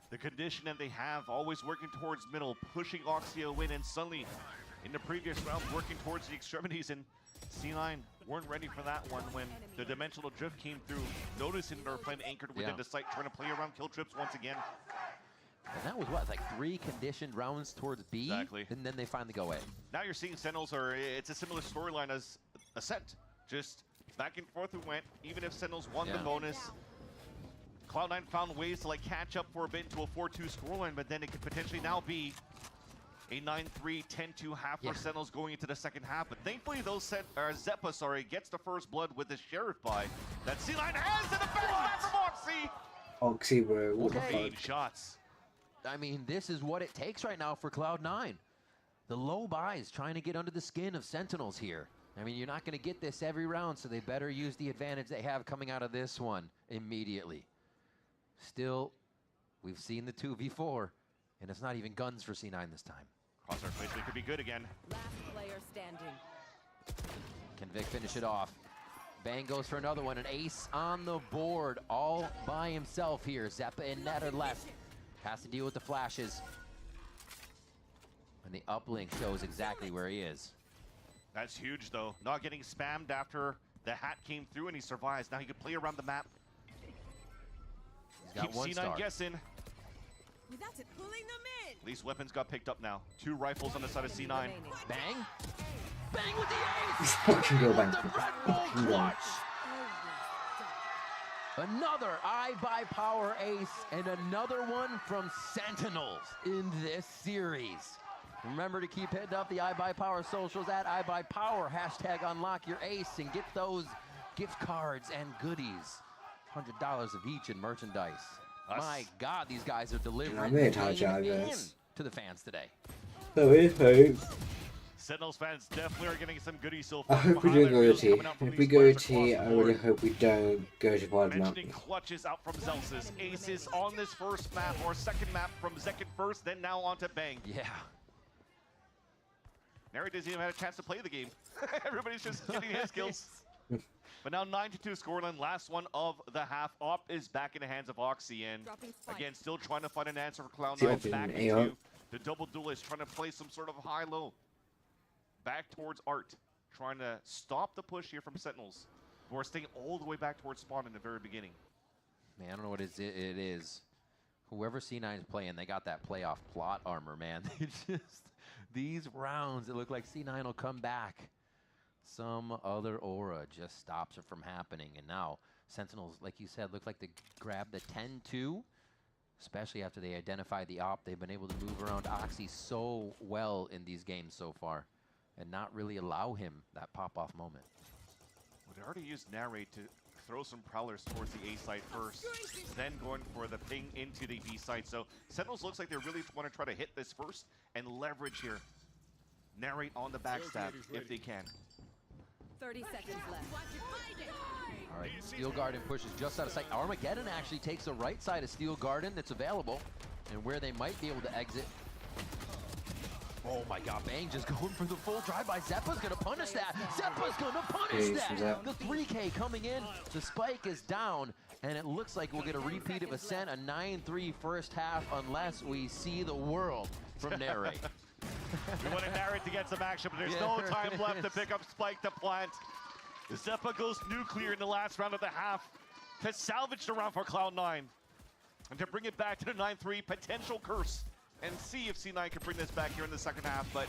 The condition that they have, always working towards middle, pushing Oxio in, and suddenly in the previous round working towards the extremities, and C9 weren't ready for that one when the dimensional drift came through, noticing they were playing anchored within the site, trying to play around kill trips once again. And that was what, like 3 conditioned rounds towards B? Exactly. And then they finally go A. Now you're seeing Sentinels it's a similar storyline as Ascent. Just back and forth we went, even if Sentinels won the bonus. Cloud9 found ways to catch up for a bit into a 4-2 scoreline, but then it could potentially now be a 9-3, 10-2 half for Sentinels going into the second half. But thankfully, Zeppa gets the first blood with the Sheriff buy that C9 has, and a back from Oxy! Oxy, bro. What the fuck? 8 shots. I mean, this is what it takes right now for Cloud9. The low buys trying to get under the skin of Sentinels here. I mean, you're not going to get this every round, so they better use the advantage they have coming out of this one immediately. Still, we've seen the 2v4, and it's not even guns for C9 this time. Crosshair placement could be good again. Last player standing. Can Vic finish it off? Bang goes for another one, an ace on the board, all by himself here. Zeppa and Net are left. Has to deal with the flashes. And the uplink shows exactly where he is. That's huge, though. Not getting spammed after the hat came through, and he survives. Now he can play around the map. He's got Keep one C9 star. guessing. That's it, pulling them in. At least weapons got picked up now. 2 rifles on the side of C9. Bang. Bang with the ace. Fucking go bang. Red Bull clutch. Another eye by power ace and another one from Sentinels in this series. Remember to keep hitting up the iBuyPower socials at iBuyPower. Hashtag unlock your ace and get those gift cards and goodies. $100 of each in merchandise. My God, these guys are delivering made hard drivers to the fans today. So we hope. Sentinels fans definitely are getting some goodies so I far. hope we do go to T. If we go to T, I really hope we don't go to bottom map. Mentioning clutches out from Zelsis. Aces on this first map or second map from Zekin first, then now on to Bang. Yeah. Nary doesn't even have a chance to play the game. Everybody's just getting his kills. But now 9-2 scoreline, last one of the half. Op is back in the hands of Oxy, and again, still trying to find an answer for Cloud9. Back into the double duelist, trying to play some sort of high-low. Back towards Art, trying to stop the push here from Sentinels, who are staying all the way back towards spawn in the very beginning. Man, I don't know what it is. Whoever C9 is playing, they got that playoff plot armor, man. These rounds, it look like C9 will come back. Some other aura just stops it from happening. And now, Sentinels, like you said, look like they grabbed the 10-2, especially after they identified the op. They've been able to move around Oxy so well in these games so far and not really allow him that pop-off moment. Well, they already used Narrate to throw some Prowlers towards the A side first, then going for the ping into the B side. So Sentinels looks like they really want to try to hit this first and leverage here. Narrate on the backstab if they can. 30 seconds left. All right, Steel Garden pushes just out of sight. Armageddon actually takes the right side of Steel Garden that's available, and where they might be able to exit. Oh my God, Bang just going for the full drive-by. Zeppa's gonna punish that. Zeppa's gonna punish that. The 3K coming in, the spike is down, and it looks like we'll get a repeat of Ascent, a 9-3 first half, unless we see the world from Narrate. We want to Narrate to get some action, but there's no time left to pick up Spike to plant. Zeppa goes nuclear in the last round of the half to salvage the round for Cloud9 and to bring it back to the 9-3 potential curse and see if C9 can bring this back here in the second half. But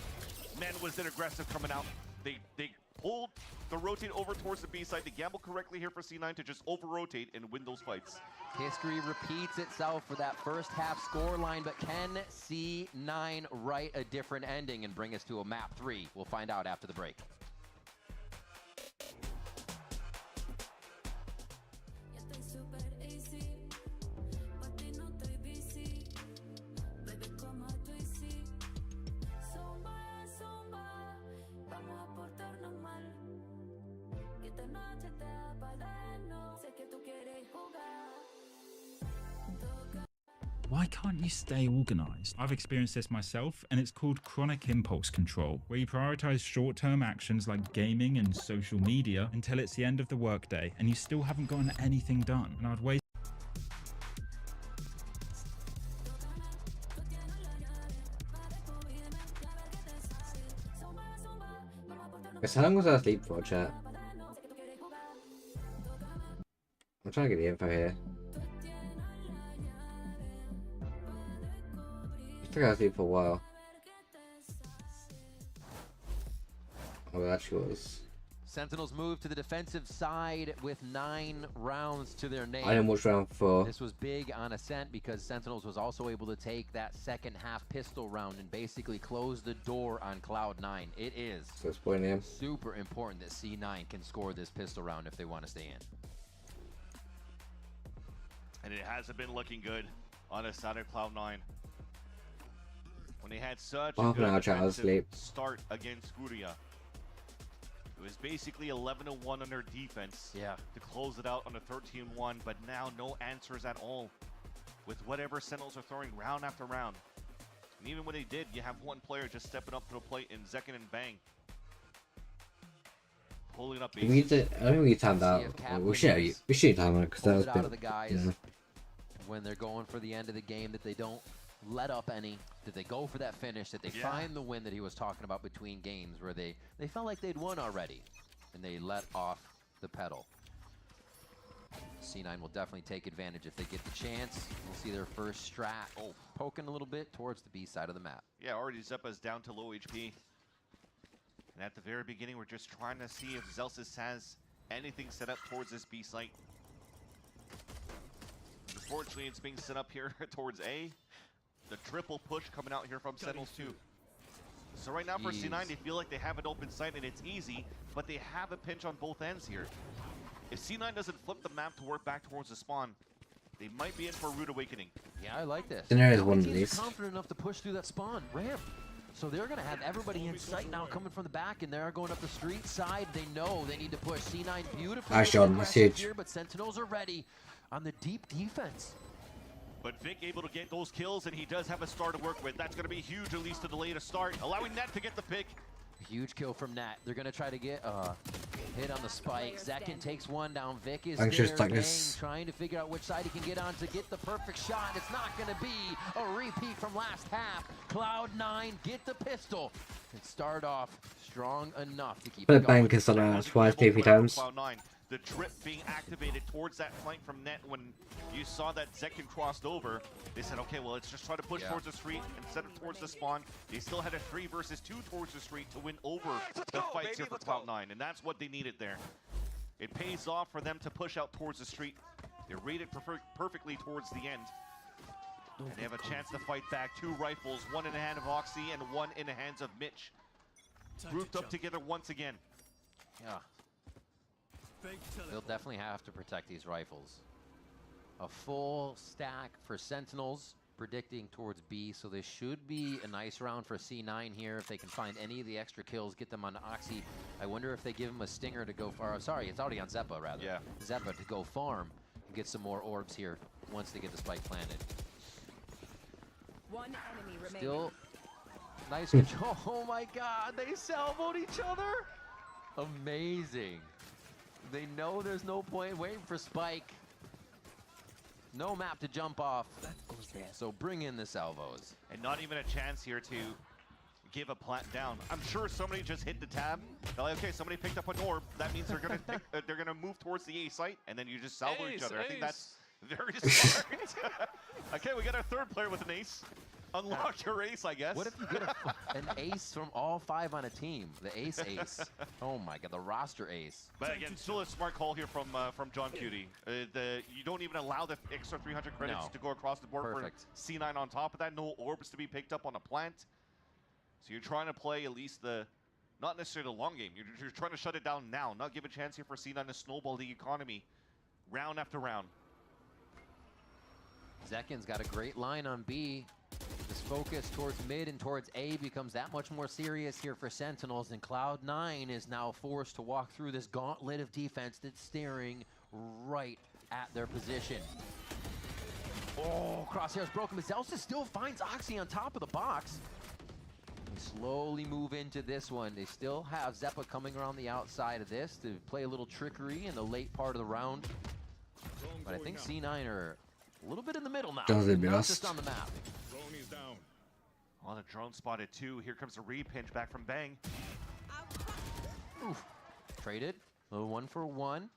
man, was it aggressive coming out. They pulled the rotate over towards the B side. They gamble correctly here for C9 to just over-rotate and win those fights. History repeats itself for that first half scoreline, but can C9 write a different ending and bring us to a map 3? We'll find out after the break. Why can't you stay organized? I've experienced this myself, and it's called chronic impulse control, where you prioritize short-term actions like gaming and social media until it's the end of the workday, and you still haven't gotten anything done. And I'd waste. How long was I asleep for, chat? I'm trying to get the info here. I think I was asleep for a while. Oh, that was. Sentinels move to the defensive side with 9 rounds to their name. I didn't watch round 4. This was big on Ascent because Sentinels was also able to take that second half pistol round and basically close the door on Cloud9. It is super important that C9 can score this pistol round if they want to stay in. And it hasn't been looking good on a side of Cloud9. When they had such a good defensive start against Furia. It was basically 11-1 on their defense to close it out on a 13-1, but now no answers at all with whatever Sentinels are throwing round after round. And even when they did, you have one player just stepping up to the plate in Zekin and Bang. Pulling up bases. I don't think we timed out. We should time it because that was out of the guys when they're going for the end of the game, that they don't let up any, that they go for that finish, that they find the win that he was talking about between games where they felt like they'd won already and they let off the pedal. C9 will definitely take advantage if they get the chance. We'll see their first strat poking a little bit towards the B side of the map. Yeah, already Zeppa's down to low HP. And at the very beginning, we're just trying to see if Zelsis has anything set up towards this B site. Unfortunately, it's being set up here towards A. The triple push coming out here from Sentinels 2. So right now for Jeez. C9, they feel like they have an open sight and it's easy, but they have a pinch on both ends here. If C9 doesn't flip the map to work back towards the spawn, they might be in for a rude awakening. Yeah, I like this. There is How one many of teams these. are confident enough to push through that spawn ramp? So they're going to have everybody in sight now coming from the back, and they're going up the street side. They know they need to push C9 beautifully. Nice shot, that's huge. Here, but Sentinels are ready on the deep defense. But Vic able to get those kills, and he does have a star to work with. That's going to be huge, at least to delay the start, allowing Net to get the pick. Huge kill from Nat. They're going to try to get hit on the spike. Zekin takes one down. Vic is Anxious there, tightness. trying to figure out which side he can get on to get the perfect shot. It's not going to be a repeat from last half. Cloud9 get the pistol and start off strong enough to keep Put it a going. bank is on twice, PvP times. Cloud9. The drip being activated towards that flank from Net when you saw that Zekin crossed over. They said, okay, well, let's just try to push towards the street instead of towards the spawn. They still had a 3 versus 2 towards the street to win over the fights here for Cloud9, and that's what they needed there. It pays off for them to push out towards the street. They rated perfectly towards the end. And they have a chance to fight back. 2 rifles, one in the hand of Oxy and one in the hands of Mitch. Grouped up together once again. Yeah. They'll definitely have to protect these rifles. A full stack for Sentinels, predicting towards B, so this should be a nice round for C9 here. If they can find any of the extra kills, get them on Oxy. I wonder if they give him a stinger to go far. Sorry, it's already on Zeppa, rather. Yeah. Zeppa to go farm and get some more orbs here once they get the spike planted. One enemy remaining. Still nice control. Oh my god, they salvoed each other. Amazing. They know there's no point waiting for spike. No map to jump off. So bring in the salvos. And not even a chance here to give a plant down. I'm sure somebody just hit the tab. They're like, okay, somebody picked up an orb. That means they're gonna they're gonna move towards the A site, and then you just salvo each other. I think that's very smart. Okay, we got our 3rd player with an ace. Unlock your ace, I guess. What if you get an ace from all 5 on a team? The ace. Oh my god, the roster ace. But again, still a smart call here from John Cutie. You don't even allow the extra 300 credits to go across the board for C9 on top of that. No orbs to be picked up on a plant. So you're trying to play at least not necessarily the long game. You're trying to shut it down now, not give a chance here for C9 to snowball the economy round after round. Zekin's got a great line on B. This focus towards mid and towards A becomes that much more serious here for Sentinels, and Cloud9 is now forced to walk through this gauntlet of defense that's staring right at their position. Oh, crosshairs broken, but Zelsa still finds Oxy on top of the box. They slowly move into this one. They still have Zeppa coming around the outside of this to play a little trickery in the late part of the round. But I think C9 are a little bit in the middle now. Not just on the map. On the drone spotted 2. Here comes a repinch back from Bang. Oof. Traded. A little 1-for-1.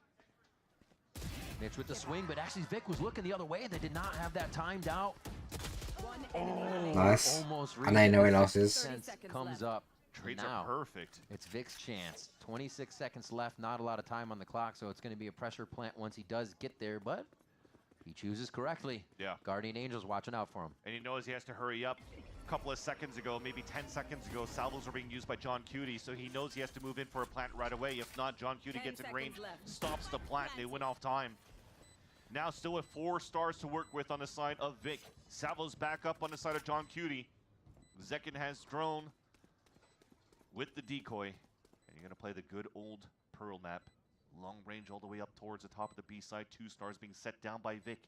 Mitch with the swing, but actually Vic was looking the other way. They did not have that timed out. Oh, nice. Almost And I know he losses. Comes up. Trades now, are perfect. It's Vic's chance. 26 seconds left. Not a lot of time on the clock, so it's going to be a pressure plant once he does get there, but he chooses correctly. Yeah. Guardian Angel's watching out for him. And he knows he has to hurry up. A couple of seconds ago, maybe 10 seconds ago, salvos were being used by John Cutie, so he knows he has to move in for a plant right away. If not, John Cutie gets in range, stops the plant, and they win off time. Now still with 4 stars to work with on the side of Vic. Salvo's back up on the side of John Cutie. Zekin has drone with the decoy. And you're going to play the good old Pearl map. Long range all the way up towards the top of the B side. 2 stars being set down by Vic.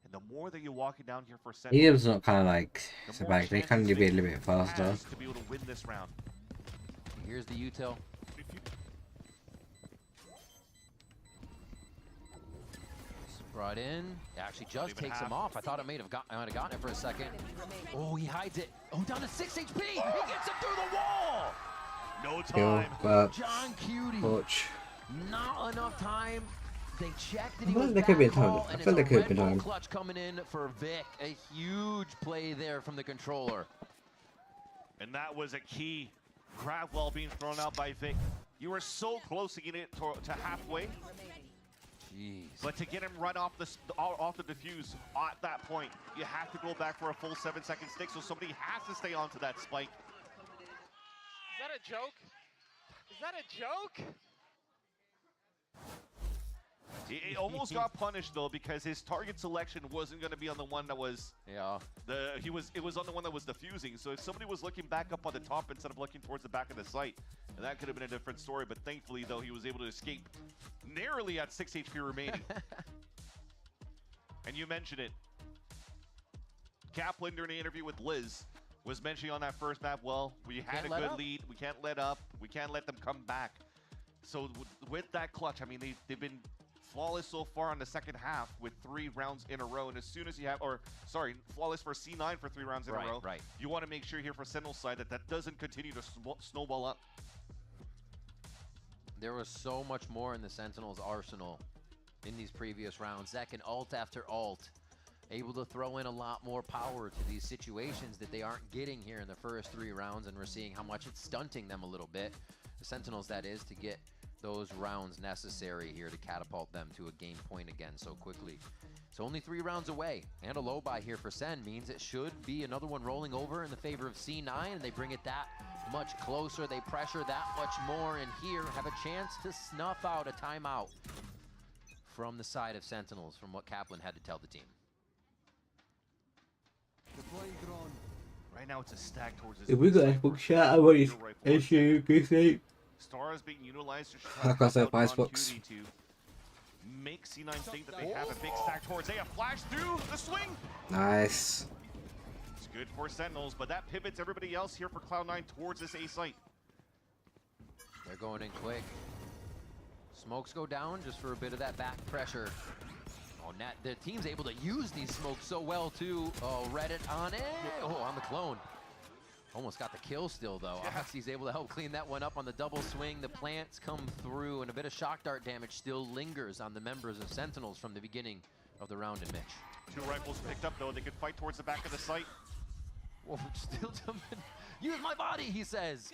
And the more that you're walking down here for Sentinels, He was not kind of like so back. They kind of be a little bit faster. to be able to win this round. Here's the util. Brought in. It actually just takes him off. I thought it might have gotten it for a second. Oh, he hides it. Oh, down to 6 HP. He gets it through the wall. No time. John Cutie. Watch. Not enough time. They checked that I he feel was like there could be a back time. call, I and feel like it's there a could be Red time. Bull clutch coming in for Vic. A huge play there from the controller. And that was a key. Grab wall being thrown out by Vic. You were so close to getting it to halfway. Jeez. But to get him right off the defuse at that point, you have to go back for a full 7-second stick, so somebody has to stay onto that spike. that a joke? Is that a joke? He almost got punished though because his target selection wasn't going to be on the one that was it was on the one that was defusing. So if somebody was looking back up on the top instead of looking towards the back of the site, and that could have been a different story. But thankfully though, he was able to escape narrowly at 6 HP remaining. And you mentioned it. Kaplan during an interview with Liz was mentioning on that first map, well, we had a good lead. We can't let up. We can't let them come back. So with that clutch, I mean, they've been flawless so far in the second half with 3 rounds in a row. And as soon as you have, flawless for C9 for 3 rounds in a row. Right. You want to make sure here for Sentinel's side that doesn't continue to snowball up. There was so much more in the Sentinels' arsenal in these previous rounds. Zek and ult after ult, able to throw in a lot more power to these situations that they aren't getting here in the first 3 rounds, and we're seeing how much it's stunting them a little bit. The Sentinels, that is, to get those rounds necessary here to catapult them to a game point again so quickly. It's only 3 rounds away, and a low buy here for Sen means it should be another one rolling over in the favor of C9, and they bring it that much closer. They pressure that much more, and here have a chance to snuff out a timeout from the side of Sentinels, from what Kaplan had to tell the team. Right now it's a stack towards his If we got a book chat, I want you issue, goose ape. Star is being utilized to I can't say five books. to make C9 think that they have a big stack towards A. A flash through the swing. Nice. It's good for Sentinels, but that pivots everybody else here for Cloud9 towards this A site. They're going in quick. Smokes go down just for a bit of that back pressure. Oh, the team's able to use these smokes so well too. Oh, Reddit on it. Oh, on the clone. Almost got the kill still though. Oxy's able to help clean that one up on the double swing. The plants come through, and a bit of shock dart damage still lingers on the members of Sentinels from the beginning of the round in Mitch. 2 rifles picked up though. They could fight towards the back of the site. Whoa, still jumping. Use my body, he says.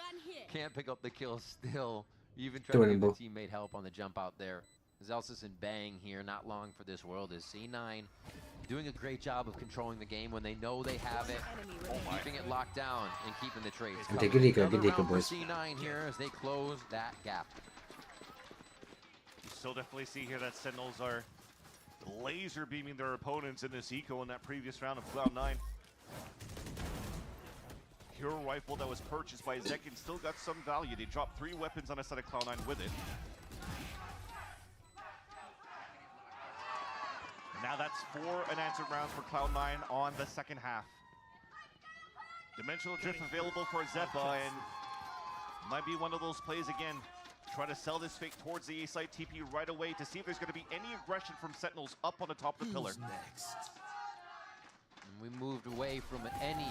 Can't pick up the kill still. Even trying to give the teammate help on the jump out there. Zelsis and Bang here, not long for this world, is C9 doing a great job of controlling the game when they know they have it, keeping it locked down and keeping the trades coming. Another round for C9 here as they close that gap. You still definitely see here that Sentinels are laser beaming their opponents in this eco in that previous round of Cloud9. Hero rifle that was purchased by Zekin still got some value. They dropped 3 weapons on a set of Cloud9 with it. Now that's 4 unanswered rounds for Cloud9 on the second half. Dimensional Drift available for Zeppa, and might be one of those plays again. Try to sell this fake towards the A site TP right away to see if there's going to be any aggression from Sentinels up on the top of the pillar. And we moved away from any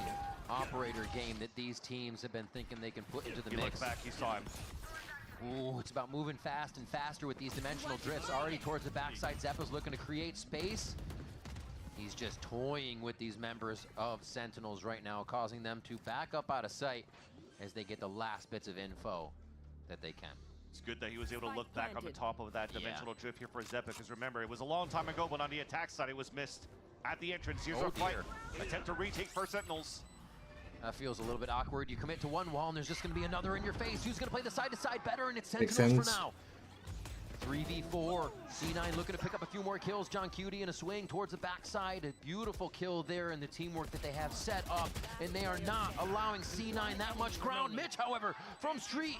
operator game that these teams have been thinking they can put into the mix. Look back, you saw him. Ooh, it's about moving fast and faster with these dimensional drifts. Already towards the backside, Zeppa's looking to create space. He's just toying with these members of Sentinels right now, causing them to back up out of sight as they get the last bits of info that they can. It's good that he was able to look back on the top of that dimensional drift here for Zeppa, because remember, it was a long time ago, but on the attack side, it was missed at the entrance. Here's our fight. Attempt to retake for Sentinels. That feels a little bit awkward. You commit to one wall, and there's just going to be another in your face. Who's going to play the side-to-side better? And it's Sentinels for now. 3v4. C9 looking to pick up a few more kills. John Cutie in a swing towards the backside. A beautiful kill there in the teamwork that they have set up, and they are not allowing C9 that much ground. Mitch, however, from Street.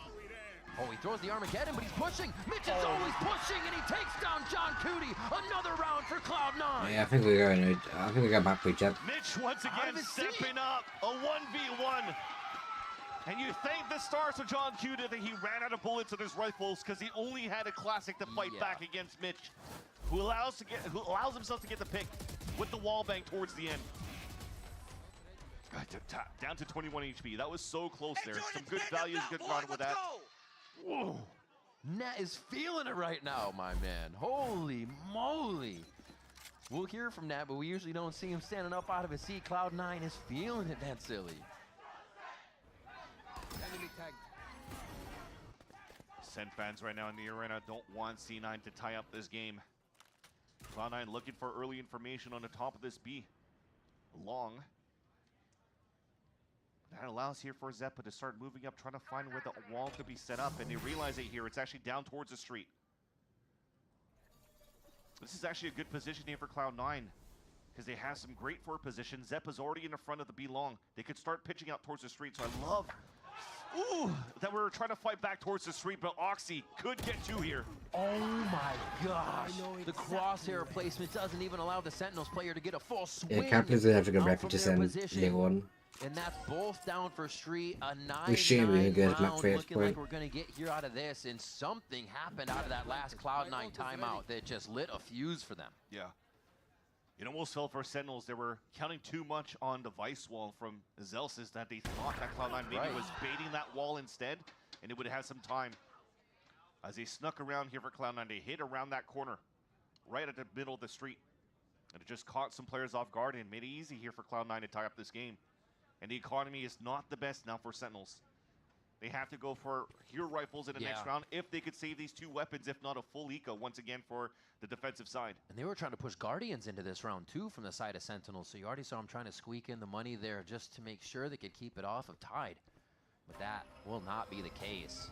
Oh, he throws the Armageddon, but he's pushing. Mitch is always pushing, and he takes down John Cutie. Another round for Cloud9. Yeah, I think we're going back with Jett. Mitch once again stepping up. A 1v1. And you thank the stars of John Cutie that he ran out of bullets in his rifles because he only had a classic to fight back against Mitch, who allows himself to get the pick with the wall bang towards the end. Down to 21 HP. That was so close there. Some good values, good run with that. Whoa. Net is feeling it right now, my man. Holy moly. We'll hear from Nat, but we usually don't see him standing up out of his seat. Cloud9 is feeling it, that silly. Sen fans right now in the arena don't want C9 to tie up this game. Cloud9 looking for early information on the top of this B. Long. That allows here for Zeppa to start moving up, trying to find where the wall could be set up, and they realize it here. It's actually down towards the street. This is actually a good position here for Cloud9, because they have some great forward position. Zeppa's already in the front of the B long. They could start pitching out towards the street, so I love that we're trying to fight back towards the street, but Oxy could get two here. Oh my gosh. The crosshair placement doesn't even allow the Sentinels player to get a full swing. Yeah, Captain's gonna have to go out back from to their send position. year one. And that's both down for street. A 9-9 9-9 good round McPherson looking like point. we're going to get here out of this. And something happened out of that last Cloud9 timeout that just lit a fuse for them. Yeah. It almost felt for Sentinels. They were counting too much on the Vice wall from Zelsis that they thought that Cloud9 maybe was baiting that wall instead, and it would have some time. As they snuck around here for Cloud9, they hit around that corner, right at the middle of the street. And it just caught some players off guard and made it easy here for Cloud9 to tie up this game. And the economy is not the best now for Sentinels. They have to go for hero rifles in the next round if they could save these two weapons, if not a full eco once again for the defensive side. And they were trying to push Guardians into this round too from the side of Sentinels. So you already saw them trying to squeak in the money there just to make sure they could keep it off of Tide. But that will not be the case.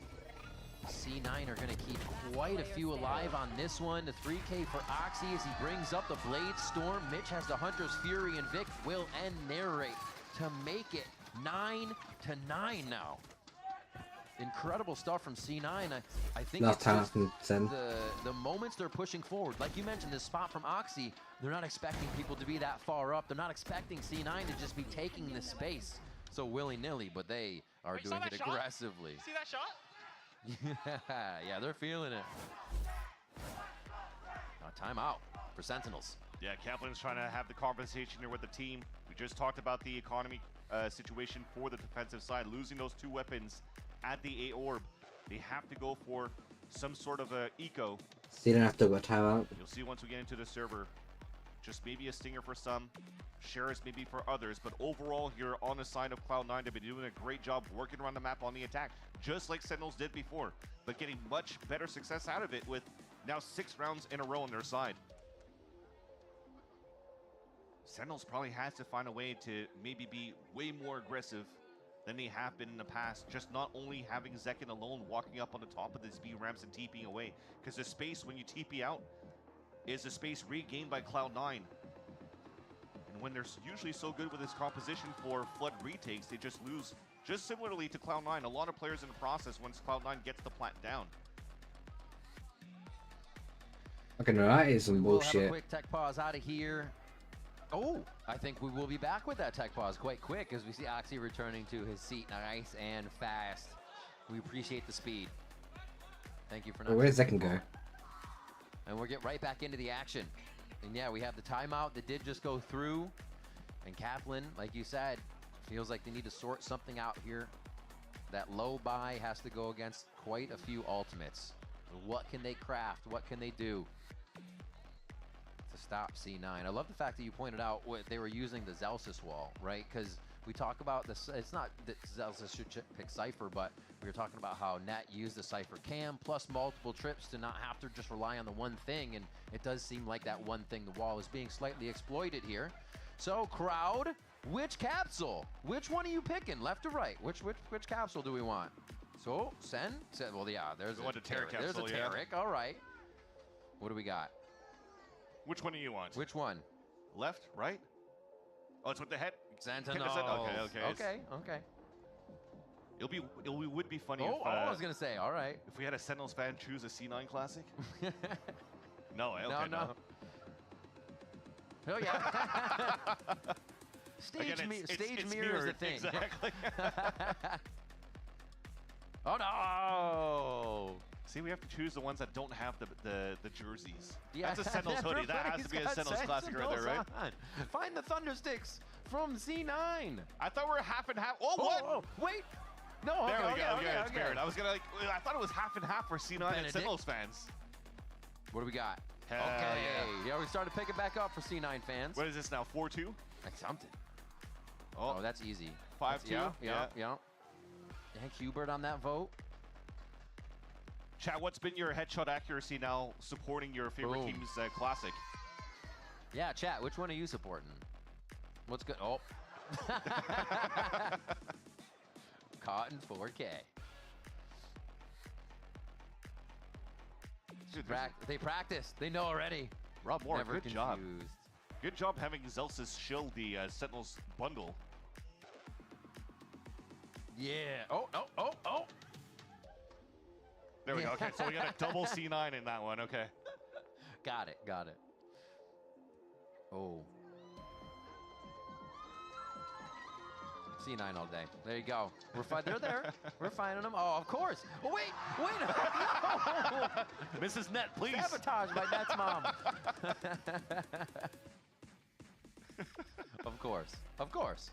C9 are going to keep quite a few alive on this one. The 3K for Oxy as he brings up the Blade Storm. Mitch has the Hunter's Fury, and Vic will end narrate to make it 9-9 now. Incredible stuff from C9. I think Last it's time just from Sen. the moments they're pushing forward. Like you mentioned, this spot from Oxy, they're not expecting people to be that far up. They're not expecting C9 to just be taking this space so willy-nilly, but they are doing it aggressively. See that shot? Yeah, they're feeling it. Timeout for Sentinels. Yeah, Kaplan's trying to have the conversation here with the team. We just talked about the economy situation for the defensive side, losing those two weapons at the A orb. They have to go for some sort of a eco. So you don't have to go timeout. You'll see once we get into the server, just maybe a stinger for some, shares maybe for others, but overall here on the side of Cloud9, they've been doing a great job working around the map on the attack, just like Sentinels did before, but getting much better success out of it with now 6 rounds in a row on their side. Sentinels probably has to find a way to maybe be way more aggressive than they have been in the past, just not only having Zekin alone walking up on the top of these B ramps and TPing away, because the space when you TP out is the space regained by Cloud9. And when they're usually so good with this composition for flood retakes, they just lose. Just similarly to Cloud9, a lot of players in the process once Cloud9 gets the plant down. Okay, no, that is some We'll have a bullshit. quick tech pause out of here. Oh, I think we will be back with that tech pause quite quick as we see Oxy returning to his seat nice and fast. We appreciate the speed. Thank you for not. Where does Zekin go? And we'll get right back into the action. And yeah, we have the timeout that did just go through. And Kaplan, like you said, feels like they need to sort something out here. That low buy has to go against quite a few ultimates. What can they craft? What can they do to stop C9? I love the fact that you pointed out what they were using the Zelsis wall, right? Because we talk about this, it's not that Zelsis should pick Cypher, but we were talking about how Net used the Cypher cam plus multiple trips to not have to just rely on the one thing, and it does seem like that one thing, the wall, is being slightly exploited here. So crowd, which capsule? Which one are you picking, left or right? Which capsule do we want? So Sen, well yeah, there's a Taric There's a capsule, Taric, all right. What do we got? Which one do you want? Which one? Left, right? Oh, it's with the head. Sentinels. Okay. It would be funny if I was gonna say, all right. if we had a Sentinels fan choose a C9 classic. No, okay, no. Oh yeah. Stage mirror is the thing. Exactly. Oh no! See, we have to choose the ones that don't have the jerseys. Yeah, that's a Sentinels hoodie. That has to be a Sentinels classic right there, right? On. Find the thunder sticks from C9. I thought we were half and half. Oh, what? Oh, wait. No, there we go. Okay. It's paired. I was gonna I thought it was half and half for C9 and Sentinels fans. What do we got? Hell okay. Yeah, we started picking back up for C9 fans. What is this now? 4-2? That's something. Oh, that's easy. 5-2. Yeah. Thank Hubert on that vote. Chat, what's been your headshot accuracy now supporting your favorite team's classic? Yeah, chat, which one are you supporting? What's good? Oh. caught in 4K. Dude, They practice. They know already. Rob Moore, Never good job. confused. Good job having Zelsis shield the Sentinels bundle. Yeah. Oh. There we go. Okay, so we got a double C9 in that one. Okay. Got it. Oh. C9 all day. There you go. We're fine. They're there. We're finding them. Oh, of course. Oh, wait. No. Mrs. Net, please. Sabotage by Net's mom. Of course.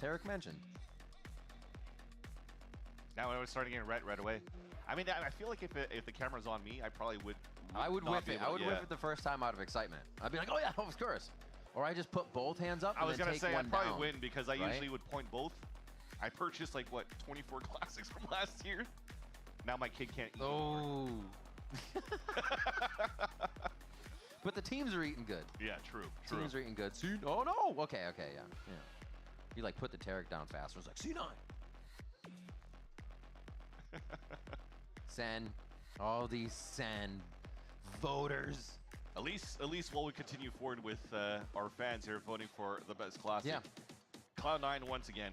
Tarek mentioned. Now I was starting getting red right away. I mean, I feel like if the camera's on me, I probably would. I would not whip be it. able I would to- whip it the first time out of excitement. I'd be like, oh yeah, of course. Or I just put both hands up. I was gonna say I'd probably win because I right? usually would point both. I purchased like what 24 classics from last year. Now my kid can't eat. Oh. But the teams are eating good. Yeah, true. Teams are eating good. Oh no. Okay, yeah. You like put the Tarek down faster. It's like C9. Sen. All these Sen voters. At least while we continue forward with our fans here voting for the best classic. Yeah. Cloud9 once again,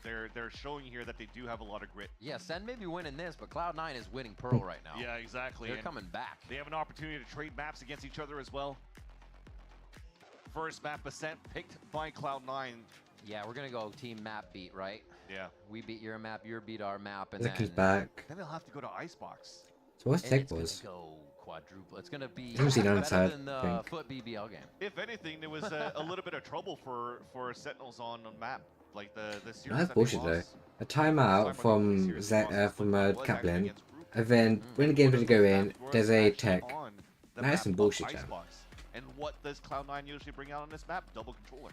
they're showing here that they do have a lot of grit. Yeah, Sen may be winning this, but Cloud9 is winning Pearl right now. Yeah, exactly. They're and coming back. They have an opportunity to trade maps against each other as well. First map Ascent picked by Cloud9. Yeah, we're gonna go team map beat, right? Yeah. We beat your map, you beat our map, and Look, then he's back. Then they'll have to go to Icebox. So what's and Tech it's gonna was? go quadruple. It's gonna be Who's he better downside, than I the think. Foot BBL game. If anything, there was a little bit of trouble for Sentinels on map. Like the series No, that's that they bullshit though. lost. A timeout from Kaplan, and then when the game's going to go in, there's a tech. That's some bullshit, Jam. And what does Cloud9 usually bring out on this map? Double controller.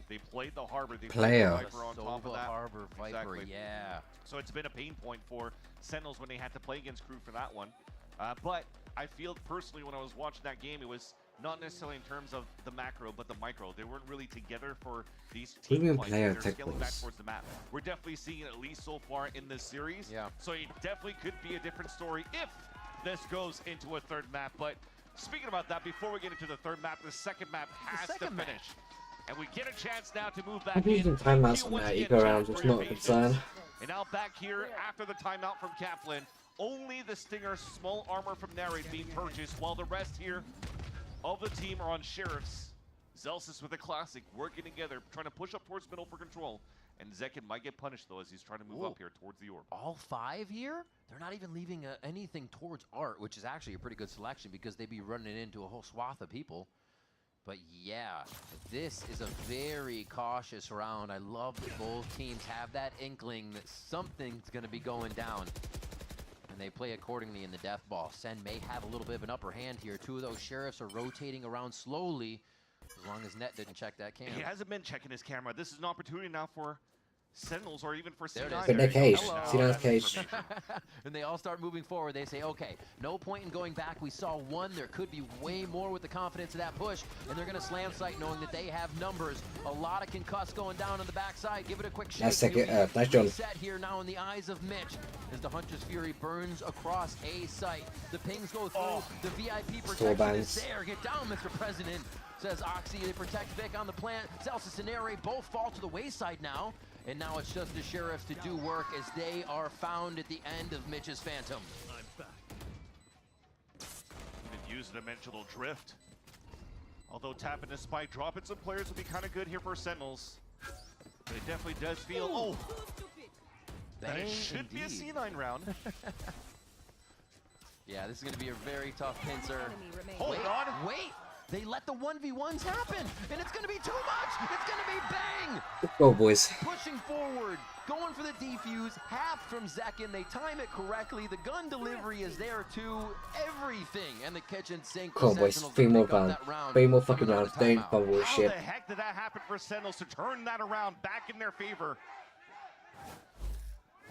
They played the Harbor. They Player. played the Viper on top of that. Harbor Viper, Exactly. yeah. So it's been a pain point for Sentinels when they had to play against Crew for that one. But I feel personally when I was watching that game, it was not necessarily in terms of the macro, but the micro. They weren't really together for these What do you team mean fights. player They're tech scaling back was? towards the map. We're definitely seeing it at least so far in this series. Yeah. So it definitely could be a different story if this goes into a third map. But speaking about that, before we get into the third map, the second map has to finish. And we get a chance now to move back I've used in. some timeouts on Once that again, eco chat rounds, for it's your not a good patience. sign. And now back here after the timeout from Kaplan, only the Stinger small armor from Narrate being purchased, while the rest here of the team are on Sheriffs. Zelsis with a classic, working together, trying to push up towards middle for control. And Zekin might get punished though as he's trying to move up here towards the orb. All 5 here? They're not even leaving anything towards Art, which is actually a pretty good selection because they'd be running into a whole swath of people. But yeah, this is a very cautious round. I love that both teams have that inkling that something's going to be going down. And they play accordingly in the death ball. Sen may have a little bit of an upper hand here. 2 of those Sheriffs are rotating around slowly, as long as Net didn't check that cam. He hasn't been checking his camera. This is an opportunity now for Sentinels or even for There it C9. is. But they're caged. Hello. C9's caged. And they all start moving forward. They say, okay, no point in going back. We saw 1. There could be way more with the confidence of that push. And they're going to slam site knowing that they have numbers. A lot of concuss going down on the backside. Give it a quick shake. Nice second, nice John. Set here now in the eyes of Mitch as the Hunter's Fury burns across A site. The pings go through. The VIP protection bangs. is there. Get down, Mr. President, says Oxy. They protect Vic on the plant. Zelsis and Narrate both fall to the wayside now. And now it's just the Sheriffs to do work as they are found at the end of Mitch's Phantom. I'm back. Even use dimensional drift. Although tapping the spike, dropping some players would be kind of good here for Sentinels. But it definitely does feel, that it should be a C9 round. Yeah, this is going to be a very tough pincer. Hold on. Wait! They let the 1v1s happen, and it's going to be too much! It's going to be bang! Let's go, boys. Pushing forward, going for the defuse, half from Zekin. They time it correctly. The gun delivery is there too. Everything, and the kitchen sink. Come on, boys. Sentinels 3 to more pick up rounds. that round. 3 more fucking Coming out rounds. of Don't timeout. bubble with How shit. the heck did that happen for Sentinels to turn that around back in their favor?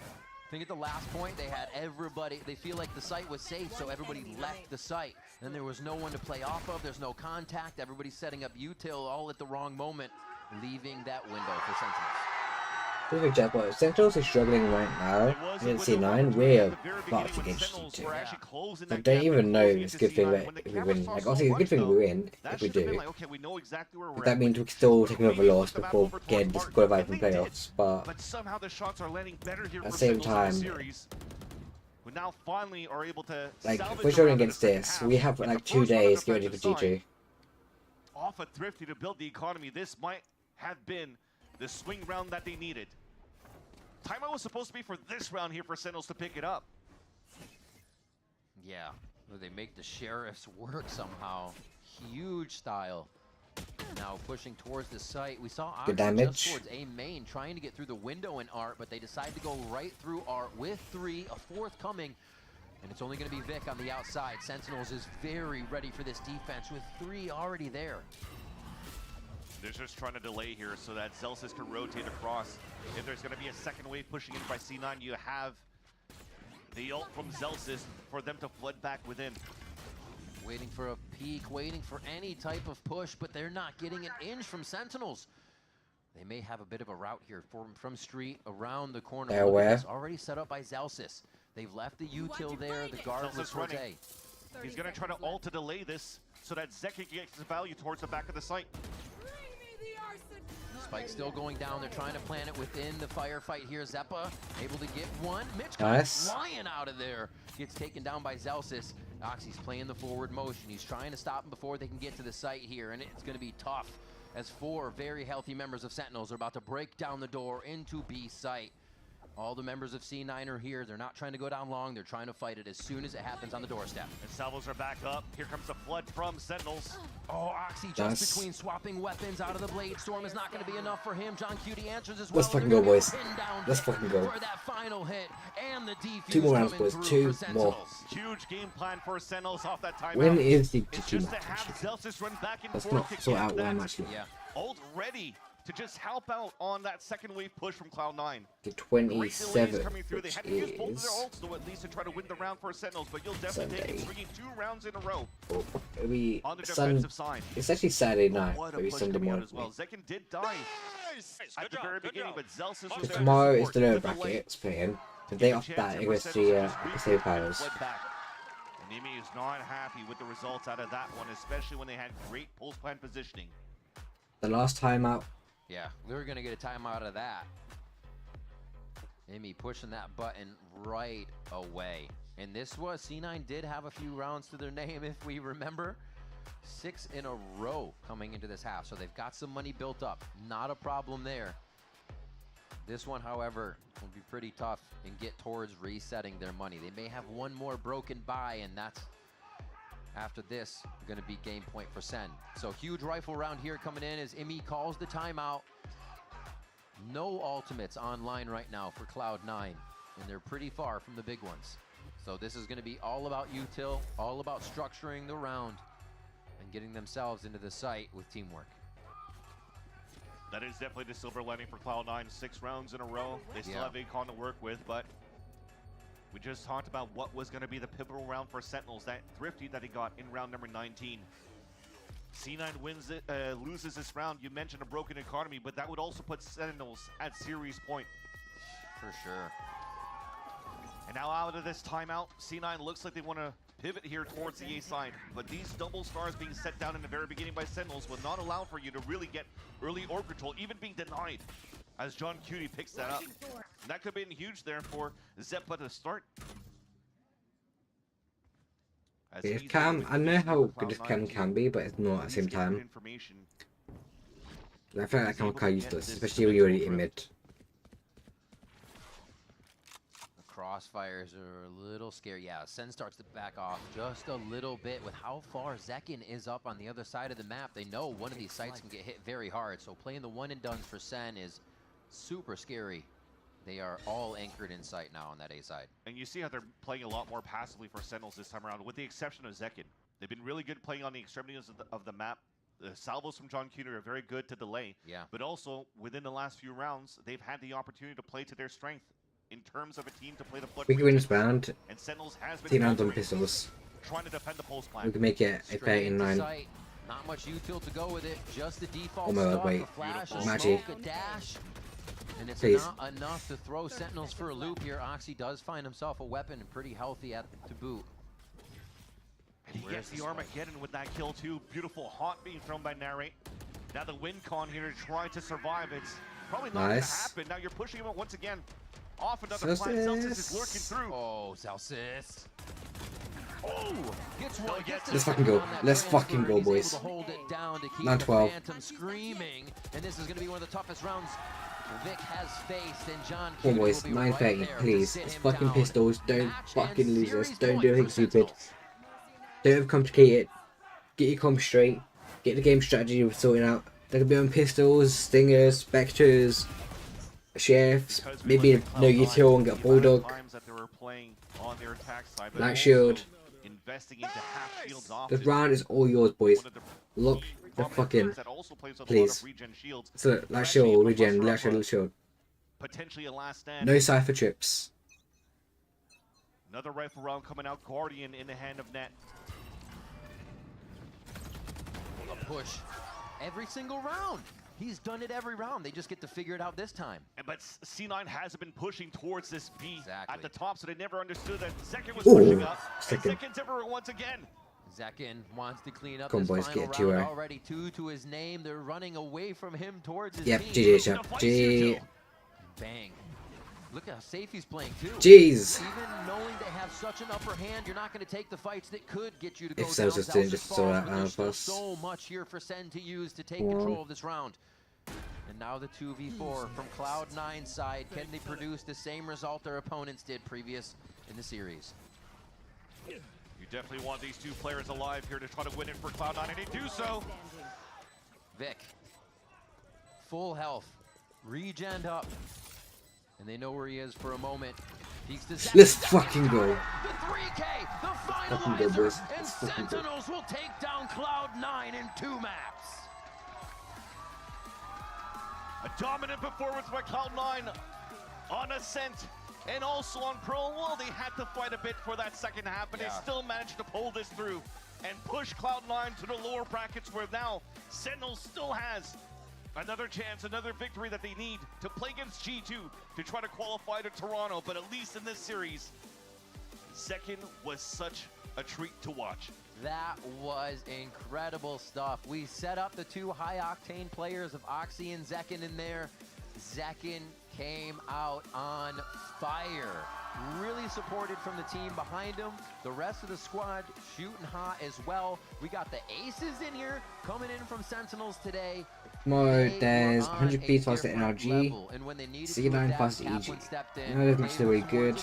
I think at the last point, they had everybody, they feel like the site was safe, so everybody left the site. Then there was no one to play off of, there's no contact, everybody's setting up util all at the wrong moment, leaving that window for Sentinels. Good job, boys. Sentinels is struggling right now. Against C9, we're about against G2. I don't even know if it's a good thing that if we win. Like, obviously, it's a good thing we win if we do. But that means we can still take another loss before getting disqualified from playoffs. But somehow the shots are landing better here at the same time, we now finally are able to like, if we're struggling against this, we have like 2 days to get ready for G2. Off a Thrifty to build the economy, this might have been the swing round that they needed. Timeout was supposed to be for this round here for Sentinels to pick it up. Yeah, they make the Sheriffs work somehow. Huge style. Now pushing towards the site. We saw good Oxy damage just towards A main, trying to get through the window in Art, but they decide to go right through Art with 3, a 4th coming. And it's only going to be Vic on the outside. Sentinels is very ready for this defense with 3 already there. They're just trying to delay here so that Zelsis can rotate across. If there's going to be a second wave pushing in by C9, you have the ult from Zelsis for them to flood back within. Waiting for a peek, waiting for any type of push, but they're not getting an inch from Sentinels. They may have a bit of a route here from street around the corner. Yeah, where? It's already set up by Zelsis. They've left the util there, the guard was towards A. He's going to try to ult to delay this so that Zek can get his value towards the back of the site. Spike still going down. They're trying to plant it within the firefight here. Zeppa able to get one. Mitch nice. Flying out of there. Gets taken down by Zelsis. Oxy's playing the forward motion. He's trying to stop him before they can get to the site here, and it's going to be tough as 4 very healthy members of Sentinels are about to break down the door into B site. All the members of C9 are here. They're not trying to go down long. They're trying to fight it as soon as it happens on the doorstep. And salvos are back up. Here comes the flood from Sentinels. Oh, Oxy just nice. between swapping weapons out of the Blade Storm is not going to be enough for him. John Cutie answers as well. Let's fucking go, boys. Let's fucking go. For that final hit and the defuse 2 more rounds, boys. 2 more. Huge game plan for Sentinels off that timeout. When is the It's G2 just match? to have Zelsis run back and Let's forth not to sort get out where I'm that actually. Yeah. ult ready to just help out on that second wave push from Cloud9. The Great 27th, delays coming through. They which had to use both of is their ults though, at least to try to win the round for Sentinels, but you'll definitely take it, Sunday. bringing 2 rounds in a row. It'll be On the Sun. defensive side. It's actually Saturday night. What a It'll be push Sunday coming out morning. as well. Zekin did die at the very beginning, but Zelsis was Because there tomorrow to is the support. lower brackets playing. The day off that against the Save Pirates. And Nimi is not happy with the results out of that one, especially when they had great post plan positioning. The last time out. Yeah, we're going to get a timeout out of that. Amy pushing that button right away. And this was, C9 did have a few rounds to their name, if we remember. 6 in a row coming into this half, so they've got some money built up. Not a problem there. This one, however, will be pretty tough and get towards resetting their money. They may have one more broken buy, and that's, after this, going to be game point for Sen. So huge rifle round here coming in as Imi calls the timeout. No ultimates online right now for Cloud9, and they're pretty far from the big ones. So this is going to be all about util, all about structuring the round and getting themselves into the site with teamwork. That is definitely the silver lining for Cloud9. 6 rounds in a row. They still have Akon to work with, but we just talked about what was going to be the pivotal round for Sentinels, that Thrifty that he got in round number 19. C9 wins it, loses this round. You mentioned a broken economy, but that would also put Sentinels at series point. For sure. And now out of this timeout, C9 looks like they want to pivot here towards the A side, but these double stars being set down in the very beginning by Sentinels will not allow for you to really get early orb control, even being denied, as John Cutie picks that up. And that could have been huge there for Zeppa to start. It's Cam, I know how good this Cam can be, but it's not at the same time. I feel like I can't quite use this, especially when you're already in mid. Crossfires are a little scary. Yeah, Sen starts to back off just a little bit with how far Zekin is up on the other side of the map. They know one of these sites can get hit very hard, so playing the one and dones for Sen is super scary. They are all anchored in sight now on that A side. And you see how they're playing a lot more passively for Sentinels this time around, with the exception of Zekin. They've been really good playing on the extremities of the map. The salvos from John Cuter are very good to delay. Yeah. But also, within the last few rounds, they've had the opportunity to play to their strength in terms of a team to play the flood. We can win this round. And Sentinels has been 10 rounds on pistols. trying to defend the post plan. We can make it a 39. Not much util to go with it. Just the default Oh my god, stuff, wait. a flash, a Magic. smoke, a dash. And it's Please. not enough to throw Sentinels for a loop here. Oxy does find himself a weapon and pretty healthy to boot. He gets the Armageddon with that kill too. Beautiful haunt being thrown by Narrate. Now the win con here to try to survive. It's probably not going to happen. Now you're pushing him out once again. Off another flank. Celsius is lurking through. Oh, Celsius. Oh, gets one. Let's fucking go. Let's fucking go, boys. Hold it down to keep 9-12. Phantom screaming, and this is going to be one of the toughest rounds Vic has faced, and John Come on, boys. 9-30, please. It's fucking pistols. Don't fucking lose this. Don't do anything stupid. Don't overcomplicate it. Get your comp straight. Get the game strategy sorted out. They can be on pistols, stingers, specters, sheriffs. Maybe no util and get a bulldog. Black shield. The round is all yours, boys. Look the fucking, please. So black shield, regen, black shield. No cipher trips. Another rifle round coming out. Guardian in the hand of Net. A push every single round. He's done it every round. They just get to figure it out this time. But C9 hasn't been pushing towards this B at the top, so they never understood that Zekin was Ooh, pushing up. Zekin. Zekin's ever once again. Zekin wants to clean up Come on, this boys, final get to round her. already. 2 to his name. They're running away from him towards his Yep, team. GG, chap. G. Bang. Look at how safe he's playing too. Jeez. Even knowing they have such an upper hand, you're not going to take the fights that could get you to go If down. Celsius didn't just saw that but there's still pass. so much here for Sen to use to take control of this round. And now the 2v4 from Cloud9 side. Can they produce the same result their opponents did previous in the series? You definitely want these two players alive here to try to win it for Cloud9, and they do so. Vic, full health, regen up, and they know where he is for a moment. Peeks to Zach. Let's fucking go. The 3K, the Fucking go, boys. finalizer, and Let's fucking go. Sentinels will take down Cloud9 in 2 maps. A dominant performance by Cloud9 on Ascent and also on Pro. Well, they had to fight a bit for that second half, but they still managed to pull this through and push Cloud9 to the lower brackets, where now Sentinels still has another chance, another victory that they need to play against G2 to try to qualify to Toronto. But at least in this series, second was such a treat to watch. That was incredible stuff. We set up the 2 high-octane players of Oxy and Zekin in there. Zekin came out on fire. Really supported from the team behind him. The rest of the squad shooting hot as well. We got the aces in here coming in from Sentinels today. Tomorrow there's 100 beats past the NRG, C9 past EG. No, that's not still very good.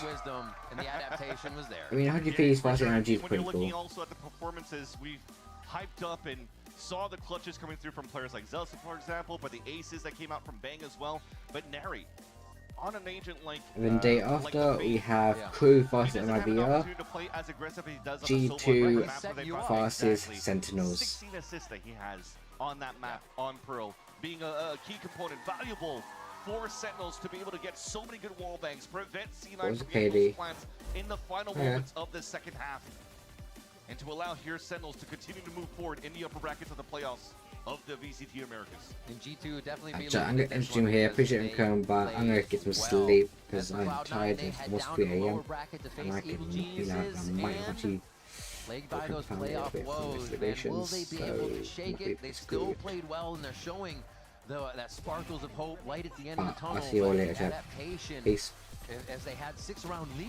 And the adaptation was there. I mean, 100 beats past the NRG is When pretty you're looking cool. also at the performances, we've hyped up and saw the clutches coming through from players like Zelsa, for example, but the aces that came out from Bang as well. But Nary, on an agent like And then day after, we have Crew versus MIBR, G2 versus Sentinels. 16 assists that he has on that map on Pearl, being a key component, valuable for Sentinels to be able to get so many good wall bangs, prevent C9 from getting those plants in the final moments of the second half, and to allow here Sentinels to continue to move forward in the upper brackets of the playoffs of the VCT Americas. And G2 definitely be Actually, I'm going to end stream here. Appreciate him coming, but I'm going to get some sleep because I'm tired. It's almost 3 AM and I can feel like I might actually plagued by those playoff woes, and will they be able to shake it? They still played well, and they're showing that sparkles of hope, light at the end of the tunnel. I'll see you all later, chat. Adaptation, Peace. as they had 6-round lead.